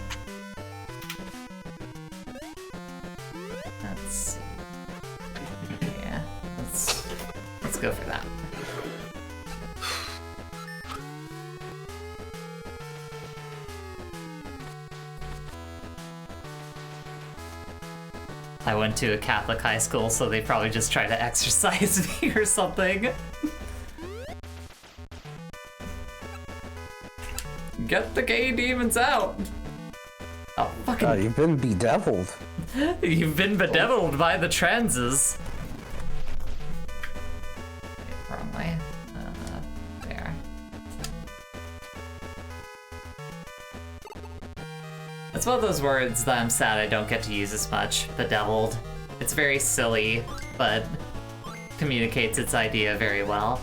Let's see. Yeah, let's go for that. I went to a Catholic high school, so they probably just try to exorcise me or something. Get the gay demons out! Oh, fucking... God, you've been bedeviled. You've been bedeviled by the transes. Wrong way. There. It's one of those words that I'm sad I don't get to use as much. Bedeviled. It's very silly, but communicates its idea very well.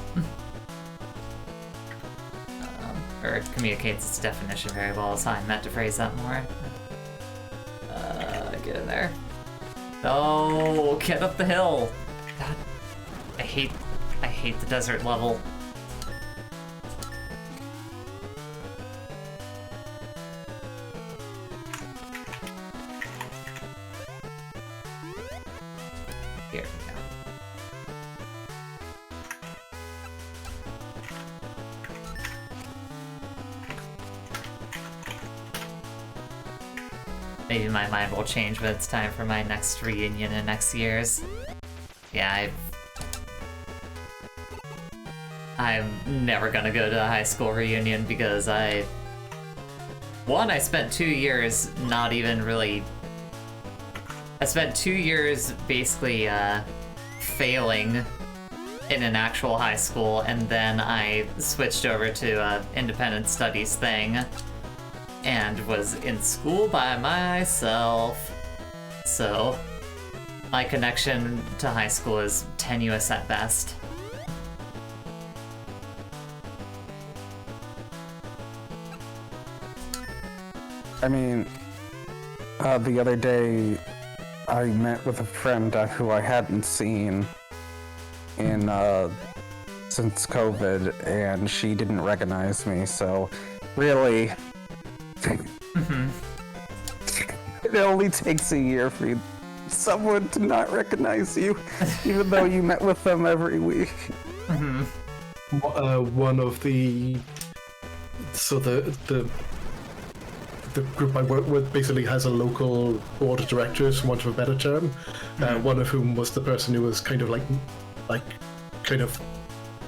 Or communicates its definition very well is how I meant to phrase that more. Get in there. No, get up the hill. God, I hate the desert level. Here we go. Maybe my mind will change when it's time for my next reunion in next year's. Yeah, I'm never gonna go to a high school reunion because I spent 2 years not even really... I spent 2 years basically failing in an actual high school, and then I switched over to a independent studies thing and was in school by myself. So my connection to high school is tenuous at best. I mean, the other day I met with a friend who I hadn't seen in since COVID, and she didn't recognize me, so really it only takes a year for someone to not recognize you, even though you met with them every week. One of the the group I work with basically has a local board of directors, for want of a better term. One of whom was the person who was kind of like kind of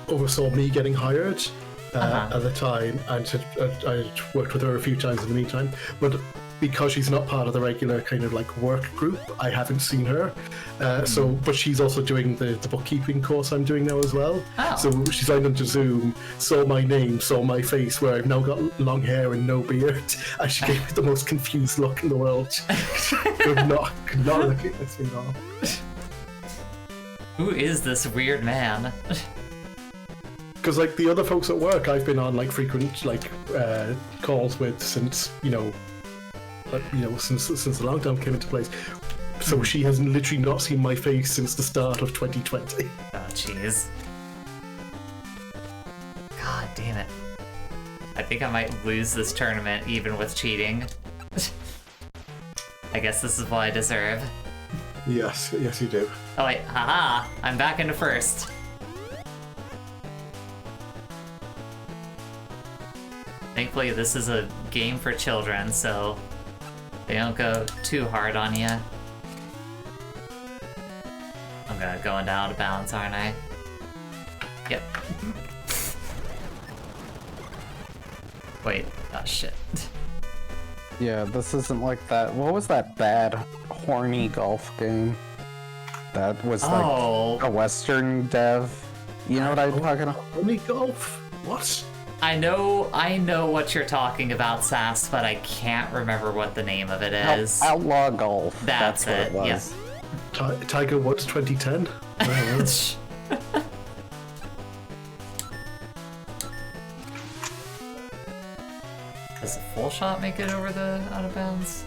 oversaw me getting hired at the time, and I worked with her a few times in the meantime. But because she's not part of the regular kind of like work group, I haven't seen her. But she's also doing the bookkeeping course I'm doing now as well. Oh. So she signed onto Zoom, saw my name, saw my face, where I've now got long hair and no beard, and she gave me the most confused look in the world. could not recognize me at all. Who is this weird man? Because like the other folks at work, I've been on like frequent like calls with since since the lockdown came into place. So she has literally not seen my face since the start of 2020. Oh, jeez. God damn it. I think I might lose this tournament even with cheating. I guess this is what I deserve. Yes, you do. Oh wait, haha! I'm back into first. Thankfully, this is a game for children, so they don't go too hard on you. I'm gonna going down out of bounds, aren't I? Yep. Wait, oh shit. Yeah, this isn't like that. What was that bad, horny golf game? That was like a Western dev. You know what I'm talking about? Horny golf? What? I know what you're talking about, Sass, but I can't remember what the name of it is. Outlaw Golf. That's what it, it was. yes. Tiger Woods 2010? Does a full shot make it over the out of bounds?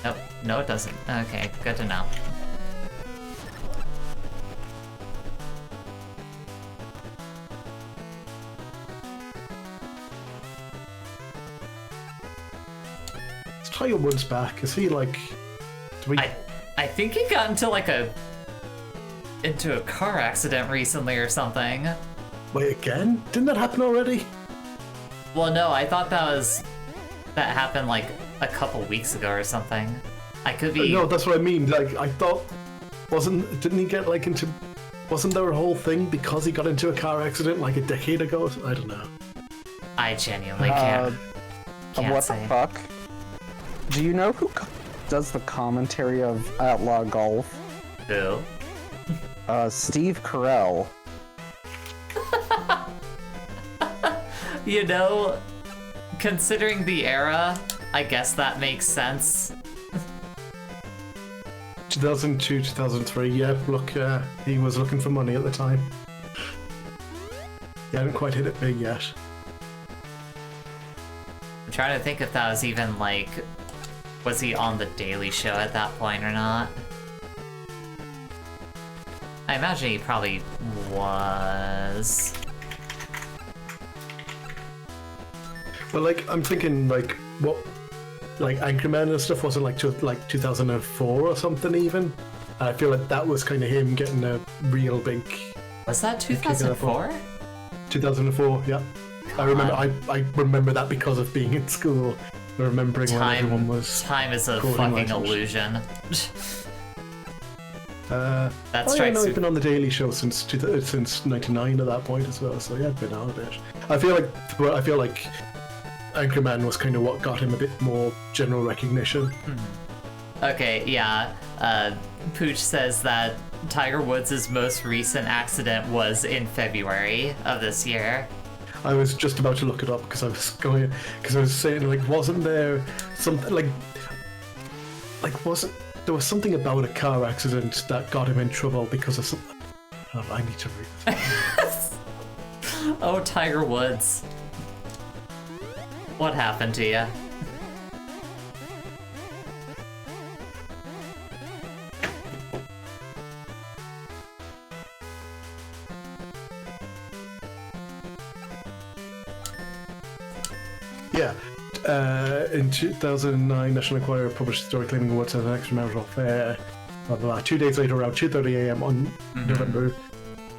Nope, no it doesn't. Okay, good to know. Tiger Woods back. Is he like? I think he got into a car accident recently or something. Wait, again? Didn't that happen already? Well, no, I thought that happened like a couple weeks ago or something. I could be. No, that's what I mean. Like I thought, didn't he get like into? Wasn't there a whole thing because he got into a car accident like a decade ago? I don't know. I genuinely can't what say. the fuck? Do you know who does the commentary of Outlaw Golf? Who? Steve Carell. You know, considering the era, I guess that makes sense. 2002, 2003. Yeah, look, he was looking for money at the time. He hadn't quite hit it big yet. I'm trying to think if that was even like, was he on the Daily Show at that point or not? I imagine he probably was. But like, I'm thinking like what, like Anchorman and stuff wasn't like 2004 or something even. I feel like that was kind of him getting a real big. Was that 2004? 2004, yeah. I remember that because of being in school. Remembering when everyone was. Time is a fucking illusion. That strikes. I know he's been on the Daily Show since '99 at that point as well. So yeah, it's been on a bit. I feel like Anchorman was kind of what got him a bit more general recognition. Okay, yeah. Pooch says that Tiger Woods' most recent accident was in February of this year. I was just about to look it up because I was saying, like, wasn't there something like wasn't there was something about a car accident that got him in trouble because of something. Oh, I need to read this. Oh, Tiger Woods. What happened to you? Yeah. In 2009, National Enquirer published a story claiming Woods had an extramarital affair. Blah, blah, blah. 2 days later, around 2:30 a.m. on November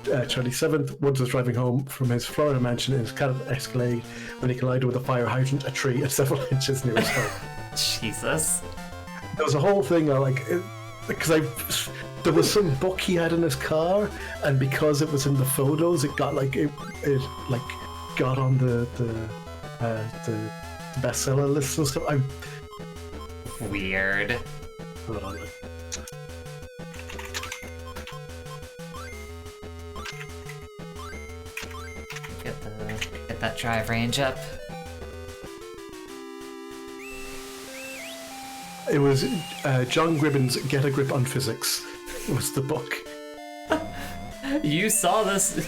27th, Woods was driving home from his Florida mansion in his Cadillac Escalade when he collided with a fire hydrant, a tree, and several inches near his home. Jesus. There was a whole thing, there was some book he had in his car, and because it was in the photos, it got got on the bestseller list and stuff. Weird. Hold on. Get that drive range up. It was John Gribben's Get a Grip on Physics was the book. You saw this.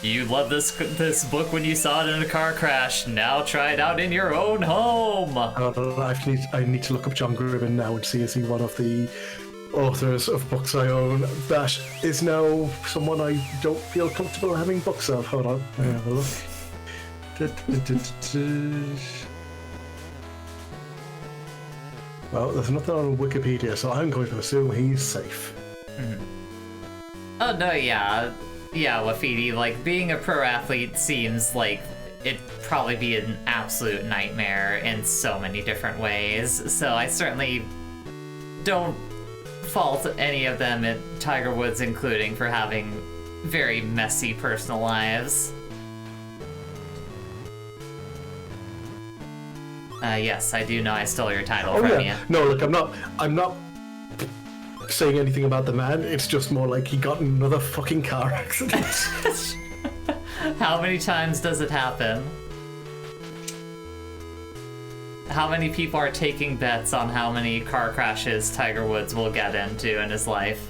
You loved this book when you saw it in a car crash. Now try it out in your own home. I need to look up John Gribben now and see is he one of the authors of books I own that is now someone I don't feel comfortable having books of. Hold on, let me have a look. Well, there's nothing on Wikipedia, so I'm going to assume he's safe. Oh no, yeah, Wafidi. Like, being a pro athlete seems like it'd probably be an absolute nightmare in so many different ways. So I certainly don't fault any of them, Tiger Woods including, for having very messy personal lives. Yes, I do know I stole your title from you. No, look, I'm not saying anything about the man. It's just more like he got in another fucking car accident. How many times does it happen? How many people are taking bets on how many car crashes Tiger Woods will get into in his life?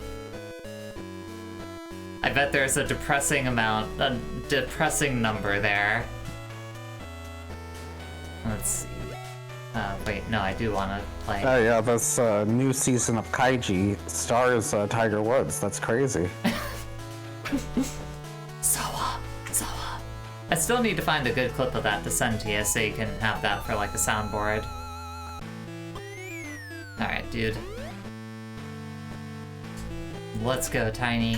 I bet there's a depressing number there. Let's see. Wait, no, I do want to play. Oh yeah, this new season of Kaiji stars Tiger Woods. That's crazy. Sawa. I still need to find a good clip of that to send to you so you can have that for like a soundboard. Alright, dude. Let's go, Tiny.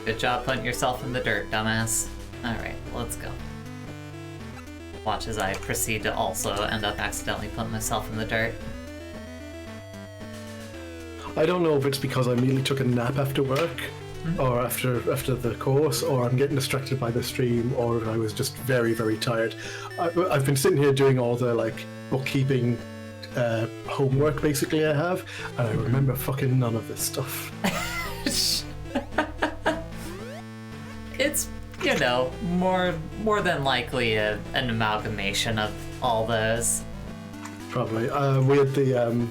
Good job putting yourself in the dirt, dumbass. Alright, let's go. Watch as I proceed to also end up accidentally putting myself in the dirt. I don't know if it's because I immediately took a nap after work, or after the course, or I'm getting distracted by the stream, or I was just very, very tired. I've been sitting here doing all the like bookkeeping homework basically I have, and I remember fucking none of this stuff. It's, you know, more than likely an amalgamation of all those. Probably. We had the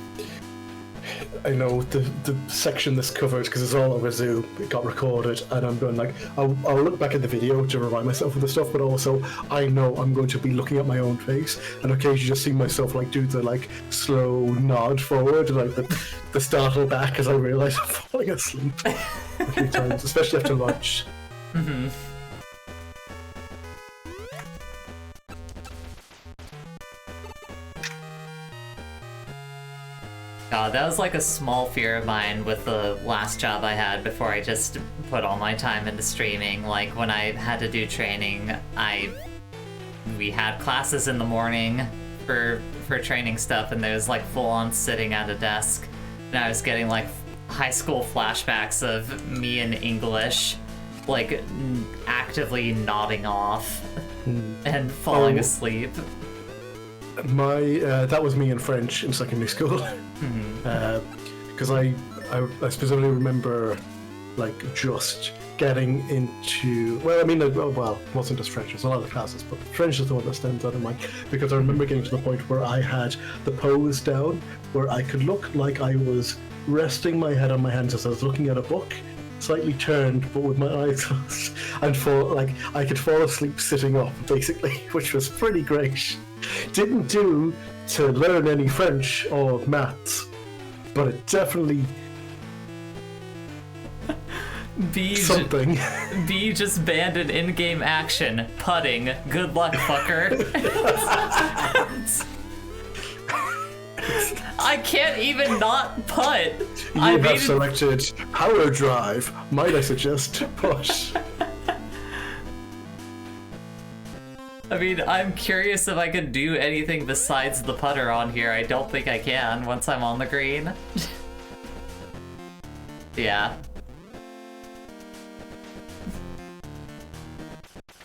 I know the section this covered because it's all over Zoom. It got recorded, and I'm going like I'll look back at the video to remind myself of the stuff, but also I know I'm going to be looking at my own face, and occasionally just see myself like do the like slow nod forward, like the startle back as I realise I'm falling asleep a few times, especially after lunch. Mm-hmm. God, that was like a small fear of mine with the last job I had before I just put all my time into streaming. Like when I had to do training, we had classes in the morning for training stuff, and there was like full on sitting at a desk, and I was getting like high school flashbacks of me in English, like actively nodding off and falling asleep. That was me in French in secondary school. Because I specifically remember like just getting into, well, I mean, it wasn't just French, it was a lot of classes, but French is the one that stands out in mine, because I remember getting to the point where I had the pose down, where I could look like I was resting my head on my hands as I was looking at a book, slightly turned, but with my eyes closed, and I could fall asleep sitting up, basically, which was pretty great. Didn't do to learn any French or maths, but it definitely something. B just banned an in-game action. Putting. Good luck, fucker. I can't even not putt. You have selected power drive. Might I suggest push? I mean, I'm curious if I could do anything besides the putter on here. I don't think I can once I'm on the green. Yeah.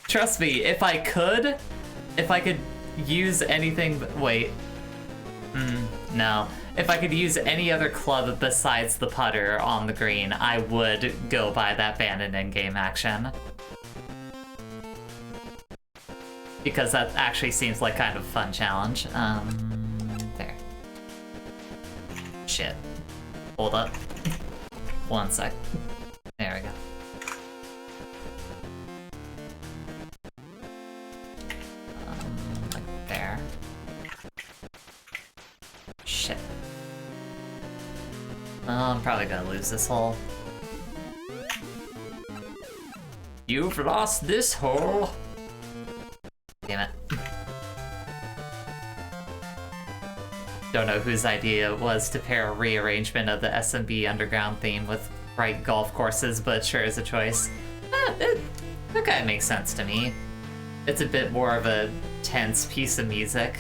Trust me, if I could use anything, wait. No. If I could use any other club besides the putter on the green, I would go by that banded in-game action. Because that actually seems like kind of a fun challenge. There. Shit. Hold up. One sec. There we go. Like there. Shit. I'm probably gonna lose this hole. You've lost this hole! Damn it. Don't know whose idea it was to pair a rearrangement of the SMB Underground theme with bright golf courses, but sure is a choice. That kind of makes sense to me. It's a bit more of a tense piece of music.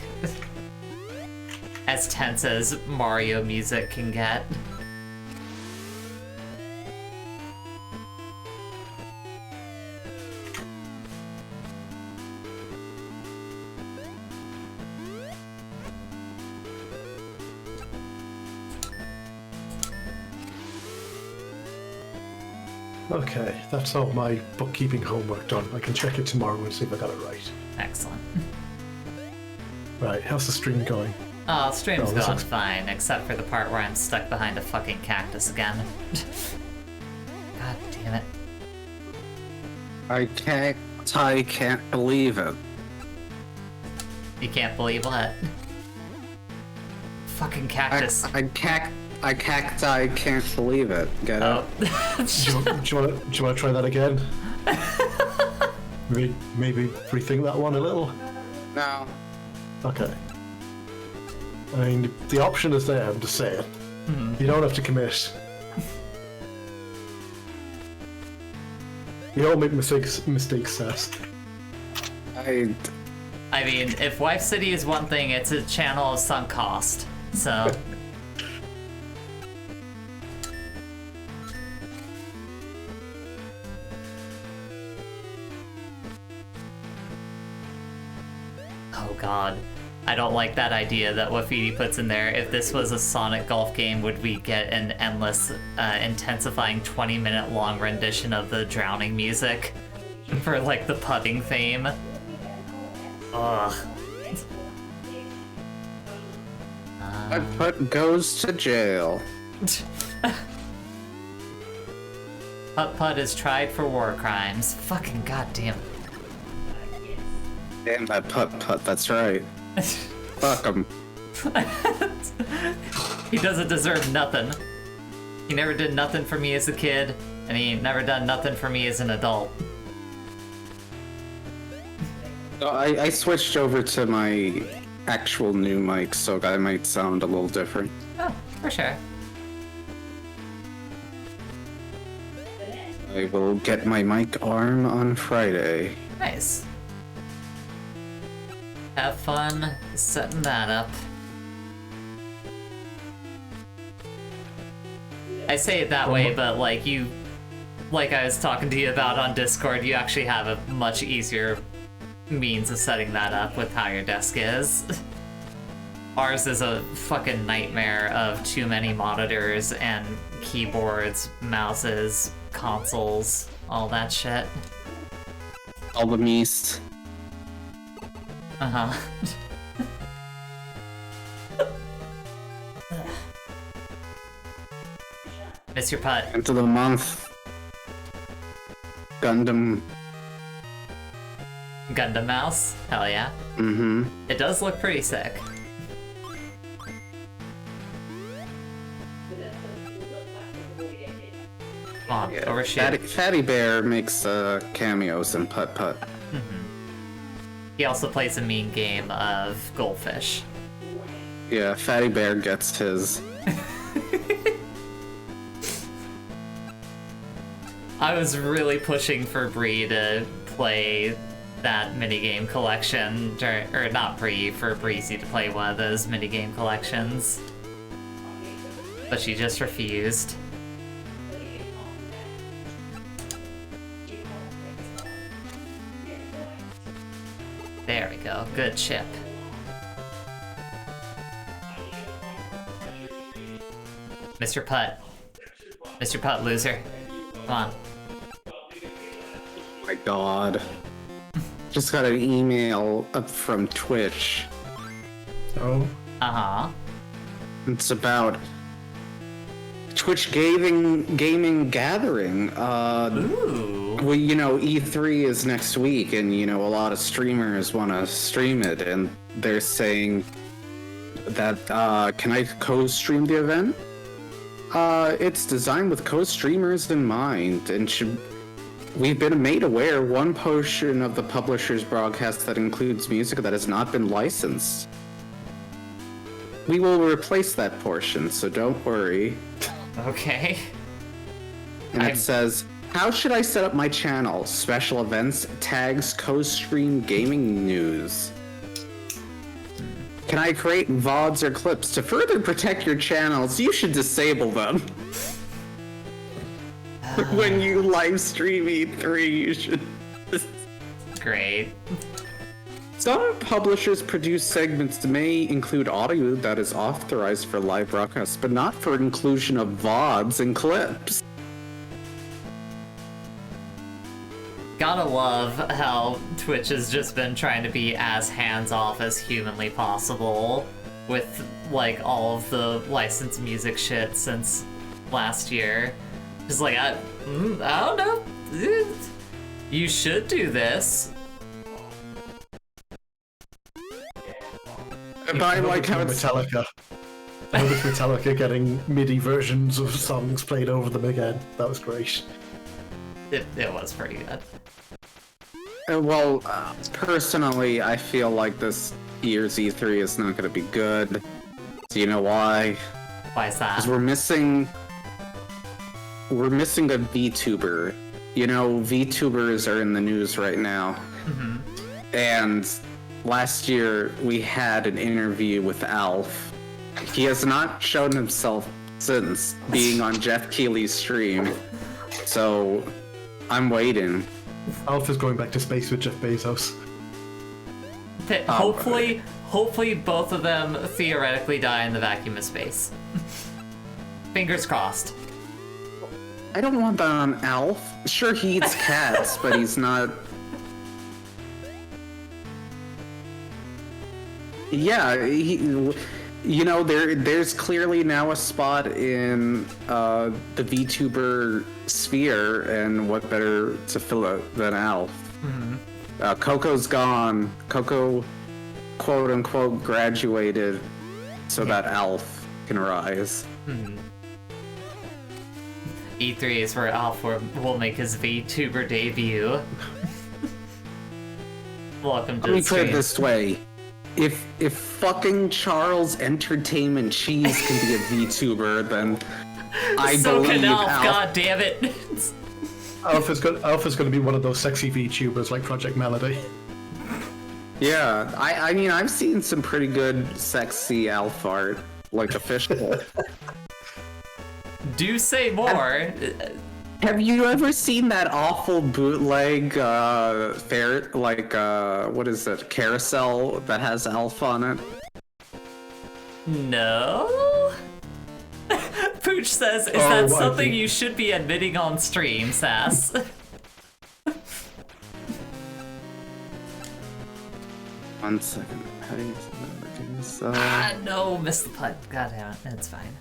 As tense as Mario music can get. Okay, that's all my bookkeeping homework done. I can check it tomorrow and see if I got it right. Excellent. Right, how's the stream going? Oh, stream's going fine, except for the part where I'm stuck behind a fucking cactus again. God damn it. I can't believe it. You can't believe what? Fucking cactus. I can't believe it. Get it? Do you want to try that again? Maybe rethink that one a little? No. Okay. I mean, the option is there, I'm just saying. You don't have to commit. You don't make mistakes, Sass. I mean, if Wife City is one thing, it's a channel of sunk cost, so... Oh god. I don't like that idea that Wafidi puts in there. If this was a Sonic golf game, would we get an endless, intensifying 20-minute long rendition of the drowning music for, like, the putting theme? Ugh. That putt goes to jail. Putt is tried for war crimes. Fucking goddamn. Damn that putt, that's right. Fuck him. He doesn't deserve nothing. He never did nothing for me as a kid, and he ain't never done nothing for me as an adult. So I switched over to my actual new mic, so I might sound a little different. Oh, for sure. I will get my mic arm on Friday. Nice. Have fun setting that up. I say it that way, but like I was talking to you about on Discord, you actually have a much easier means of setting that up with how your desk is. Ours is a fucking nightmare of too many monitors and keyboards, mouses, consoles, all that shit. All the meast. Uh-huh. Miss your putt. End of the month. Gundam. Gundam mouse? Hell yeah. Mm-hmm. It does look pretty sick. Come on, overshoot. Fatty Bear makes cameos in Putt Putt. He also plays a mean game of Goldfish. Yeah, Fatty Bear gets his. I was really pushing for Bree to play that minigame collection, or not Bree, for Breezy to play one of those minigame collections. But she just refused. There we go, good chip. Mr. Putt. Mr. Putt, loser. Come on. My God. Just got an email up from Twitch. Oh. Uh-huh. It's about Twitch gaming gathering. Ooh. Well, you know, E3 is next week, and you know, a lot of streamers want to stream it, and they're saying that can I co-stream the event? It's designed with co-streamers in mind, and we've been made aware one portion of the publisher's broadcast that includes music that has not been licensed. We will replace that portion, so don't worry. Okay. And it says, how should I set up my channel? Special events, tags, co-stream gaming news. Can I create VODs or clips? To further protect your channels, you should disable them. When you live stream E3, you should... Great. Some publishers produce segments that may include audio that is authorized for live broadcasts, but not for inclusion of VODs and clips. Gotta love how Twitch has just been trying to be as hands-off as humanly possible with, like, all of the licensed music shit since last year. Just like, I don't know. You should do this. But I like how it's... Metallica. I hope it's Metallica getting MIDI versions of songs played over them again. That was great. It was pretty good. Well, personally, I feel like this year's E3 is not going to be good. Do you know why? Why is that? Because we're missing a VTuber. You know, VTubers are in the news right now. Mm-hmm. And last year, we had an interview with Alf. He has not shown himself since being on Jeff Keighley's stream. So, I'm waiting. Alf is going back to space with Jeff Bezos. Hopefully both of them theoretically die in the vacuum of space. Fingers crossed. I don't want that on Alf. Sure, he eats cats, but he's not... Yeah, you know, there's clearly now a spot in the VTuber sphere, and what better to fill it than Alf? Mm-hmm. Coco's gone. Coco, quote unquote, graduated so that Alf can rise. Mm-hmm. E3 is where Alf will make his VTuber debut. Welcome to Let me the put it stream. this way. if fucking Charles Entertainment Cheese can be a VTuber, then I so believe can Alf, Alf. god damn it. Alf is going to be one of those sexy VTubers like Project Melody. Yeah, I mean, I've seen some pretty good sexy Alf art, like official. Do say more. Have you ever seen that awful bootleg what is it, carousel that has Alf on it? No? Pooch says, is that something you should be admitting on stream, Sass? One second. How do you No, missed the putt. God damn it, it's fine.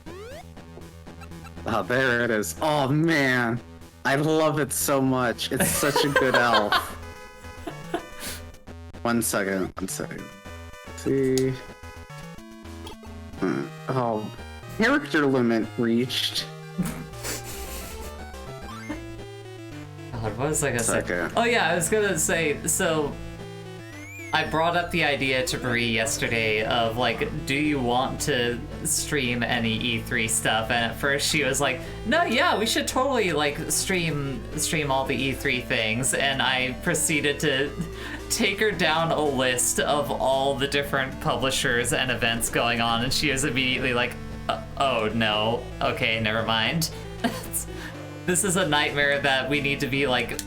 Oh, there it is. Oh man, I love it so much. It's such a good elf. One second. Let's see. Oh, character limit reached. God, what was I gonna say? Okay. Oh yeah, I was gonna say, so I brought up the idea to Bree yesterday of like, do you want to stream any E3 stuff? And at first she was like, no, yeah, we should totally like stream all the E3 things. And I proceeded to take her down a list of all the different publishers and events going on, and she was immediately like, oh no, okay, never mind. This is a nightmare that we need to be like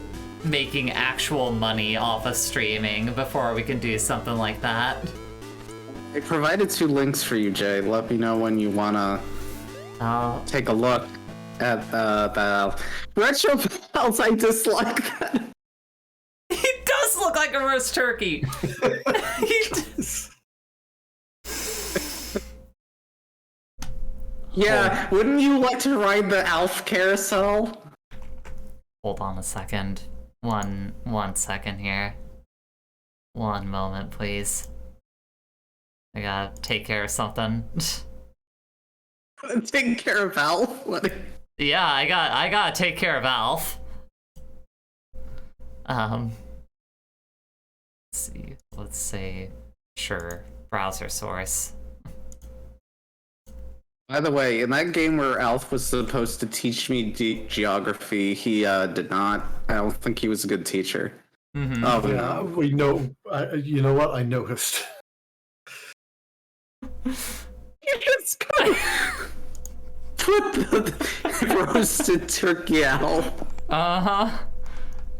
making actual money off of streaming before we can do something like that. I provided 2 links for you, Jay. Let me know when you wanna take a look at the retro files. I dislike that. He does look like a roast turkey. He does. Yeah, wouldn't you like to ride the Alf carousel? Hold on a second. One second here. One moment, please. I gotta take care of something. Take care of Alf? Yeah, I gotta take care of Alf. Let's see. Let's say, sure, browser source. By the way, in that game where Alf was supposed to teach me geography, he did not. I don't think he was a good teacher. Mm-hmm. Oh, Yeah, we know. You know what? I noticed. Let's go. Put the roasted turkey Alf. Uh-huh.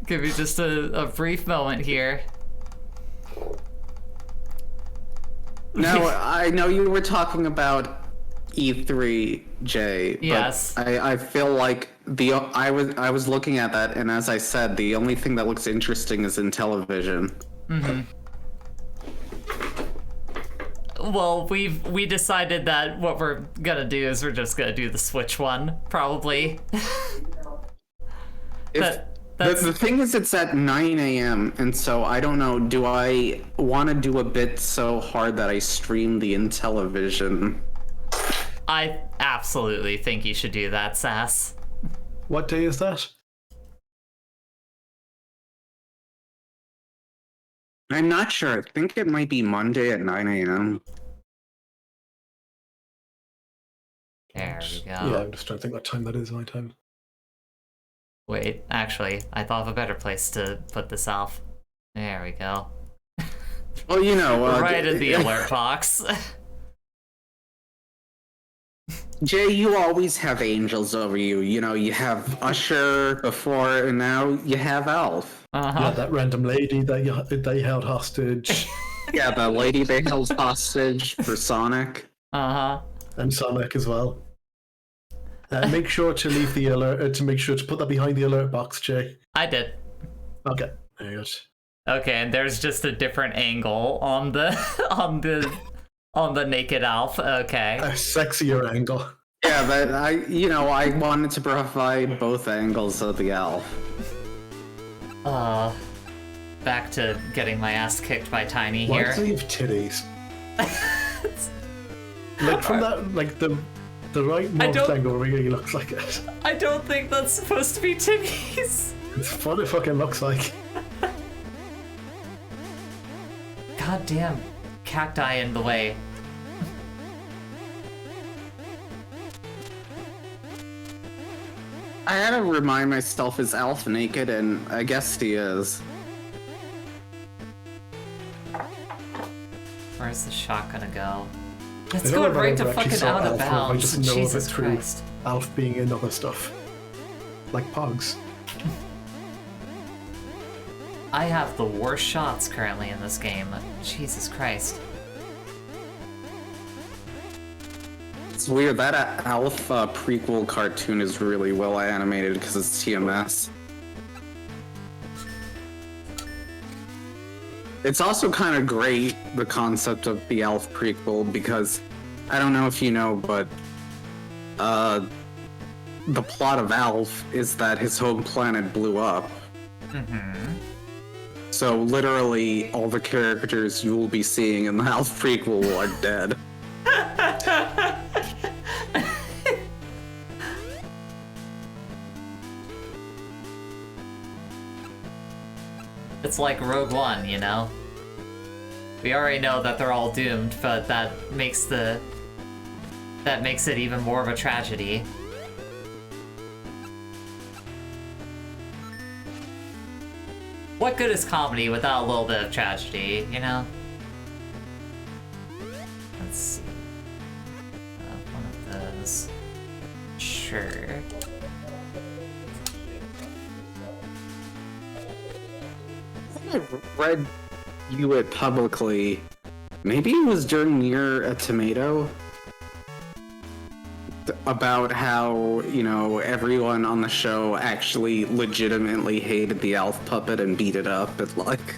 Give me just a brief moment here. No, I know you were talking about E3, Jay. Yes. But I feel like I was looking at that, and as I said, the only thing that looks interesting is in television. Mm-hmm. Well, we decided that what we're gonna do is we're just gonna do the Switch one, probably. The thing is, it's at 9 a.m., and so I don't know, do I want to do a bit so hard that I stream the in television? I absolutely think you should do that, Sass. What day is that? I'm not sure. I think it might be Monday at 9 a.m. There we go. Yeah, I'm just trying to think what time that is my time. Wait, actually, I thought of a better place to put this off. There we go. Well, you know... right in the alert box. Jay, you always have angels over you. You know, you have Usher before, and now you have Alf. Uh-huh. Yeah, that random lady that they held hostage. Yeah, the lady they held hostage for Sonic. Uh-huh. And Sonic as well. Make sure to leave the alert, to make sure to put that behind the alert box, Jay. I did. Okay, very good. Okay, and there's just a different angle on the on the naked Alf. Okay. A sexier angle. Yeah, but I wanted to provide both angles of the Alf. Back to getting my ass kicked by Tiny Why here. does he have titties? Like from that, like the right most angle really looks like it. I don't think that's supposed to be titties. It's what it fucking looks like. God damn. cacti in the way. I had to remind myself, is Alf naked? And I guess he is. Where's the shot gonna go? It's I don't know going if I right to ever actually fucking saw out of Alf, or if I bounds. just know of it Jesus through Christ. Alf being in other stuff. Like Pogs. I have the worst shots currently in this game. Jesus Christ. It's weird, that Alf prequel cartoon is really well animated because it's TMS. It's also kind of great, the concept of the Alf prequel, because I don't know if you know, but the plot of Alf is that his home planet blew up. Mm-hmm. So literally all the characters you will be seeing in the Alf prequel are dead. It's like Rogue One, you know? We already know that they're all doomed, but that makes it even more of a tragedy. What good is comedy without a little bit of tragedy, you know? Let's see. One of those. Sure. I read you it publicly. Maybe it was during Near a Tomato. About how, you know, everyone on the show actually legitimately hated the Alf puppet and beat it up and like...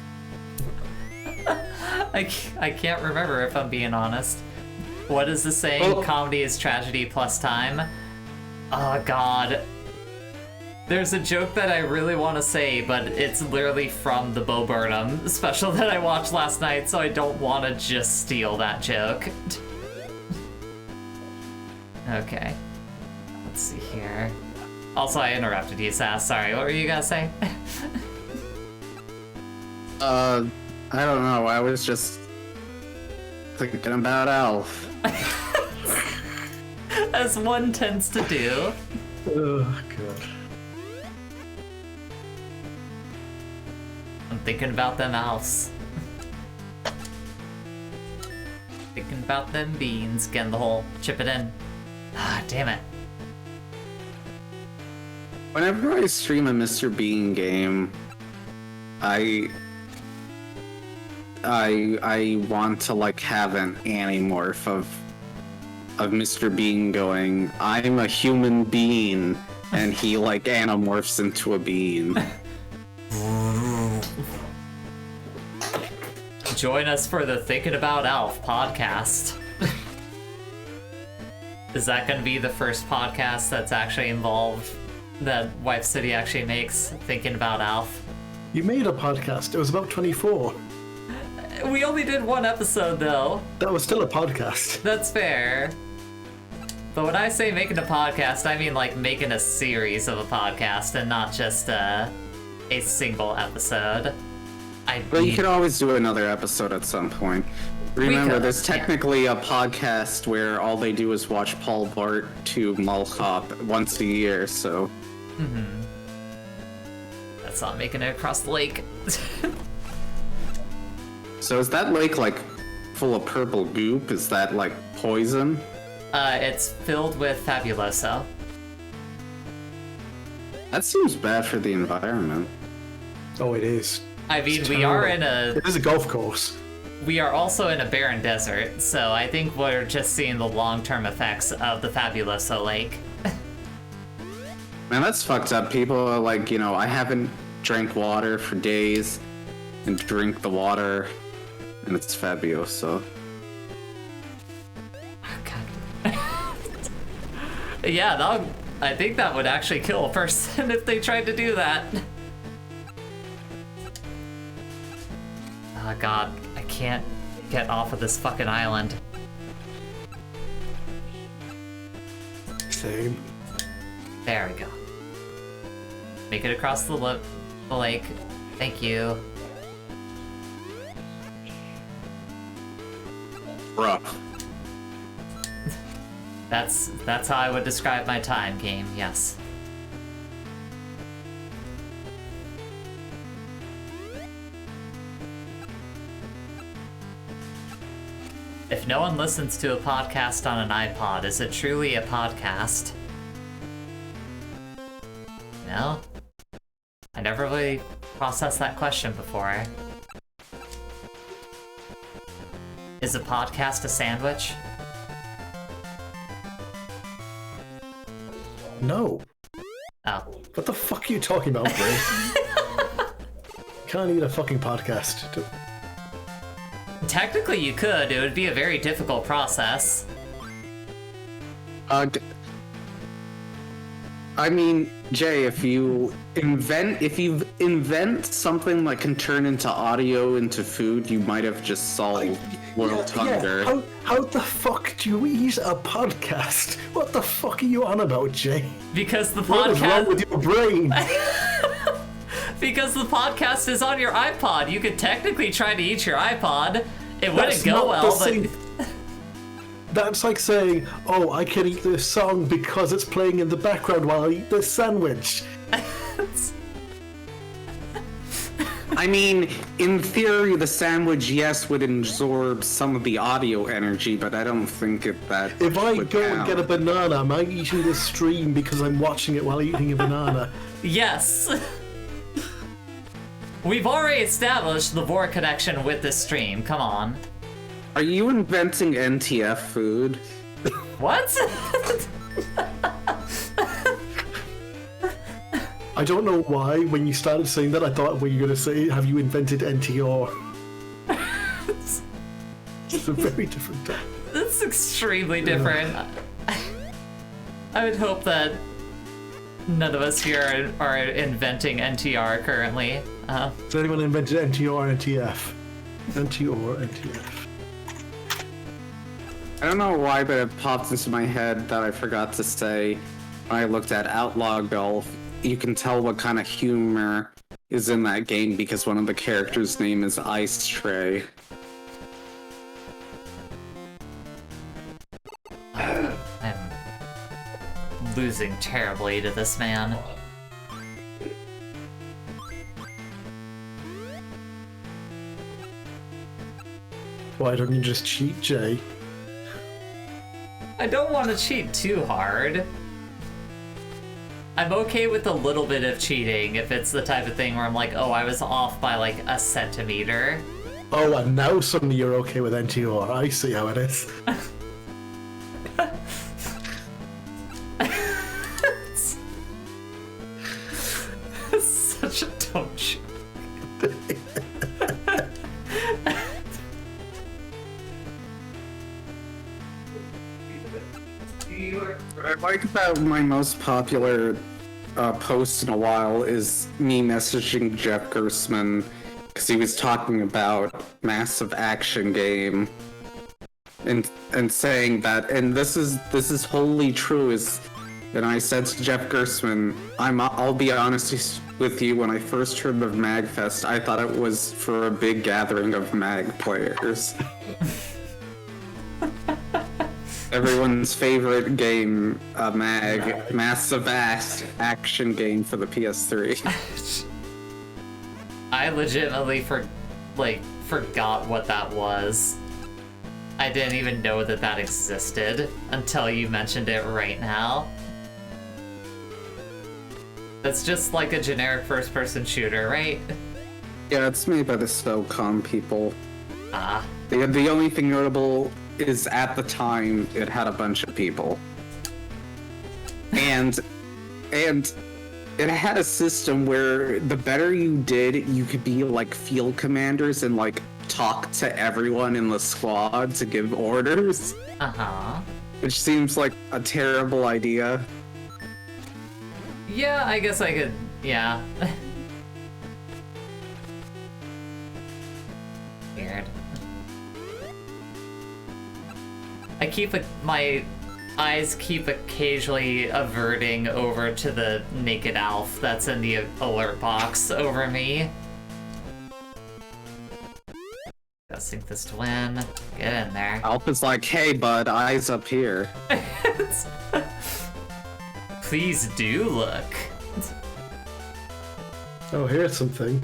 I can't remember if I'm being honest. What is the saying? Well, comedy is tragedy plus time? Oh god. There's a joke that I really want to say, but it's literally from the Bo Burnham special that I watched last night, so I don't want to just steal that joke. Okay. Let's see here. Also, I interrupted you, Sass. Sorry, what were you gonna say? I don't know, I was just thinking about Alf. As one tends to do. Oh, God. I'm thinking about them Alfs. Thinking about them beans. Getting the whole chip it in. Ah, damn it. Whenever I stream a Mr. Bean game, I want to like have an animorph of Mr. Bean going, I'm a human being, and he like animorphs into a bean. Join us for the Thinking About Alf podcast. Is that going to be the first podcast that's actually involved, that Wife City actually makes, Thinking About Alf? You made a podcast. It was about 24. We only did one episode, though. That was still a podcast. That's fair. But when I say making a podcast, I mean like making a series of a podcast and not just a single episode. But you could always do another episode at some point. Remember, there's technically a podcast where all they do is watch Paul Bart to Mall Cop once a year, so... Mm-hmm. That's not making it across the lake. So is that lake, like, full of purple goop? Is that, like, poison? It's filled with Fabuloso. That seems bad for the environment. Oh, it is. I mean, It's we are terrible. in a... It is a golf course. We are also in a barren desert, so I think we're just seeing the long-term effects of the Fabuloso Lake. Man, that's fucked up. People are like, you know, I haven't drank water for days, and drink the water, and it's Fabuloso. Yeah, I think that would actually kill a person if they tried to do that. Oh god, I can't get off of this fucking island. Same. There we go. Make it across the lake. Thank you. Rough. That's how I would describe my time game, yes. If no one listens to a podcast on an iPod, is it truly a podcast? No? I never really processed that question before. Is a podcast a sandwich? No. Oh. What the fuck are you talking about, Bray? Can't eat a fucking podcast. Technically you could, it would be a very difficult process. I mean, Jay, if you invent something that can turn into audio into food, you might have just solved world hunger. Yeah. How the fuck do you eat a podcast? What the fuck are you on about, Jay? Because the What is wrong podcast... with your brain? Because the podcast is on your iPod. You could technically try to eat your iPod. It wouldn't go well, but... That's like saying, oh, I can eat this song because it's playing in the background while I eat this sandwich. I mean, in theory, the sandwich, yes, would absorb some of the audio energy, but I don't think that If I would go count. and get a banana, am I eating this stream because I'm watching it while eating a banana? Yes. We've already established the Vor connection with this stream. Come on. Are you inventing NTF food? What? I don't know why, when you started saying that, I thought what you were going to say, have you invented NTR? It's a very different time. That's extremely different. I would hope that none of us here are inventing NTR currently. Has anyone invented NTR or NTF? NTR or NTF? I don't know why, but it popped into my head that I forgot to say when I looked at Outlaw Golf. You can tell what kind of humor is in that game because one of the characters' name is Ice Tray. I'm losing terribly to this man. Why don't you just cheat, Jay? I don't want to cheat too hard. I'm okay with a little bit of cheating if it's the type of thing where I'm like, oh, I was off by like a centimeter. Oh, and now suddenly you're okay with NTR. I see how it is. Such a dumb joke. What I like about my most popular post in a while is me messaging Jeff Gersman because he was talking about Massive Action Game and saying that, and this is wholly true. And I said to Jeff Gersman, I'll be honest with you, when I first heard of MagFest, I thought it was for a big gathering of Mag players. Everyone's favorite game, Massive Action Game for the PS3. I legitimately forgot what that was. I didn't even know that existed until you mentioned it right now. That's just like a generic first-person shooter, right? Yeah, it's made by the SOCOM people. Ah. The only thing notable is at the time it had a bunch of people. And it had a system where the better you did, you could be like field commanders and like talk to everyone in the squad to give orders. Uh-huh. Which seems like a terrible idea. Yeah, I guess I could, yeah. Weird. My eyes keep occasionally averting over to the naked Alf that's in the alert box over me. Gotta sink this to win. Get in there. Alpha's like, hey bud, eyes up here. Please do look. Oh, here's something.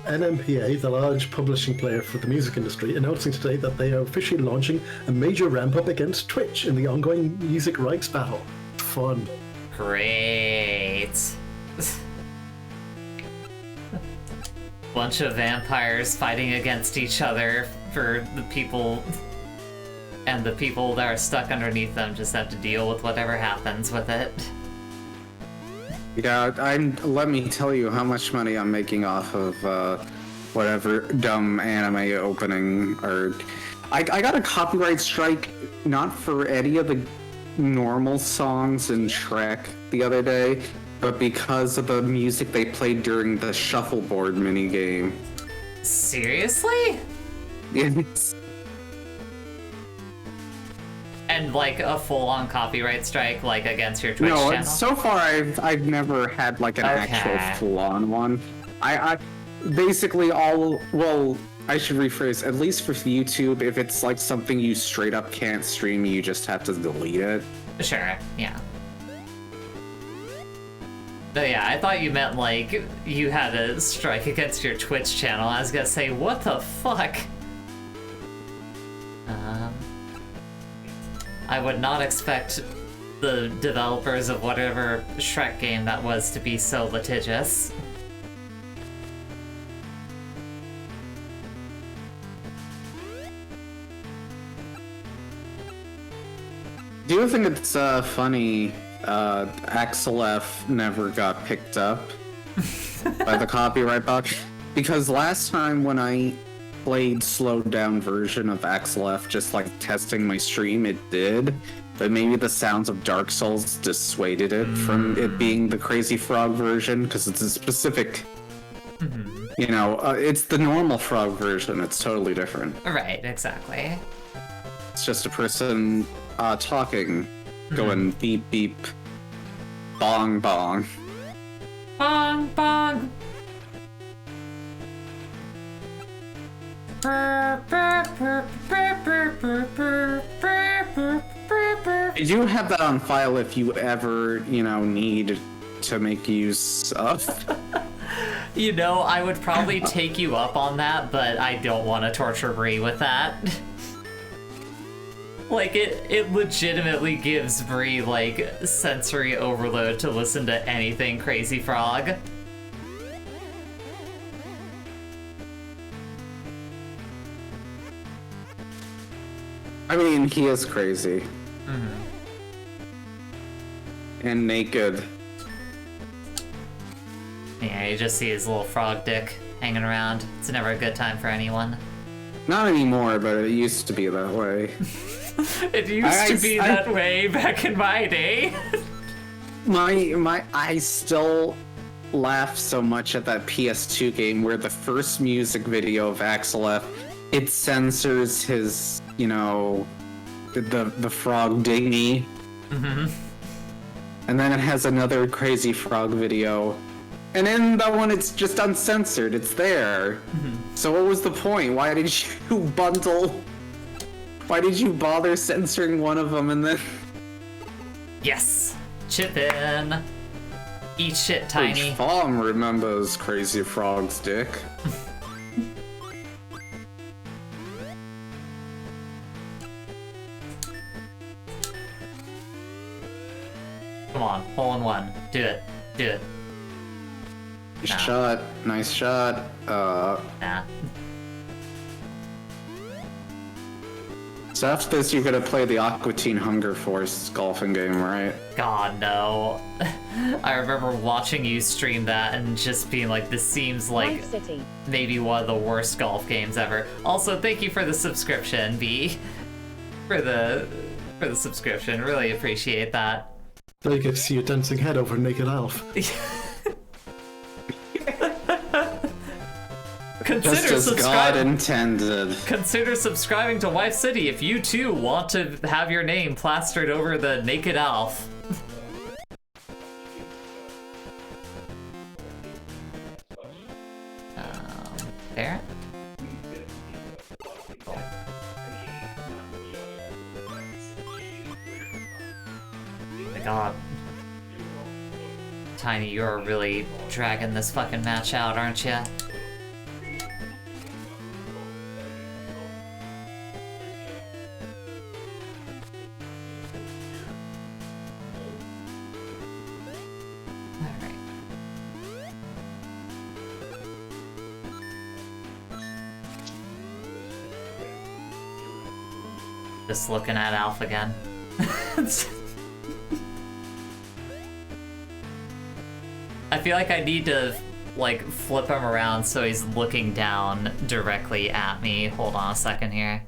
NMPA, the large publishing player for the music industry, announcing today that they are officially launching a major ramp-up against Twitch in the ongoing music rights battle. Fun. Great. Bunch of vampires fighting against each other for the people, and the people that are stuck underneath them just have to deal with whatever happens with it. Yeah, let me tell you how much money I'm making off of whatever dumb anime opening. Or I got a copyright strike not for any of the normal songs in Shrek the other day, but because of the music they played during the shuffleboard minigame. Seriously? It's... And like a full-on copyright strike, like against your Twitch No, channel? so far I've never had like an actual full-on one. I basically well, I should rephrase, at least for YouTube, if it's like something you straight up can't stream, you just have to delete it. Sure, yeah. But yeah, I thought you meant like you had a strike against your Twitch channel. I was gonna say, what the fuck? I would not expect the developers of whatever Shrek game that was to be so litigious. Do you think it's funny Axel F never got picked up by the copyright box? Because last time when I played slowed down version of Axel F, just like testing my stream, it did. But maybe the sounds of Dark Souls dissuaded it from it being the Crazy Frog version, because it's a specific, you know, it's the normal frog version. It's totally different. Right, exactly. It's just a person talking, going beep beep, bong bong. Bong bong. I do have that on file if you ever, you know, need to make use of. You know, I would probably take you up on that, but I don't want to torture Bree with that. Like, it legitimately gives Bree, like, sensory overload to listen to anything Crazy Frog. I mean, he is crazy. And naked. Yeah, you just see his little frog dick hanging around. It's never a good time for anyone. Not anymore, but it used to be that way. It used to be that way back in my day. I still laugh so much at that PS2 game where the first music video of Axel F, it censors his, you know, the frog dinghy. And then it has another Crazy Frog video. And in that one, it's just uncensored. It's there. So what was the point? Why did you bundle? Why did you bother censoring one of them and then... Yes! Chip in! Eat shit, Tiny. Farm remembers Crazy Frog's dick. Come on, hole in one. Do it. Do it. Nice shot. Nice shot. Nah. So after this, you're gonna play the Aqua Teen Hunger Force golfing game, right? God, no. I remember watching you stream that and just being like, this seems like maybe one of the worst golf games ever. Also, thank you for the subscription, B. For the subscription. Really appreciate that. Now you get to see your dancing head over Naked Elf. Just as God intended. Consider subscribing to Wife City if you too want to have your name plastered over the Naked Elf. There? god. Tiny, you're really dragging this fucking match out, aren't you? Alright. Just looking at Alf again. I feel like I need to, like, flip him around so he's looking down directly at me. Hold on a second here.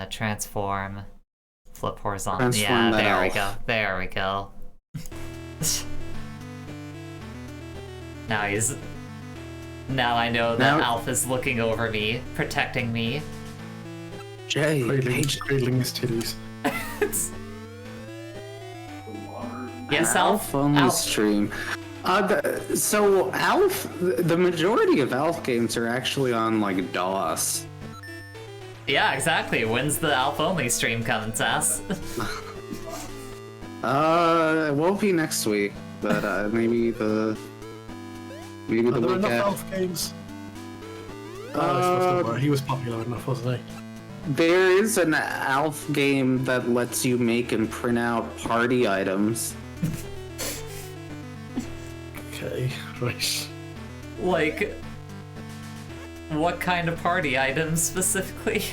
Transform. Flip horizontal. Transform Yeah, that there we elf. go. There we go. Now I know that Now- Alf is looking over me, protecting me. Jay, Cradling his titties. Yes, Alf on the Alf. stream. So Alf, the majority of Alf games are actually on like DOS. Yeah, exactly. When's the Alf only stream coming, Sass? It won't be next week, but maybe the Are there week enough after. Elf games? I suppose there were. He was popular enough, wasn't he? There is an Alf game that lets you make and print out party items. Okay, right. Like, what kind of party items specifically?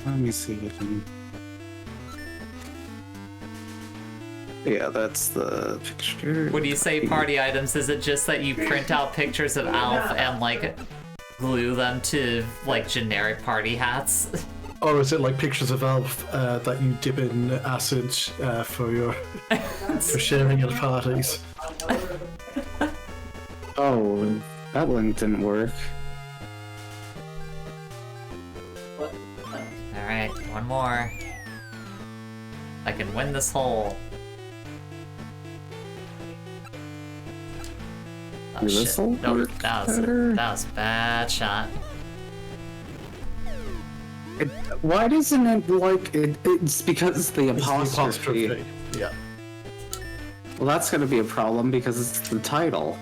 Let me see if I can... Yeah, that's the picture. When you say party items, is it just that you print out pictures of Alf and, like, glue them to, like, generic party hats? Or is it like pictures of Elf that you dip in acid for your for sharing at parties? Oh, that link didn't work. Alright, one more. I can win this hole. Oh, Will shit. this'll Nope, work that was better? a bad shot. Why doesn't it like it? It's because the It's the apostrophe. apostrophe. Yeah. Well, that's gonna be a problem because it's the title.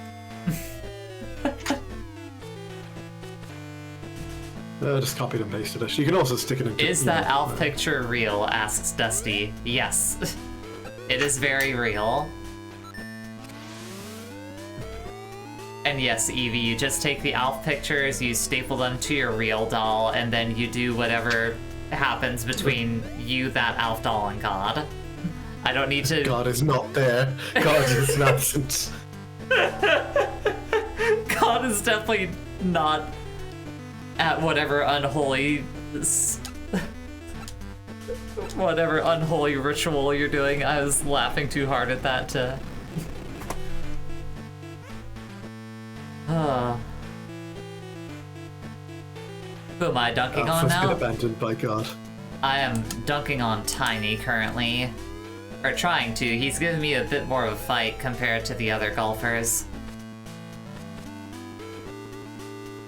Just copied and pasted it. You can also stick it into. Is that Alf picture real? Asks Dusty. Yes. It is very real. And yes, Evie, you just take the Alf pictures, you staple them to your real doll, and then you do whatever happens between you, that Alf doll, and God. I don't need to... God is not there. God is absent. God is definitely not at whatever unholy... whatever unholy ritual you're doing. I was laughing too hard at that to... Who am I dunking on Alf has been now? abandoned by God. I am dunking on Tiny currently. Or trying to. He's giving me a bit more of a fight compared to the other golfers.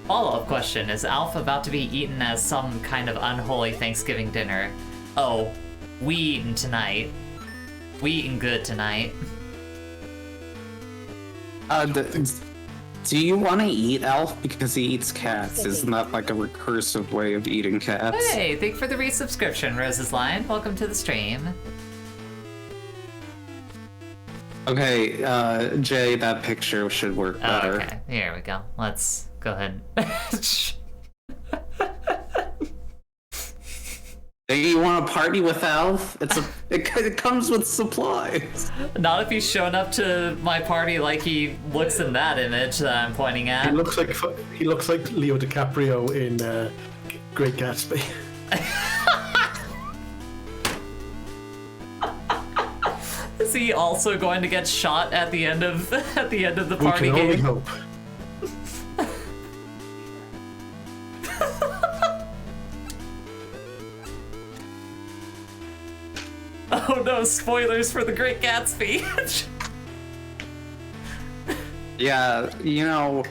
Follow-up question, is Alf about to be eaten as some kind of unholy Thanksgiving dinner? Oh, we eating tonight. We eating good tonight. Do you want to eat Alf because he eats cats? Isn't that like a recursive way of eating cats? Hey, thank you for the resubscription, Rose's Line. Welcome to the stream. Okay, Jay, that picture should work Oh, better. okay, here we go. Let's go ahead. Hey, you want to party with Alf? It comes with supplies. Not if he's showing up to my party like he looks in that image that I'm pointing He at. looks like Leo DiCaprio in Great Gatsby. Is he also going to get shot at the end of the We party can only game? hope. Oh no, spoilers for The Great Gatsby. Yeah, you know,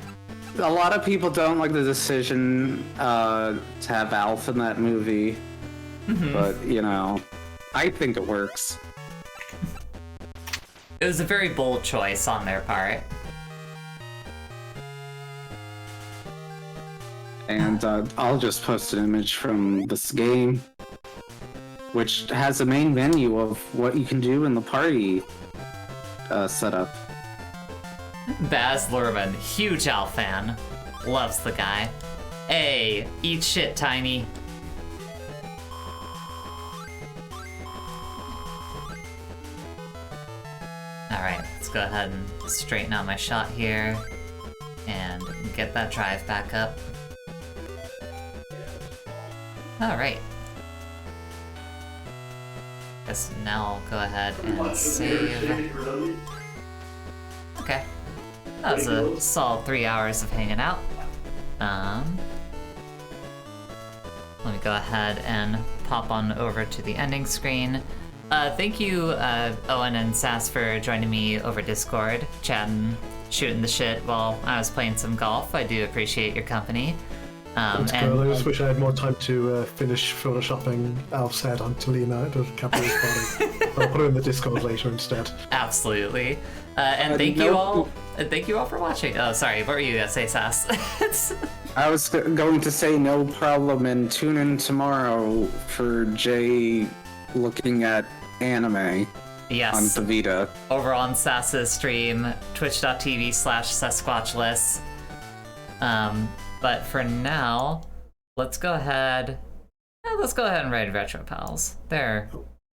a lot of people don't like the decision to have Alf in that movie, but you know, I think it works. It was a very bold choice on their part. And I'll just post an image from this game, which has a main menu of what you can do in the party setup. Baz Luhrmann, huge Al fan. Loves the guy. Hey, eat shit, Tiny. Alright, let's go ahead and straighten out my shot here and get that drive back up. Alright. Guess now I'll go ahead and save. Okay. That was a solid 3 hours of hanging out. Let me go ahead and pop on over to the ending screen. Thank you, Owen and Sass, for joining me over Discord, chatting, shooting the shit while I was playing some golf. I do appreciate your company. That's cool. I just wish I had more time to finish photoshopping Alf's head onto Leonardo DiCaprio's body. I'll put it in the Discord later instead. Absolutely. And thank you all. Thank you all for watching. Oh, sorry. What were you gonna say, Sass? I was going to say no problem, and tune in tomorrow for Jay looking at anime. Yes. On the Vita. Over on Sass's stream, twitch.tv/Sasquatchless. But for now, let's go ahead and raid Retro Pals. They're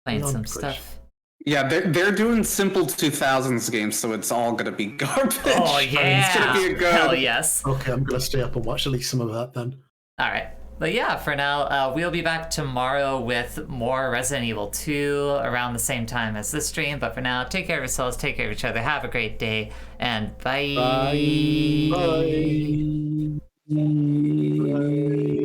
playing some stuff. Yeah, they're doing simple 2000s games, so it's all gonna be garbage. Oh yeah, it's gonna be a good. Hell yes. Okay, I'm gonna stay up and watch at least some of that then. All right, but yeah, for now, we'll be back tomorrow with more Resident Evil 2 around the same time as this stream. But for now, take care of yourselves, take care of each other, have a great day, and bye. Bye. Bye. Bye.